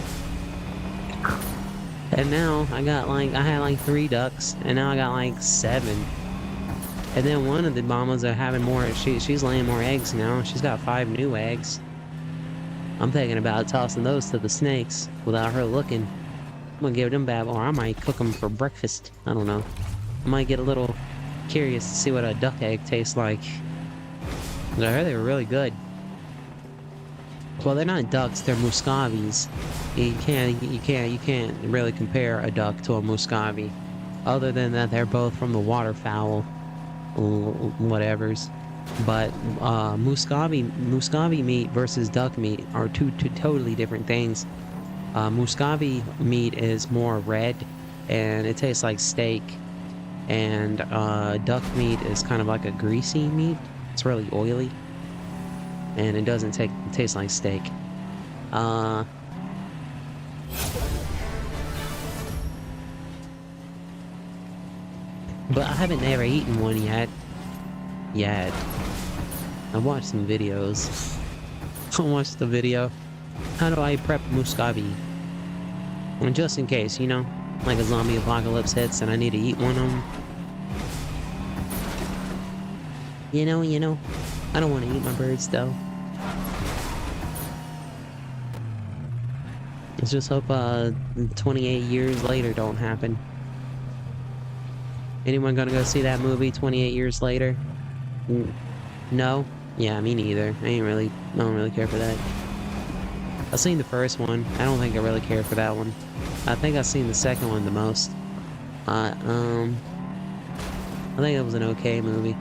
And now I had like 3 ducks. And now I got like 7. And then one of the mamas are having more, she's laying more eggs now. She's got 5 new eggs. I'm thinking about tossing those to the snakes without her looking. I'm gonna give them back, or I might cook them for breakfast. I don't know. I might get a little curious to see what a duck egg tastes like. I heard they were really good. Well, they're not ducks, they're muscavies. You can't really compare a duck to a muscovy. Other than that, they're both from the waterfowl, whatevers. But muscovy meat versus duck meat are two totally different things. Muscovy meat is more red, and it tastes like steak. And duck meat is kind of like a greasy meat. It's really oily, and it doesn't taste like steak. But I haven't ever eaten one yet. I watched some videos. I watched the video. How do I prep muscovy? And just in case, you know, like a zombie apocalypse hits and I need to eat one of them. You know, I don't want to eat my birds though. Let's just hope 28 years later don't happen. Anyone gonna go see that movie 28 years later? No? Yeah, me neither. I don't really care for that. I've seen the first one. I don't think I really care for that one. I think I've seen the second one the most. I think it was an okay movie.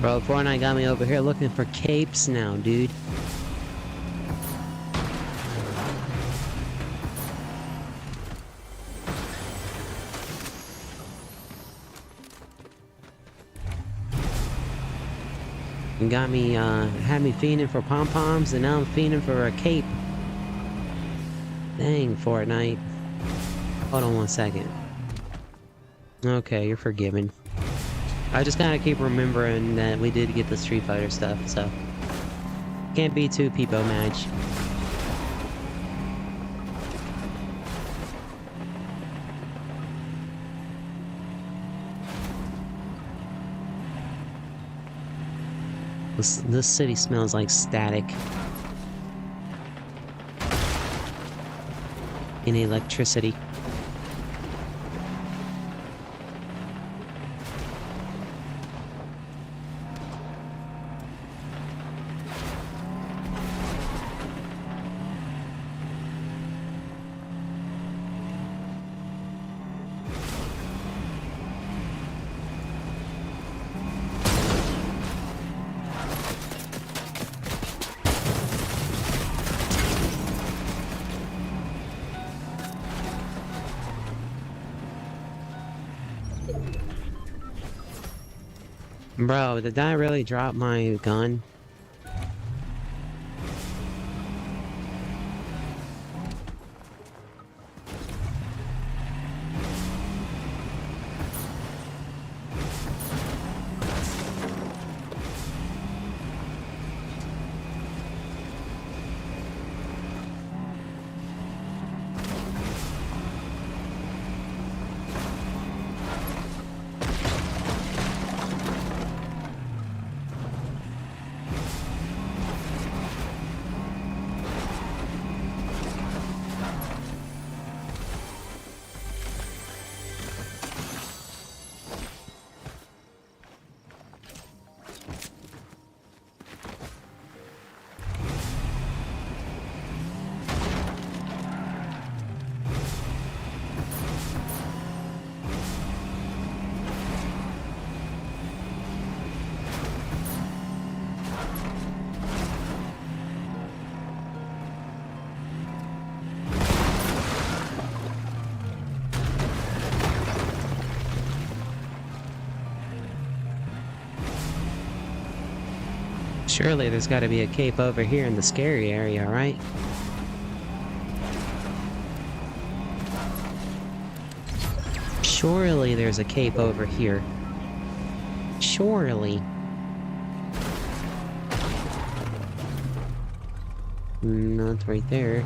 Bro, Fortnite got me over here looking for capes now, dude. And got me, had me fiending for pom-poms, and now I'm fiending for a cape. Dang, Fortnite. Hold on one second. Okay, you're forgiven. I just gotta keep remembering that we did get the Street Fighter stuff, so... Can't be too peepo match. This city smells like static. And electricity. Bro, did I really drop my gun? Surely there's gotta be a cape over here in the scary area, right? Surely there's a cape over here. Surely. Not right there.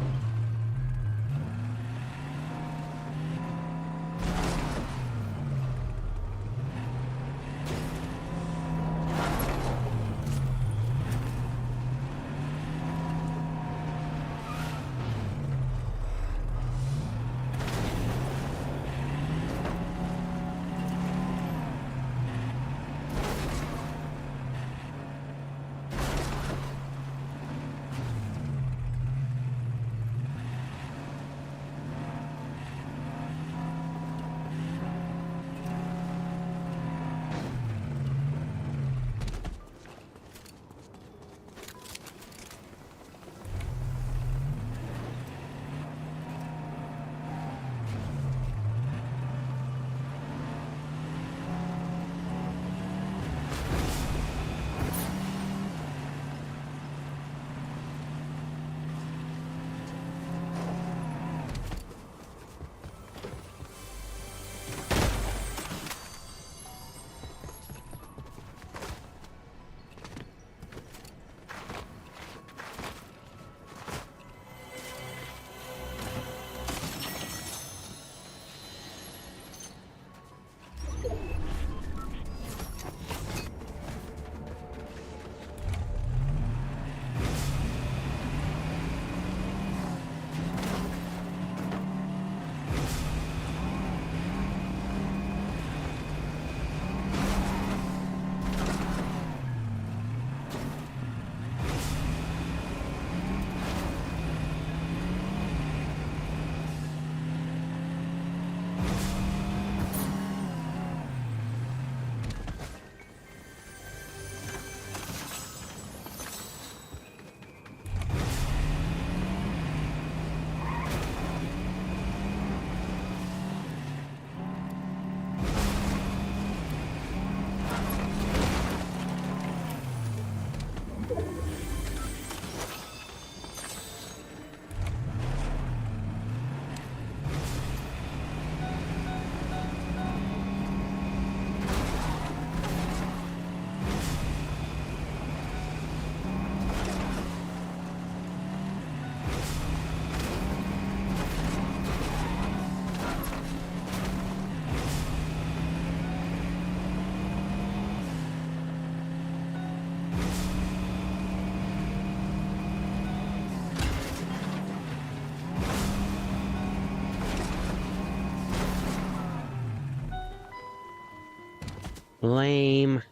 Lame.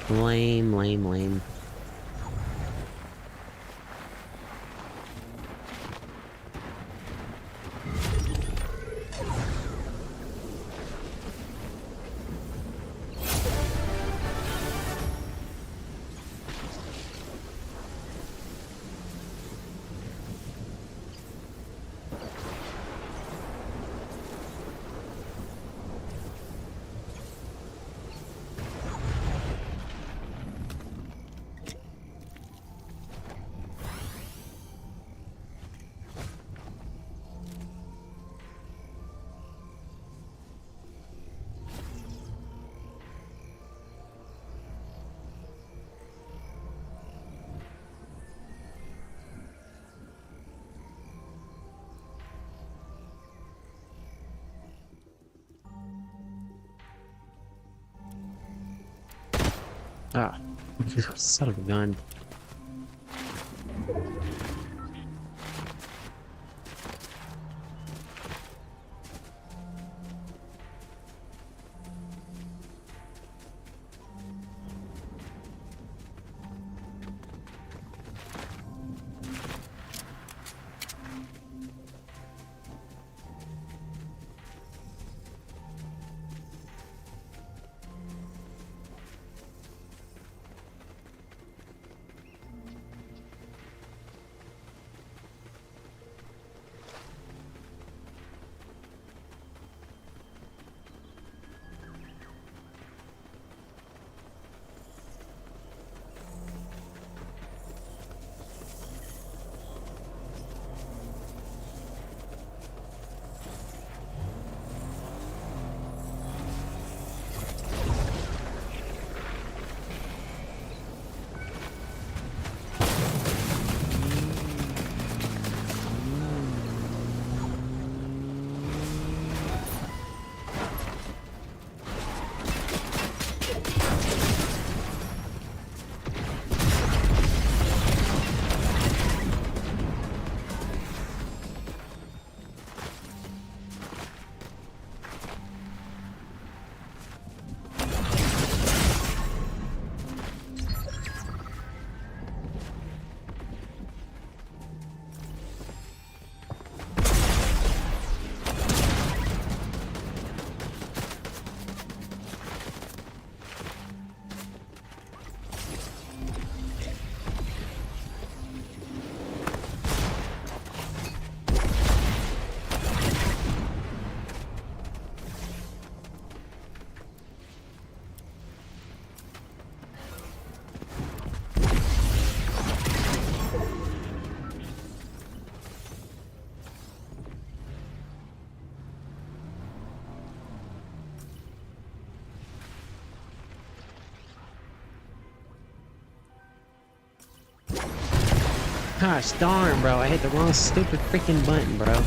Lame, lame, lame. Ah, son of a gun. Gosh darn, bro. I hit the wrong stupid freaking button, bro.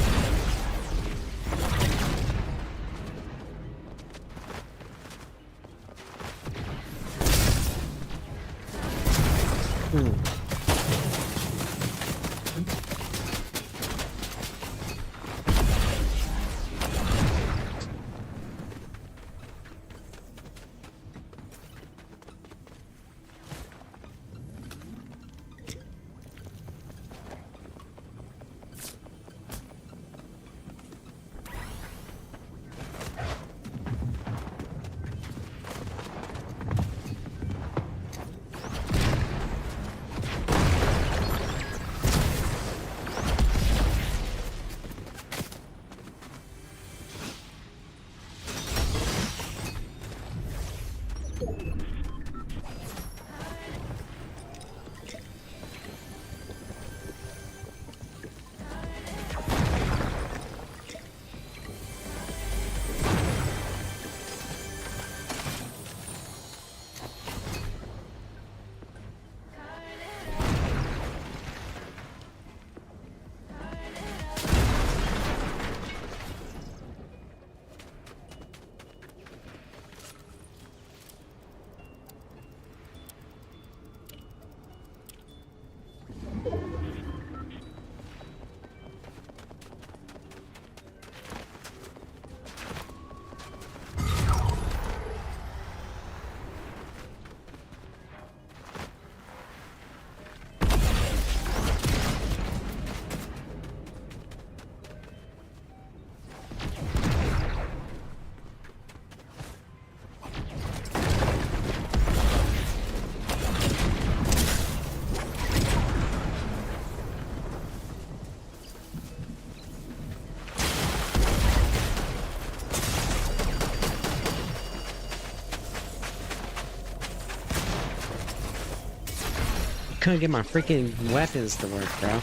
Couldn't get my freaking weapons to work, bro.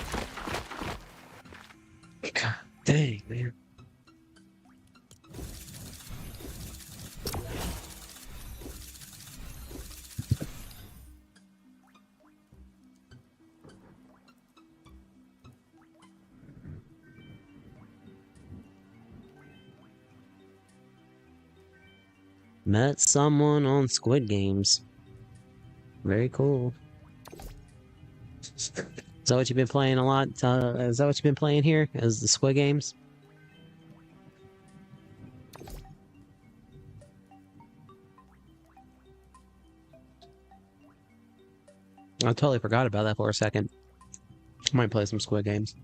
God dang, man. Met someone on Squid Games. Very cool. Is that what you've been playing a lot? Is that what you've been playing here? Is the Squid Games? I totally forgot about that for a second. Might play some Squid Games.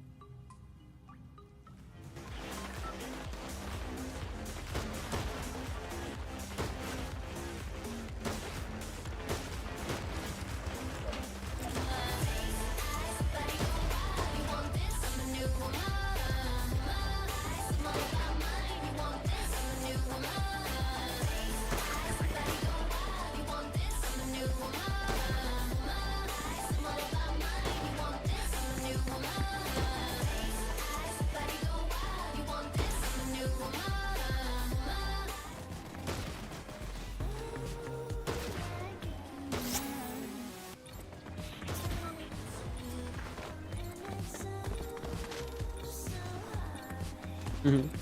Mm-hmm.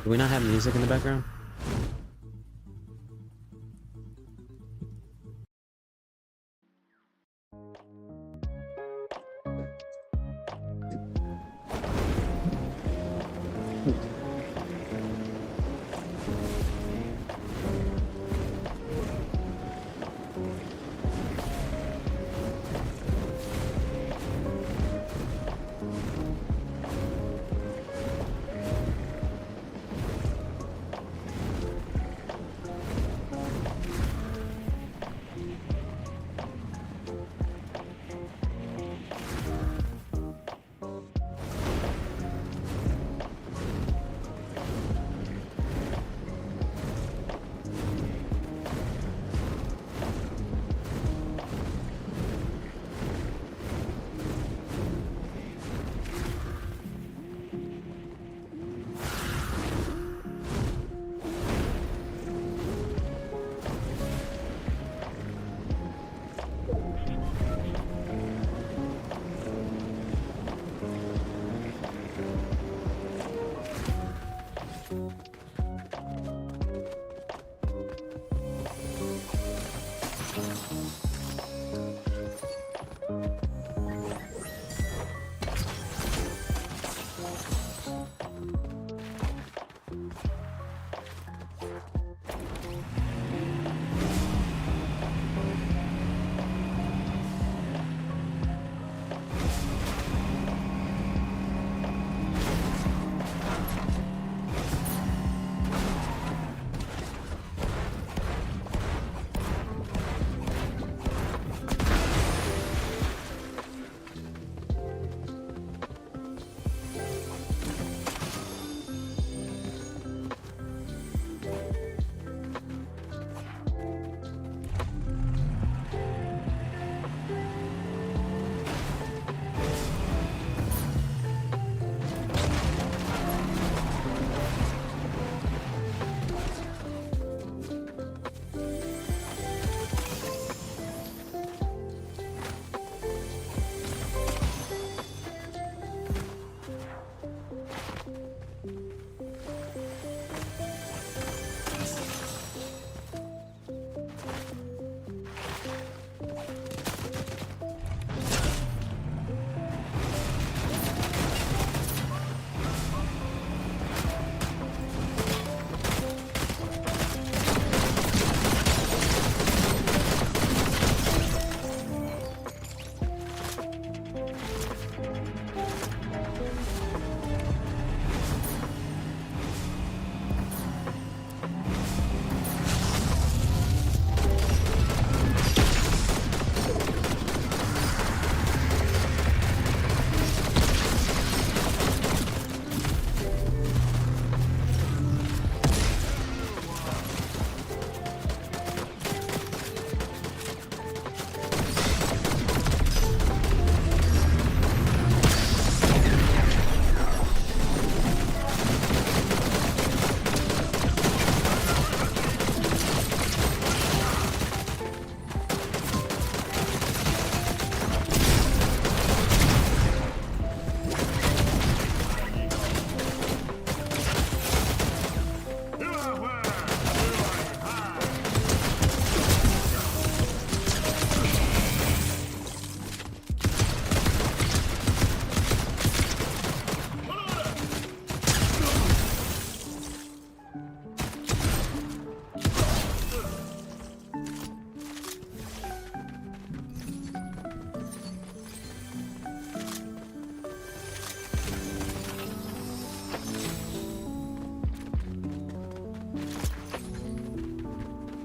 Do we not have music in the background?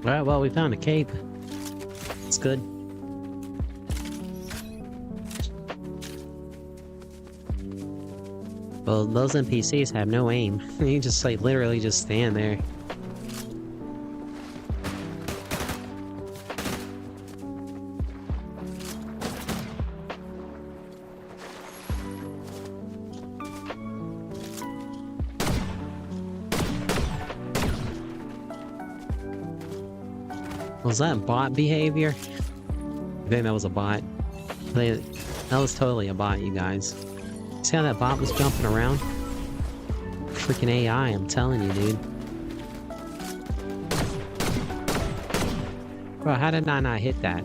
Alright, well, we found a cape. It's good. Well, those NPCs have no aim. You just, like, literally just stand there. Was that bot behavior? I think that was a bot. That was totally a bot, you guys. See how that bot was jumping around? Freaking AI, I'm telling you, dude. Bro, how did I not hit that?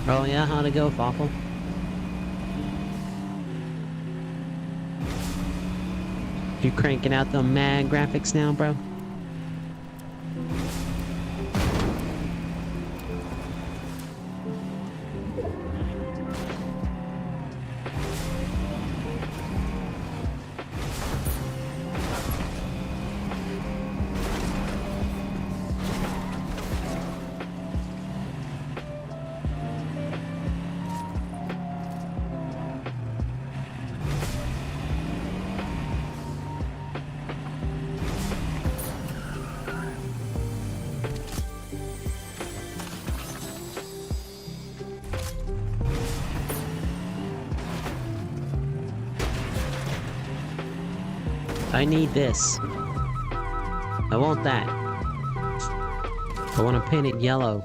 Oh yeah, how'd it go, Fawful? You cranking out the mad graphics now, bro? I need this. I want that. I want to paint it yellow.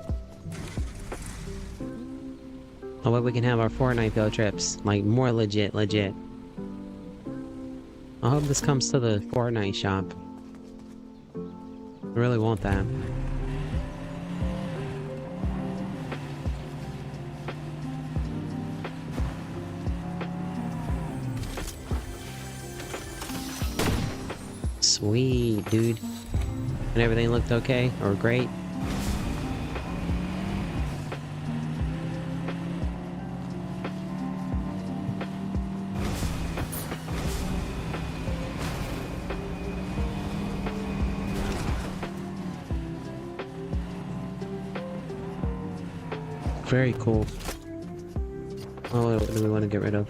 That way we can have our Fortnite field trips. Like, more legit. I hope this comes to the Fortnite shop. I really want that. Sweet, dude. And everything looked okay? Or great? Very cool. Oh, what do we want to get rid of?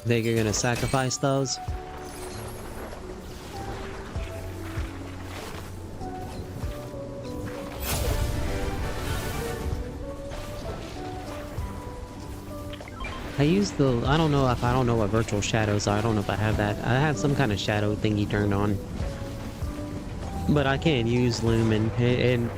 Think you're gonna sacrifice those? I don't know what virtual shadows are. I don't know if I have that. I have some kind of shadow thingy turned on. But I can't use Lumen. And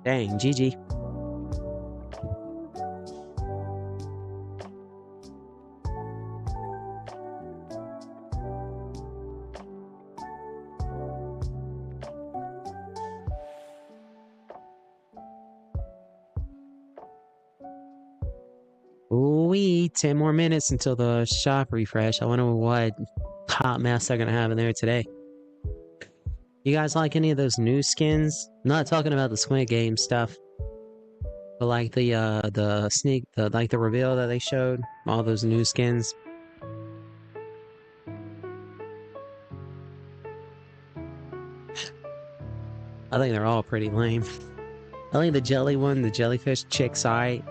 dang, GG. Ooh-wee, 10 more minutes until the shop refresh. I wonder what hot mess they're gonna have in there today. You guys like any of those new skins? Not talking about the Squid Game stuff, but like the sneak, the reveal that they showed, all those new skins. I think they're all pretty lame. I think the jelly one, the jellyfish chick's alright.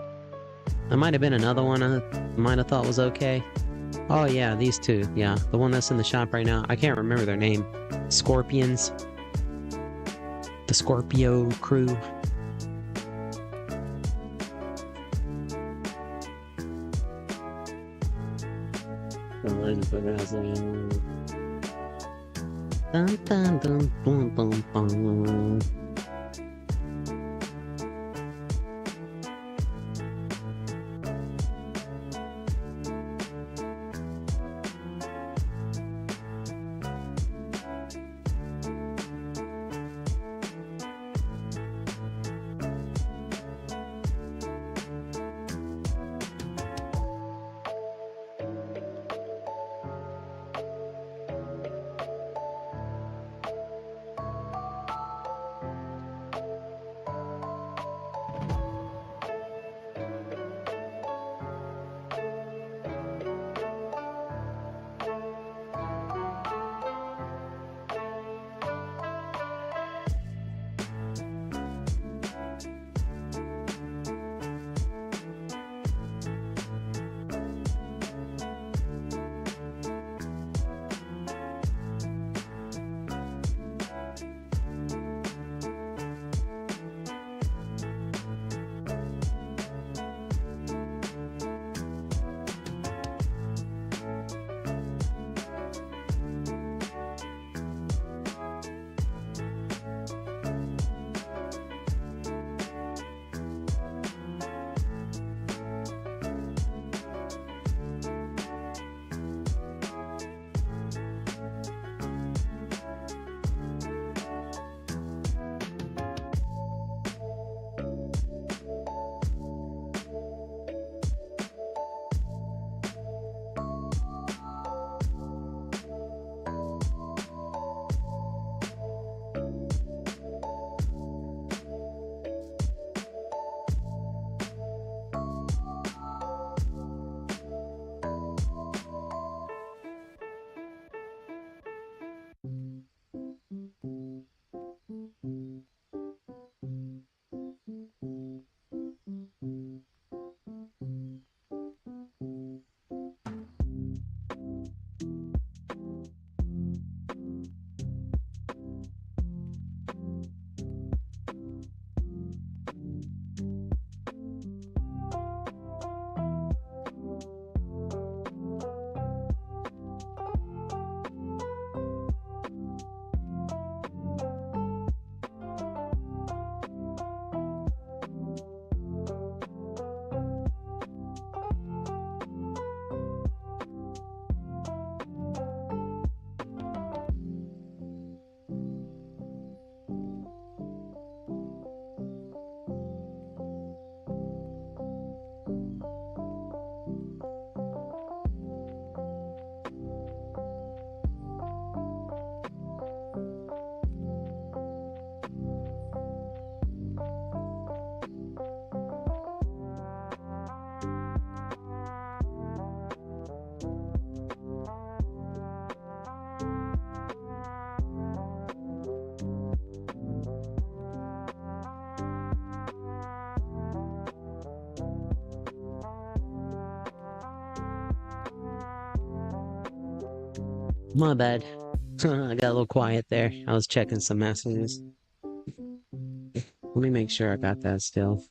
There might have been another one I might have thought was okay. Oh yeah, these two. Yeah, the one that's in the shop right now. I can't remember their name. Scorpions. The Scorpio crew. Dun, dun, dun, dun, dun, dun. My bad. I got a little quiet there. I was checking some messages. Let me make sure I got that still.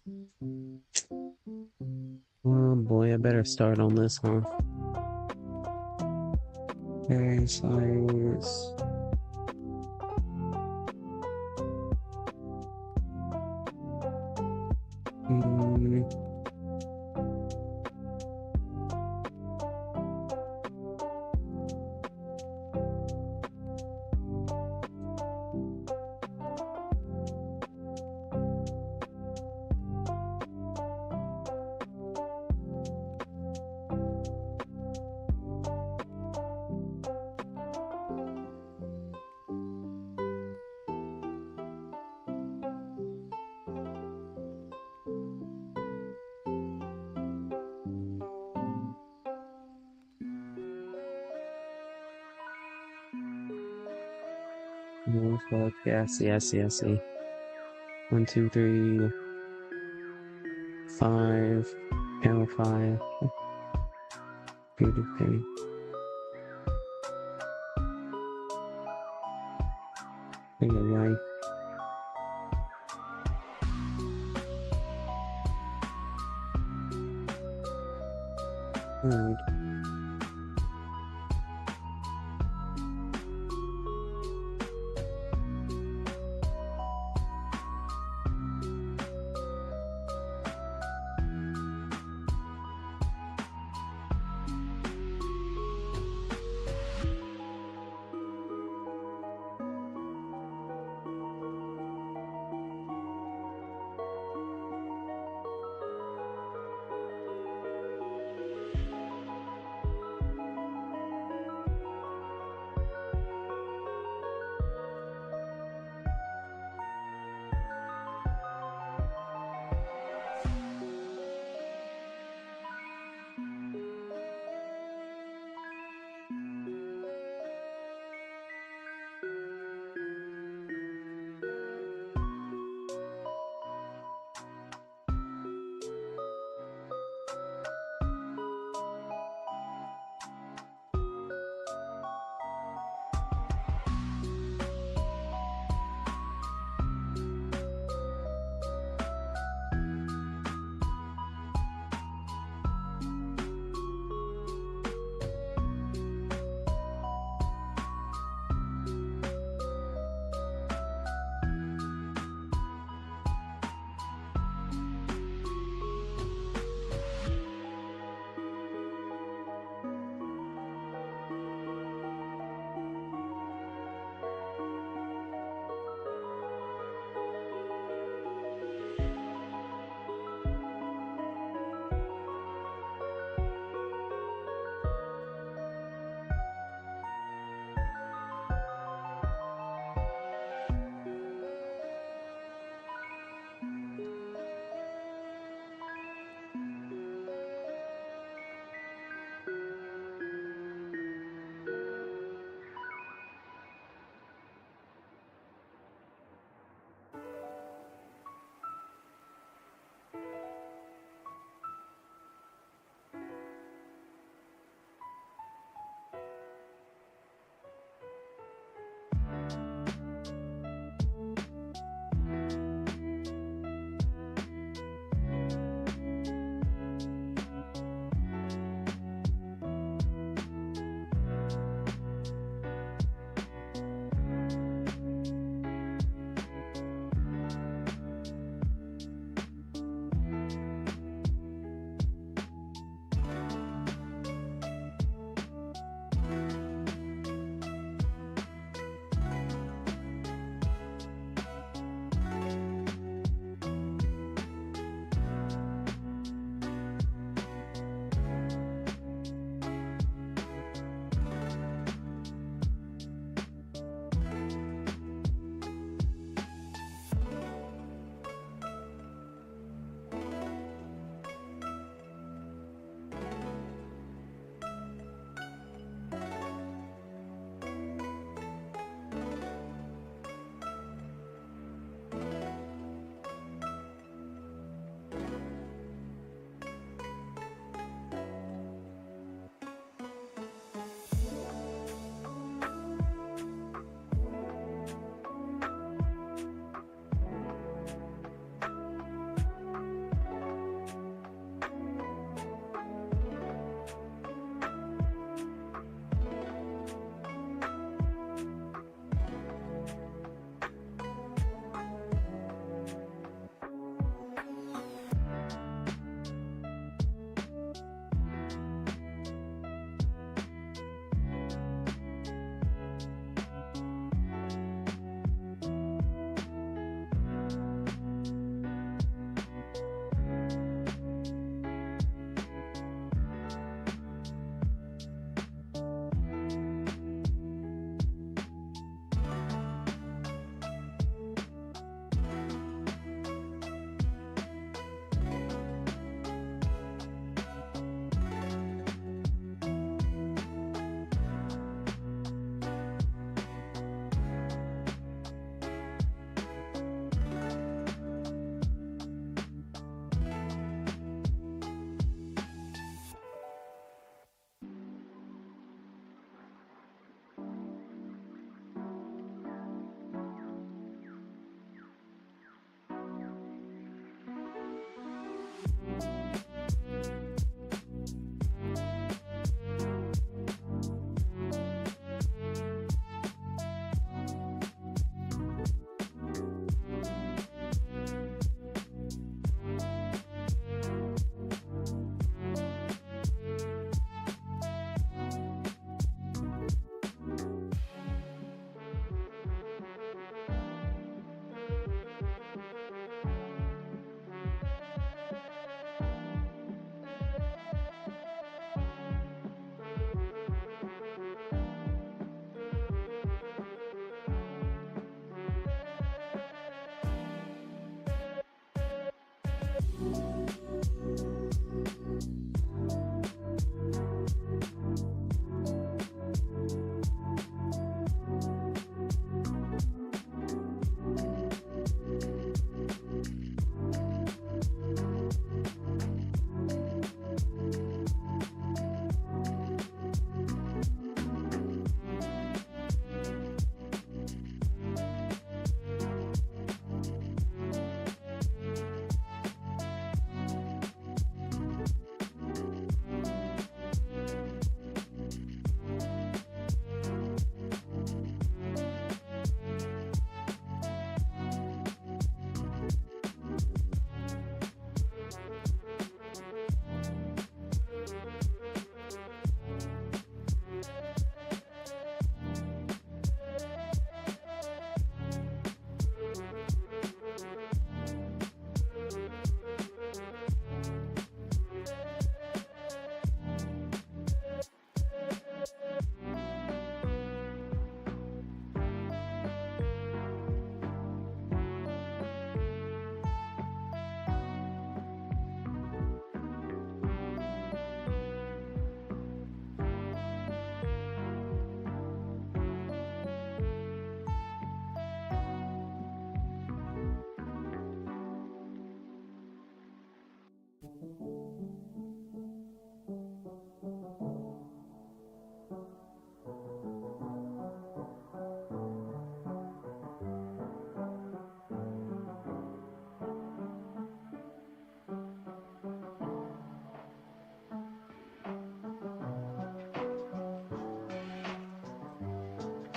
Oh boy, I better start on this, huh? Okay, size. Yes, yes, yes, yes. 1, 2, 3, 5. Panel 5. PolarBear's. Right. Alright.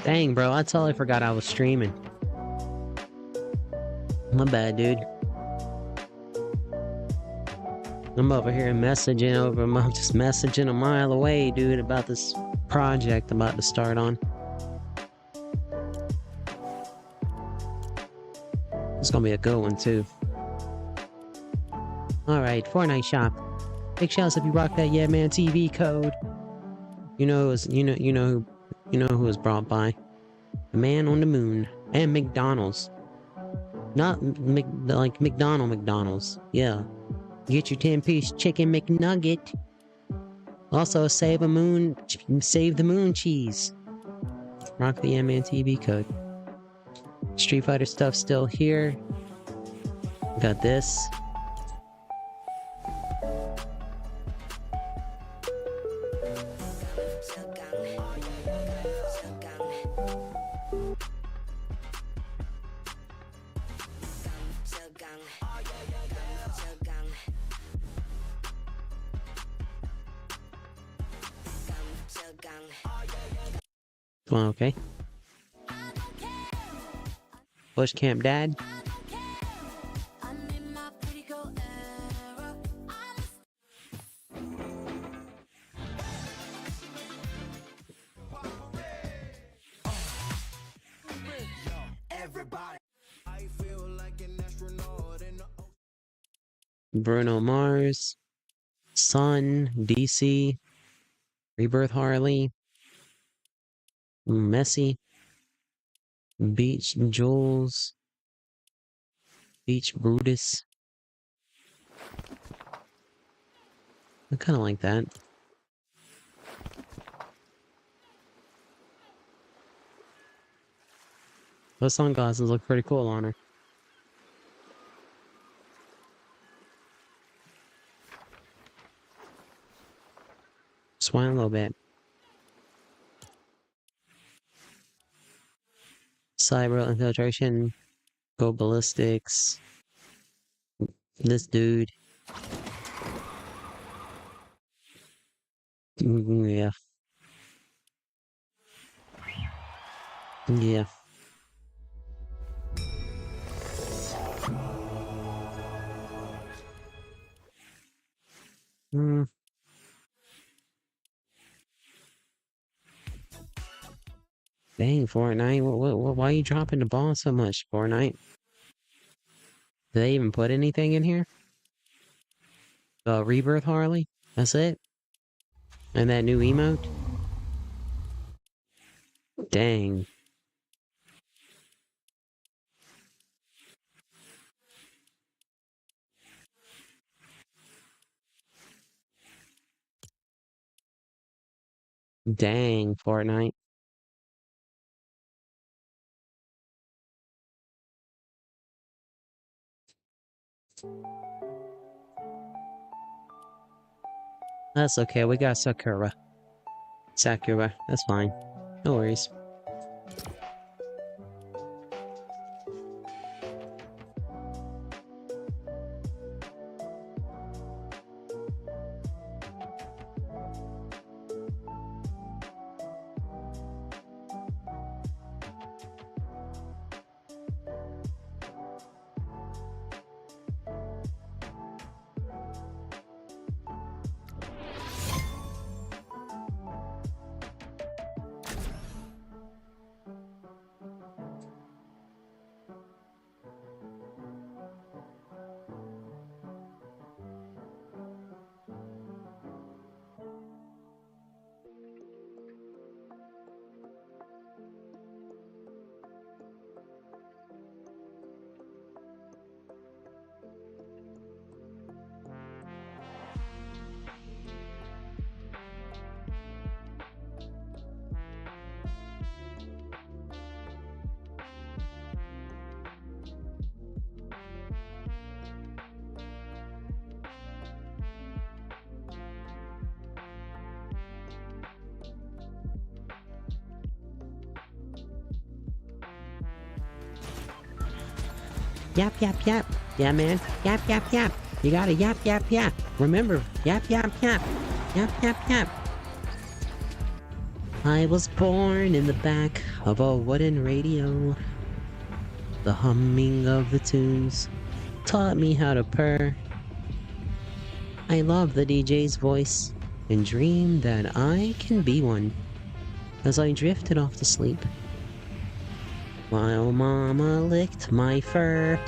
Dang, bro, I totally forgot I was streaming. My bad, dude. I'm over here I'm just messaging a mile away, dude, about this project I'm about to start on. It's gonna be a good one, too. Alright, Fortnite shop. Big shouts if you rock that Yeah Man TV code. You know who was brought by. The Man on the Moon. And McDonald's. Not like McDonald's. Yeah. Get your 10-piece chicken McNugget. Also, save the moon cheese. Rock the Yeah-Man TV code. Street Fighter stuff still here. Got this. Well, okay. Bush Camp Dad. Bruno Mars. Sun. DC. Rebirth Harley. Messi. Beach Jules. Beach Brutus. I kind of like that. Those sunglasses look pretty cool on her. Swine a little bit. Cyber infiltration. Go ballistics. This dude. Yeah. Yeah. Dang, Fortnite. Why are you dropping the ball so much, Fortnite? Did they even put anything in here? Rebirth Harley? That's it? And that new emote? Dang. Dang, Fortnite. That's okay, we got Sakura. Sakura, that's fine. No worries. Yap, yap, yap. Yeah, man. Yap, yap, yap. You gotta yap, yap, yap. Remember, yap, yap, yap. Yap, yap, yap. I was born in the back of a wooden radio. The humming of the tunes taught me how to purr. I love the DJ's voice and dream that I can be one as I drifted off to sleep. While Mama licked my fur.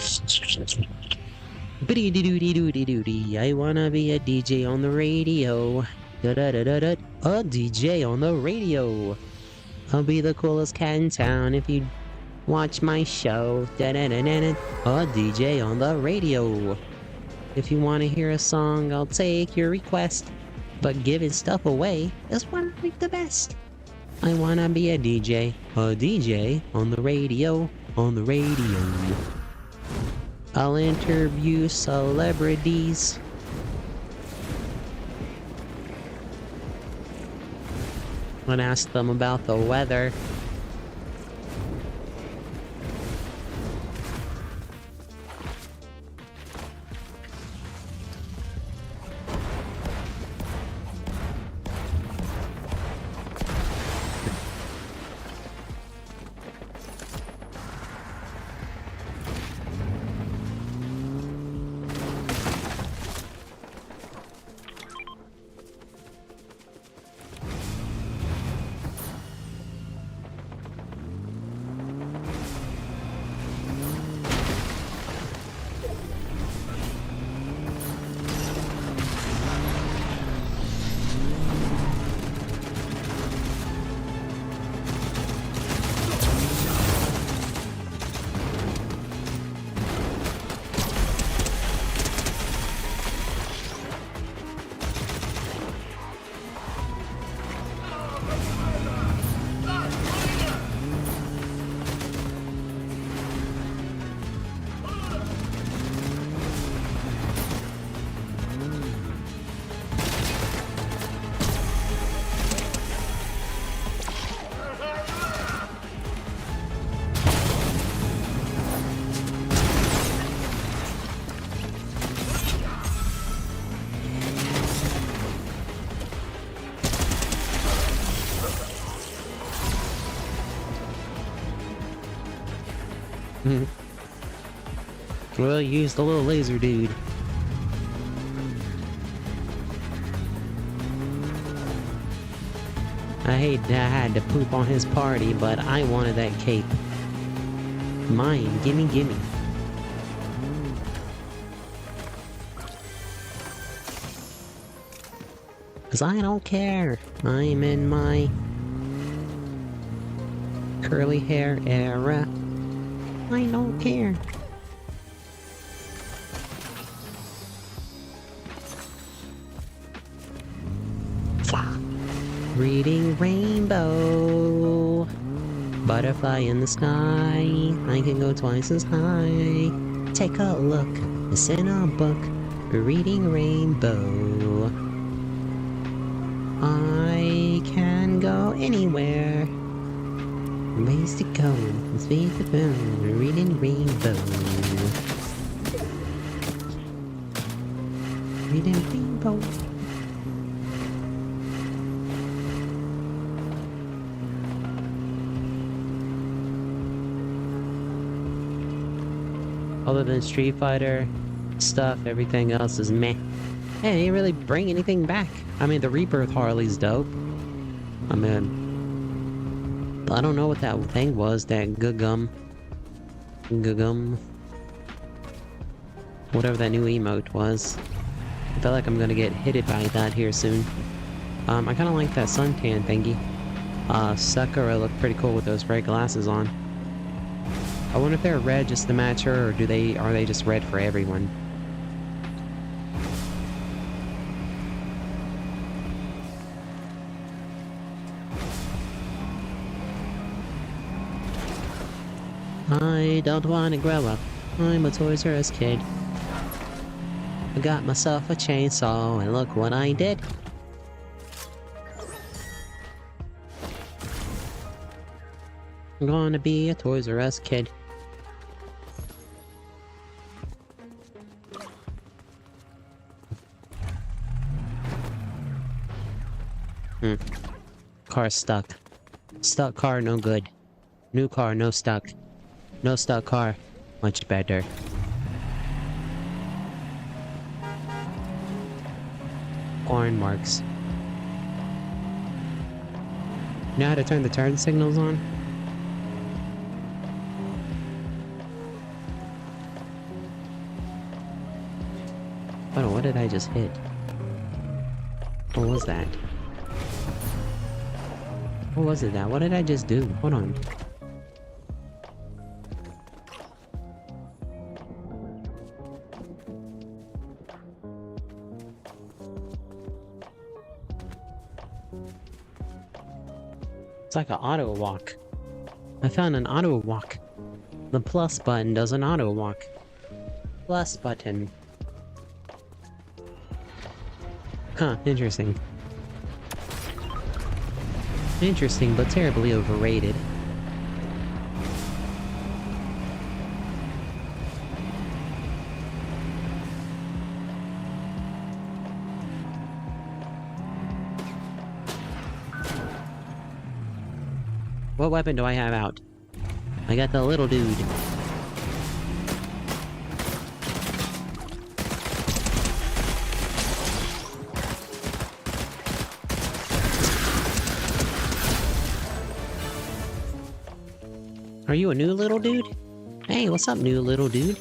Biddy-doo-doo-doo-doo-doo-doo. I wanna be a DJ on the radio. Da-da-da-da-da. A DJ on the radio. I'll be the coolest cat in town if you watch my show. Da-da-da-da-da. A DJ on the radio. If you wanna hear a song, I'll take your request. But giving stuff away is what I like the best. I wanna be a DJ on the radio, on the radio. I'll interview celebrities. And ask them about the weather. Well, use the little laser dude. I hate that I had to poop on his party, but I wanted that cape. Mine, gimme, gimme. Cause I don't care. I'm in my curly hair era. I don't care. Reading rainbow. Butterfly in the sky. I can go twice as high. Take a look. It's in a book. Reading rainbow. I can go anywhere. Ways to go. Space to go. Reading rainbow. Reading rainbow. Other than Street Fighter stuff, everything else is meh. Hey, they didn't really bring anything back. I mean, the Rebirth Harley's dope. I mean, I don't know what that thing was, that Gugum. Whatever that new emote was. I feel like I'm gonna get hit by that here soon. I kinda like that suntan thingy. Sakura looked pretty cool with those red glasses on. I wonder if they're red just to match her, or are they just red for everyone? I don't want to grow up. I'm a Toys R Us kid. I got myself a chainsaw, and look what I did. I'm gonna be a Toys R Us kid. Car stuck. Stuck car, no good. New car, no stuck. No stuck car, much better. Horn marks. You know how to turn the turn signals on? Hold on, what did I just hit? What was that? What was it that? What did I just do? Hold on. It's like an auto walk. I found an auto walk. The plus button does an auto walk. Plus button. Huh, interesting. Interesting, but terribly overrated. What weapon do I have out? I got the little dude. Are you a new little dude? Hey, what's up, new little dude?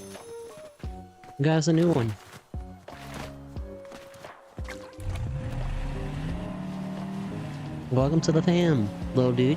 You guys a new one. Welcome to the fam, little dude.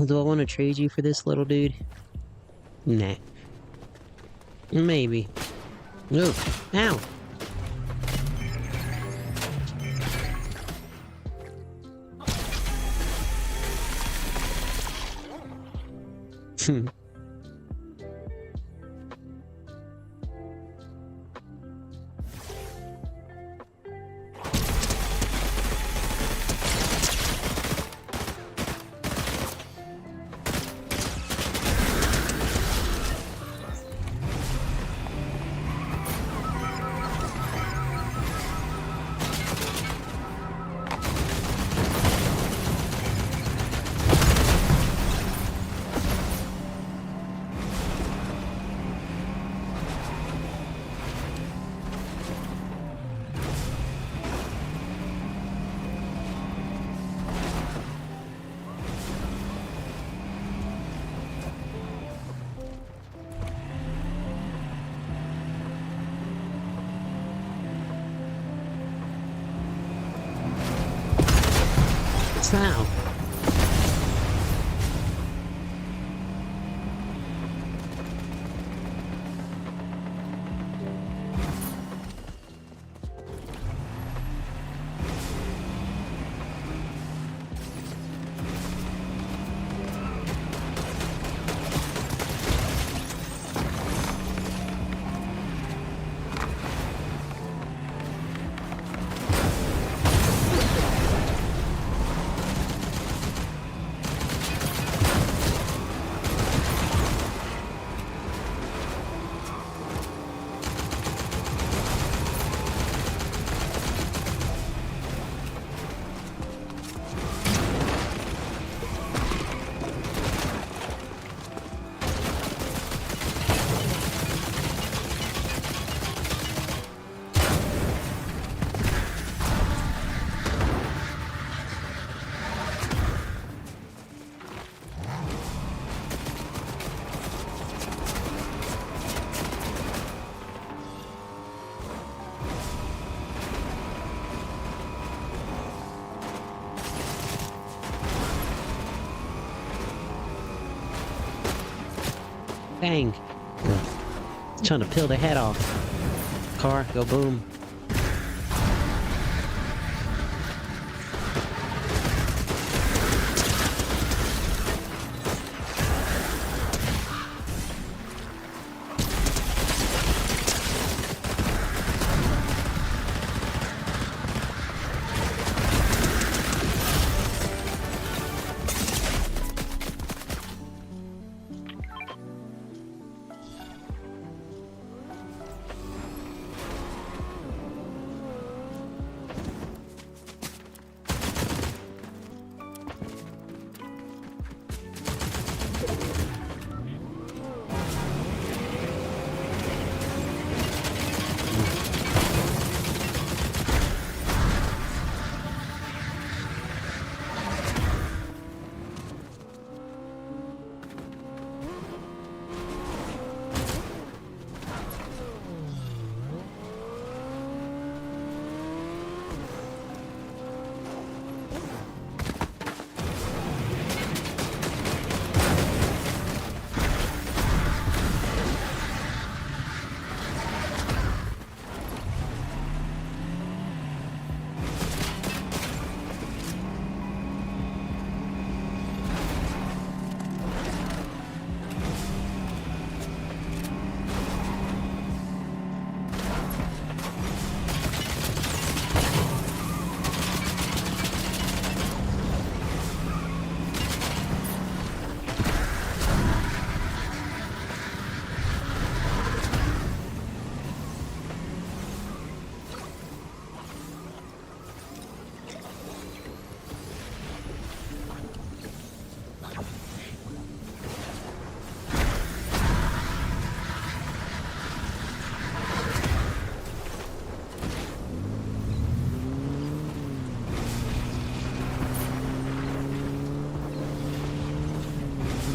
Do I want to trade you for this little dude? Nah. Maybe. Ooh. Ow! Slow. Bang. Trying to peel the head off. Car, go boom.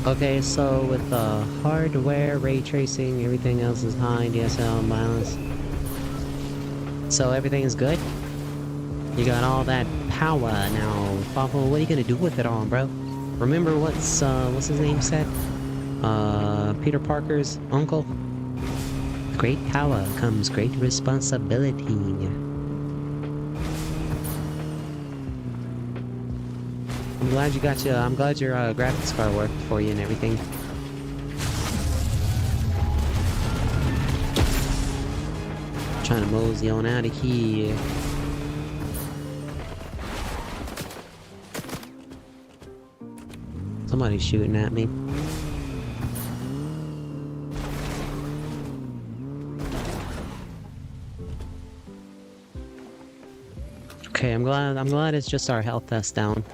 Okay, so with the hardware, ray tracing, everything else is high, DSL and balance. So everything is good? You got all that power now. Papa, what are you gonna do with it all, bro? Remember what's his name said? Peter Parker's uncle? Great power comes great responsibility. I'm glad your graphics card worked for you and everything. Trying to mosey on out of here. Somebody's shooting at me. Okay, I'm glad it's just our health test down.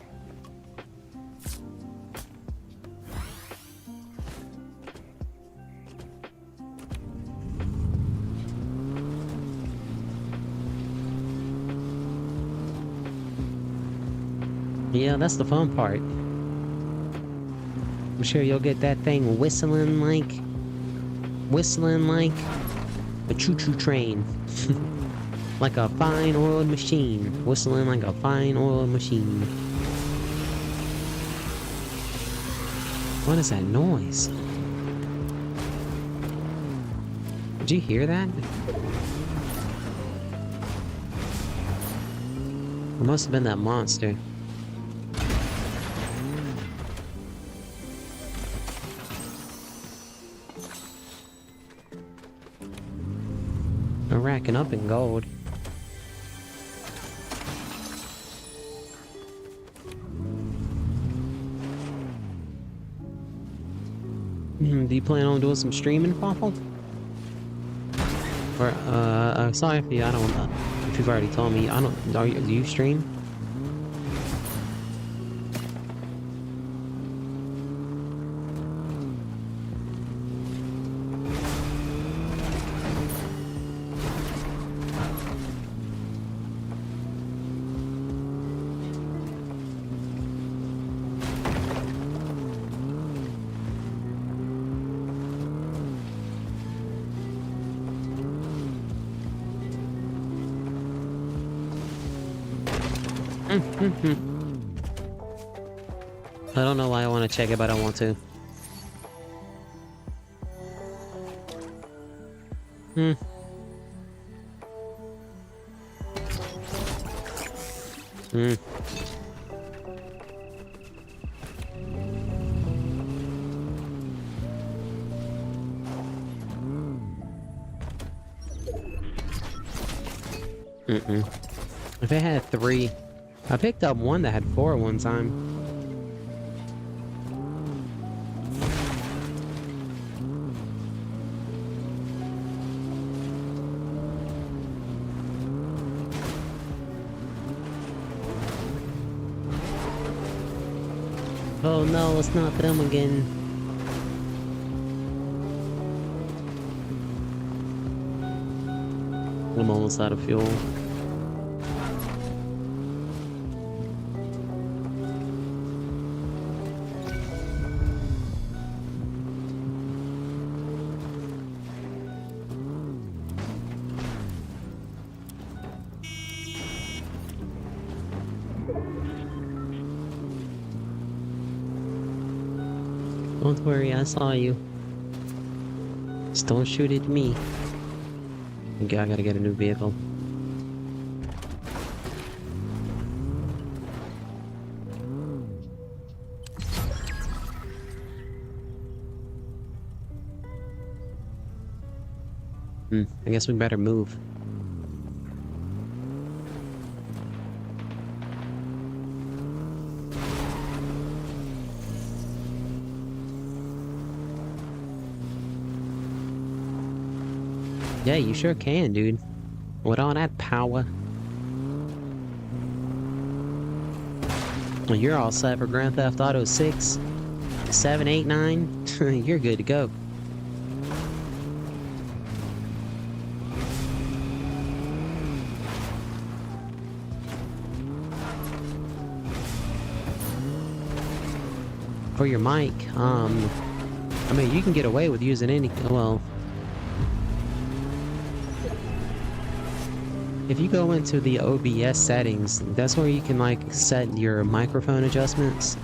Yeah, that's the fun part. I'm sure you'll get that thing whistling like a choo-choo train. Like a fine oiled machine. Whistling like a fine oiled machine. What is that noise? Did you hear that? It must have been that monster. They're racking up in gold. Do you plan on doing some streaming, Fawful? Or, sorry if you, I don't, if you've already told me, I don't, do you stream? I don't know why I want to check it, but I want to. If it had 3, I picked up one that had 4 at one time. Oh no, it's not them again. I'm almost out of fuel. Don't worry, I saw you. Just don't shoot at me. Okay, I gotta get a new vehicle. I guess we better move. Yeah, you sure can, dude. With all that power. Well, you're all set for Grand Theft Auto 6, 7, 8, 9. You're good to go. For your mic, I mean, you can get away with using any, well, if you go into the OBS settings, that's where you can like set your microphone adjustments.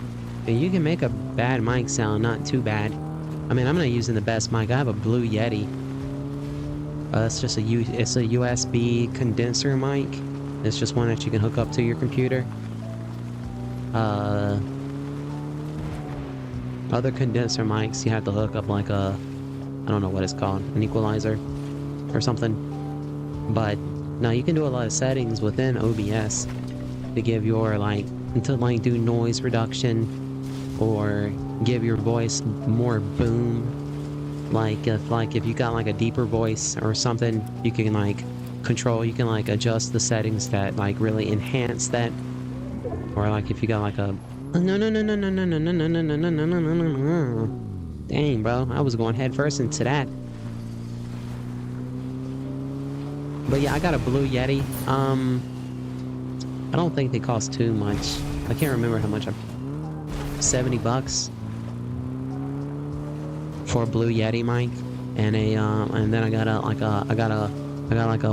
And you can make a bad mic sound not too bad. I mean, I'm not using the best mic. I have a Blue Yeti. It's just it's a USB condenser mic. It's just one that you can hook up to your computer. Other condenser mics, you have to hook up like a, I don't know what it's called, an equalizer or something. But now you can do a lot of settings within OBS to give your to do noise reduction or give your voice more boom. Like if you got like a deeper voice or something, you can control, you can adjust the settings that really enhance that. Or if you got like a dang, bro, I was going head first into that. But yeah, I got a Blue Yeti. I don't think they cost too much. I can't remember how much. $70 for a Blue Yeti mic, and a and then I got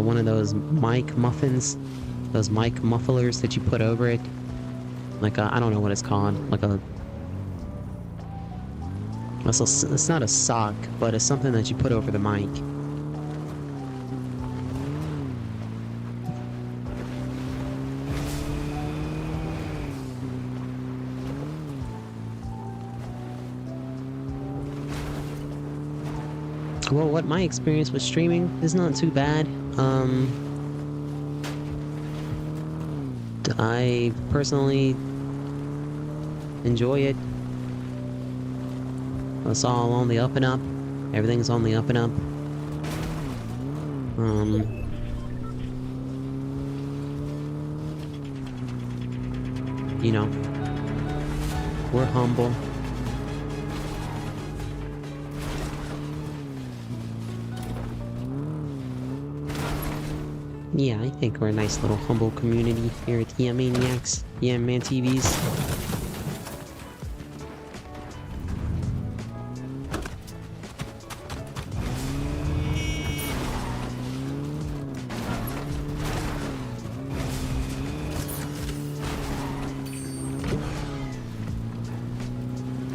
one of those mic muffins, those mic mufflers that you put over it. I don't know what it's called. It's not a sock, but it's something that you put over the mic. Well, what my experience with streaming is not too bad. I personally enjoy it. It's all on the up and up. Everything's on the up and up. You know, we're humble. Yeah, I think we're a nice little humble community here at YeahManiacs, YeahMan TVs.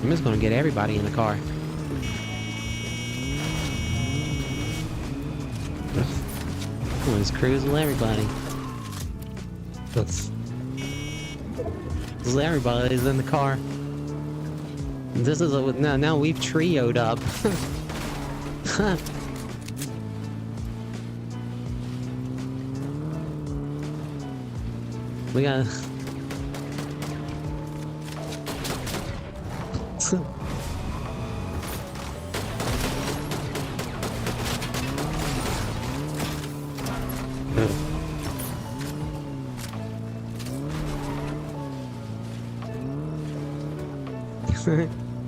I'm just gonna get everybody in the car. Let's cruise with everybody. Everybody's in the car. This is a now we've trioed up. We got.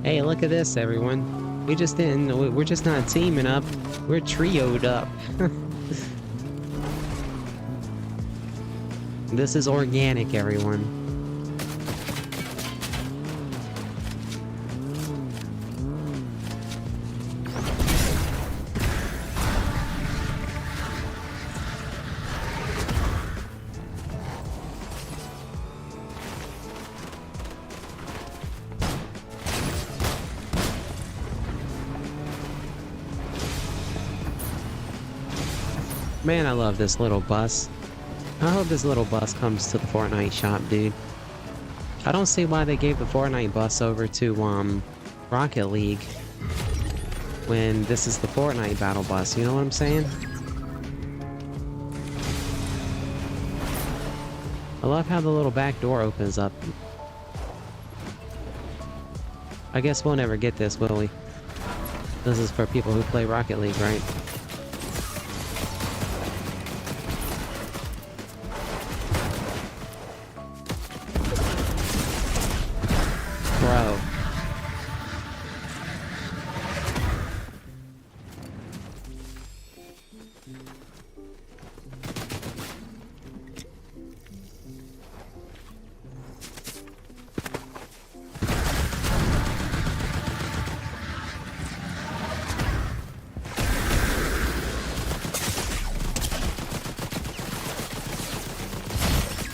Hey, look at this, everyone. We're just not teaming up. We're trioed up. This is organic, everyone. Man, I love this little bus. I hope this little bus comes to the Fortnite shop, dude. I don't see why they gave the Fortnite bus over to, Rocket League when this is the Fortnite battle bus, you know what I'm saying? I love how the little back door opens up. I guess we'll never get this, will we? This is for people who play Rocket League, right? Bro.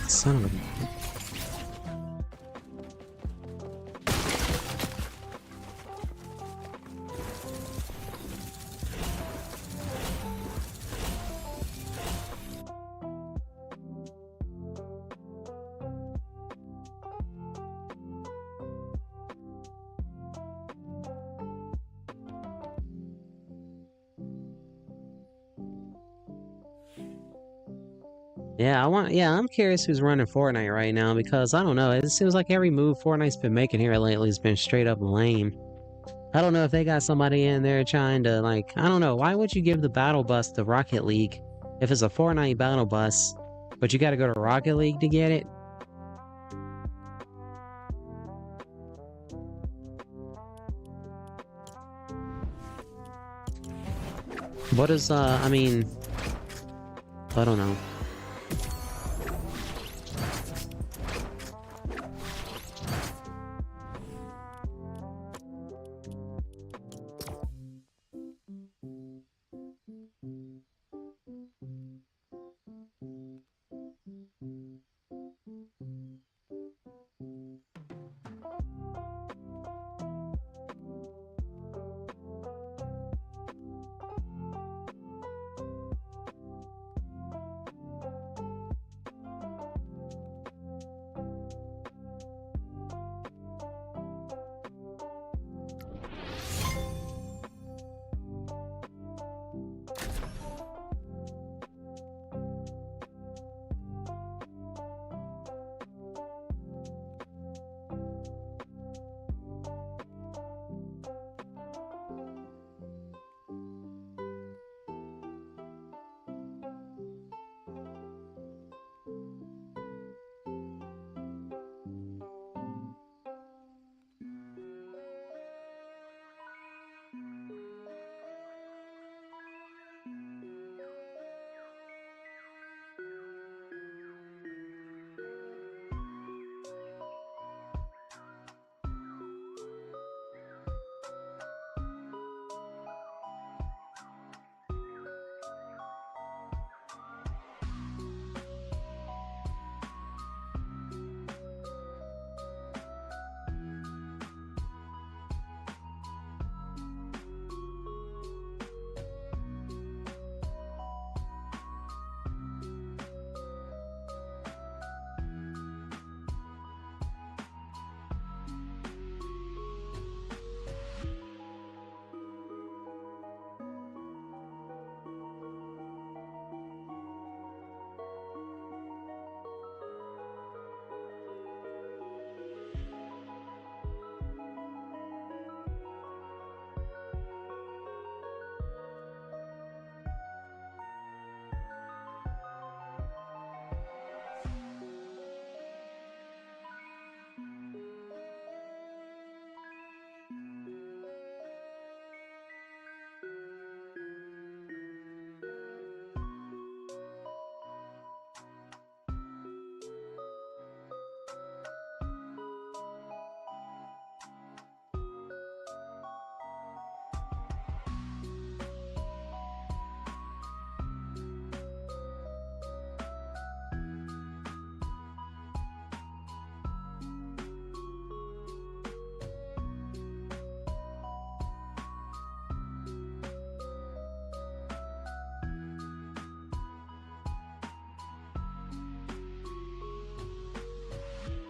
Son of a... Yeah, I'm curious who's running Fortnite right now because I don't know. It seems like every move Fortnite's been making here lately has been straight up lame. I don't know if they got somebody in there trying to, like, I don't know. Why would you give the battle bus to Rocket League if it's a Fortnite battle bus, but you gotta go to Rocket League to get it? What is, I mean, I don't know.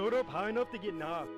Load up high enough to get knocked.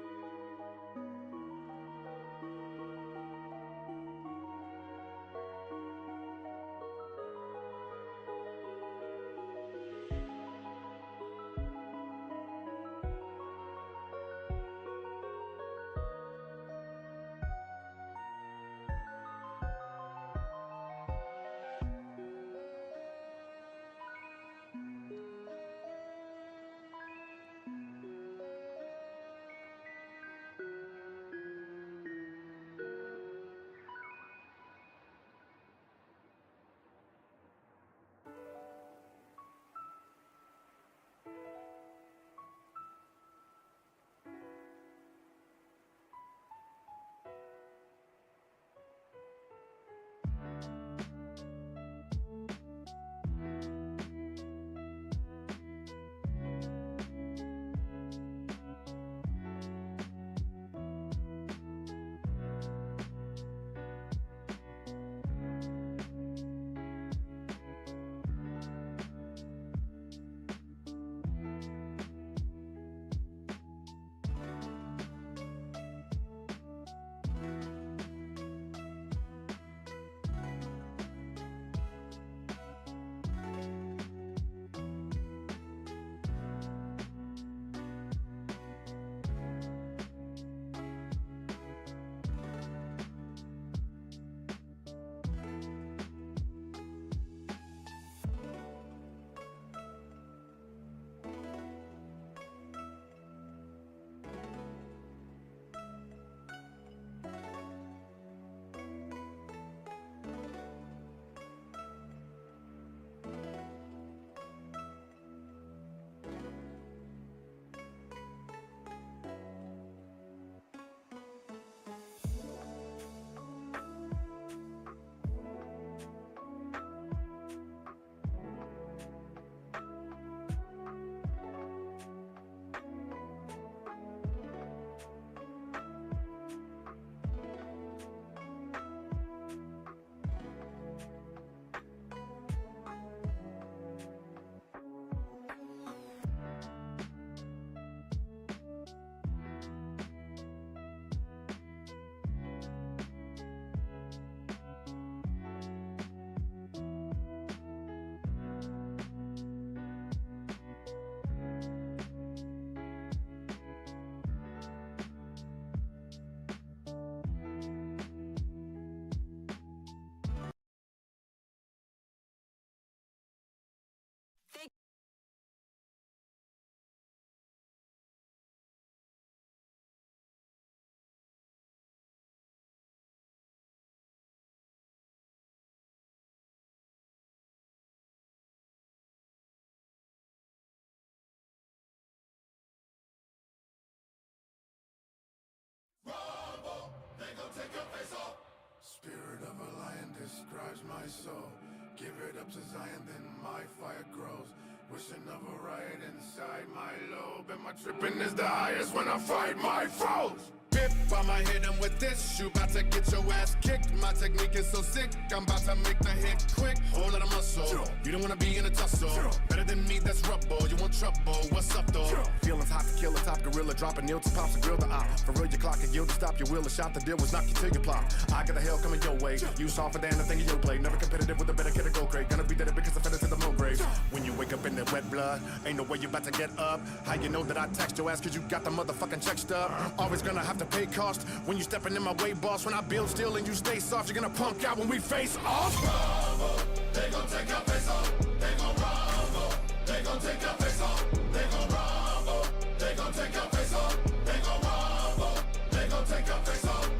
Spirit of a lion describes my soul. Give it up to Zion, then my fire grows. Wishing of a riot inside my lobe. And my tripping is the highest when I fight my foes. Bip, I'ma hit him with this. You about to get your ass kicked. My technique is so sick, I'm about to make the hit quick. Whole lot of muscle, you don't wanna be in a tussle. Better than me, that's rubble. You want trouble, what's up though? Feelings hot to kill a top gorilla. Dropping nail to pops and grill the eye. For real, your clock and yield to stop your wheel. A shot the deal was knock you till you plop. I got the hell coming your way. You softer than the thing in your play. Never competitive with a better kid to go great. Gonna be dead because I fed it to the moon grave. When you wake up in that wet blood, ain't no way you about to get up. How you know that I text your ass cause you got the motherfucking check stub? Always gonna have to pay cost when you stepping in my way, boss. When I build still and you stay soft, you're gonna punk out when we face off. Rumble, they gon' take your face off. They gon' rumble, they gon' take your face off. They gon' rumble, they gon' take your face off. They gon' rumble, they gon' take your face off.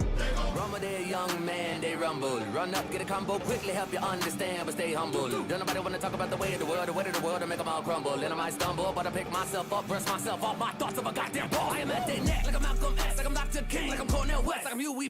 Rumble there, young man, they rumble. Run up, get a combo, quickly help you understand, but stay humble. Don't nobody wanna talk about the way of the world, to make them all crumble. And I might stumble, but I pick myself up, brush myself off my thoughts of a goddamn ball. I am at their neck, like I'm Malcolm X, like I'm Dr. King, like I'm Cornel West, like I'm Huey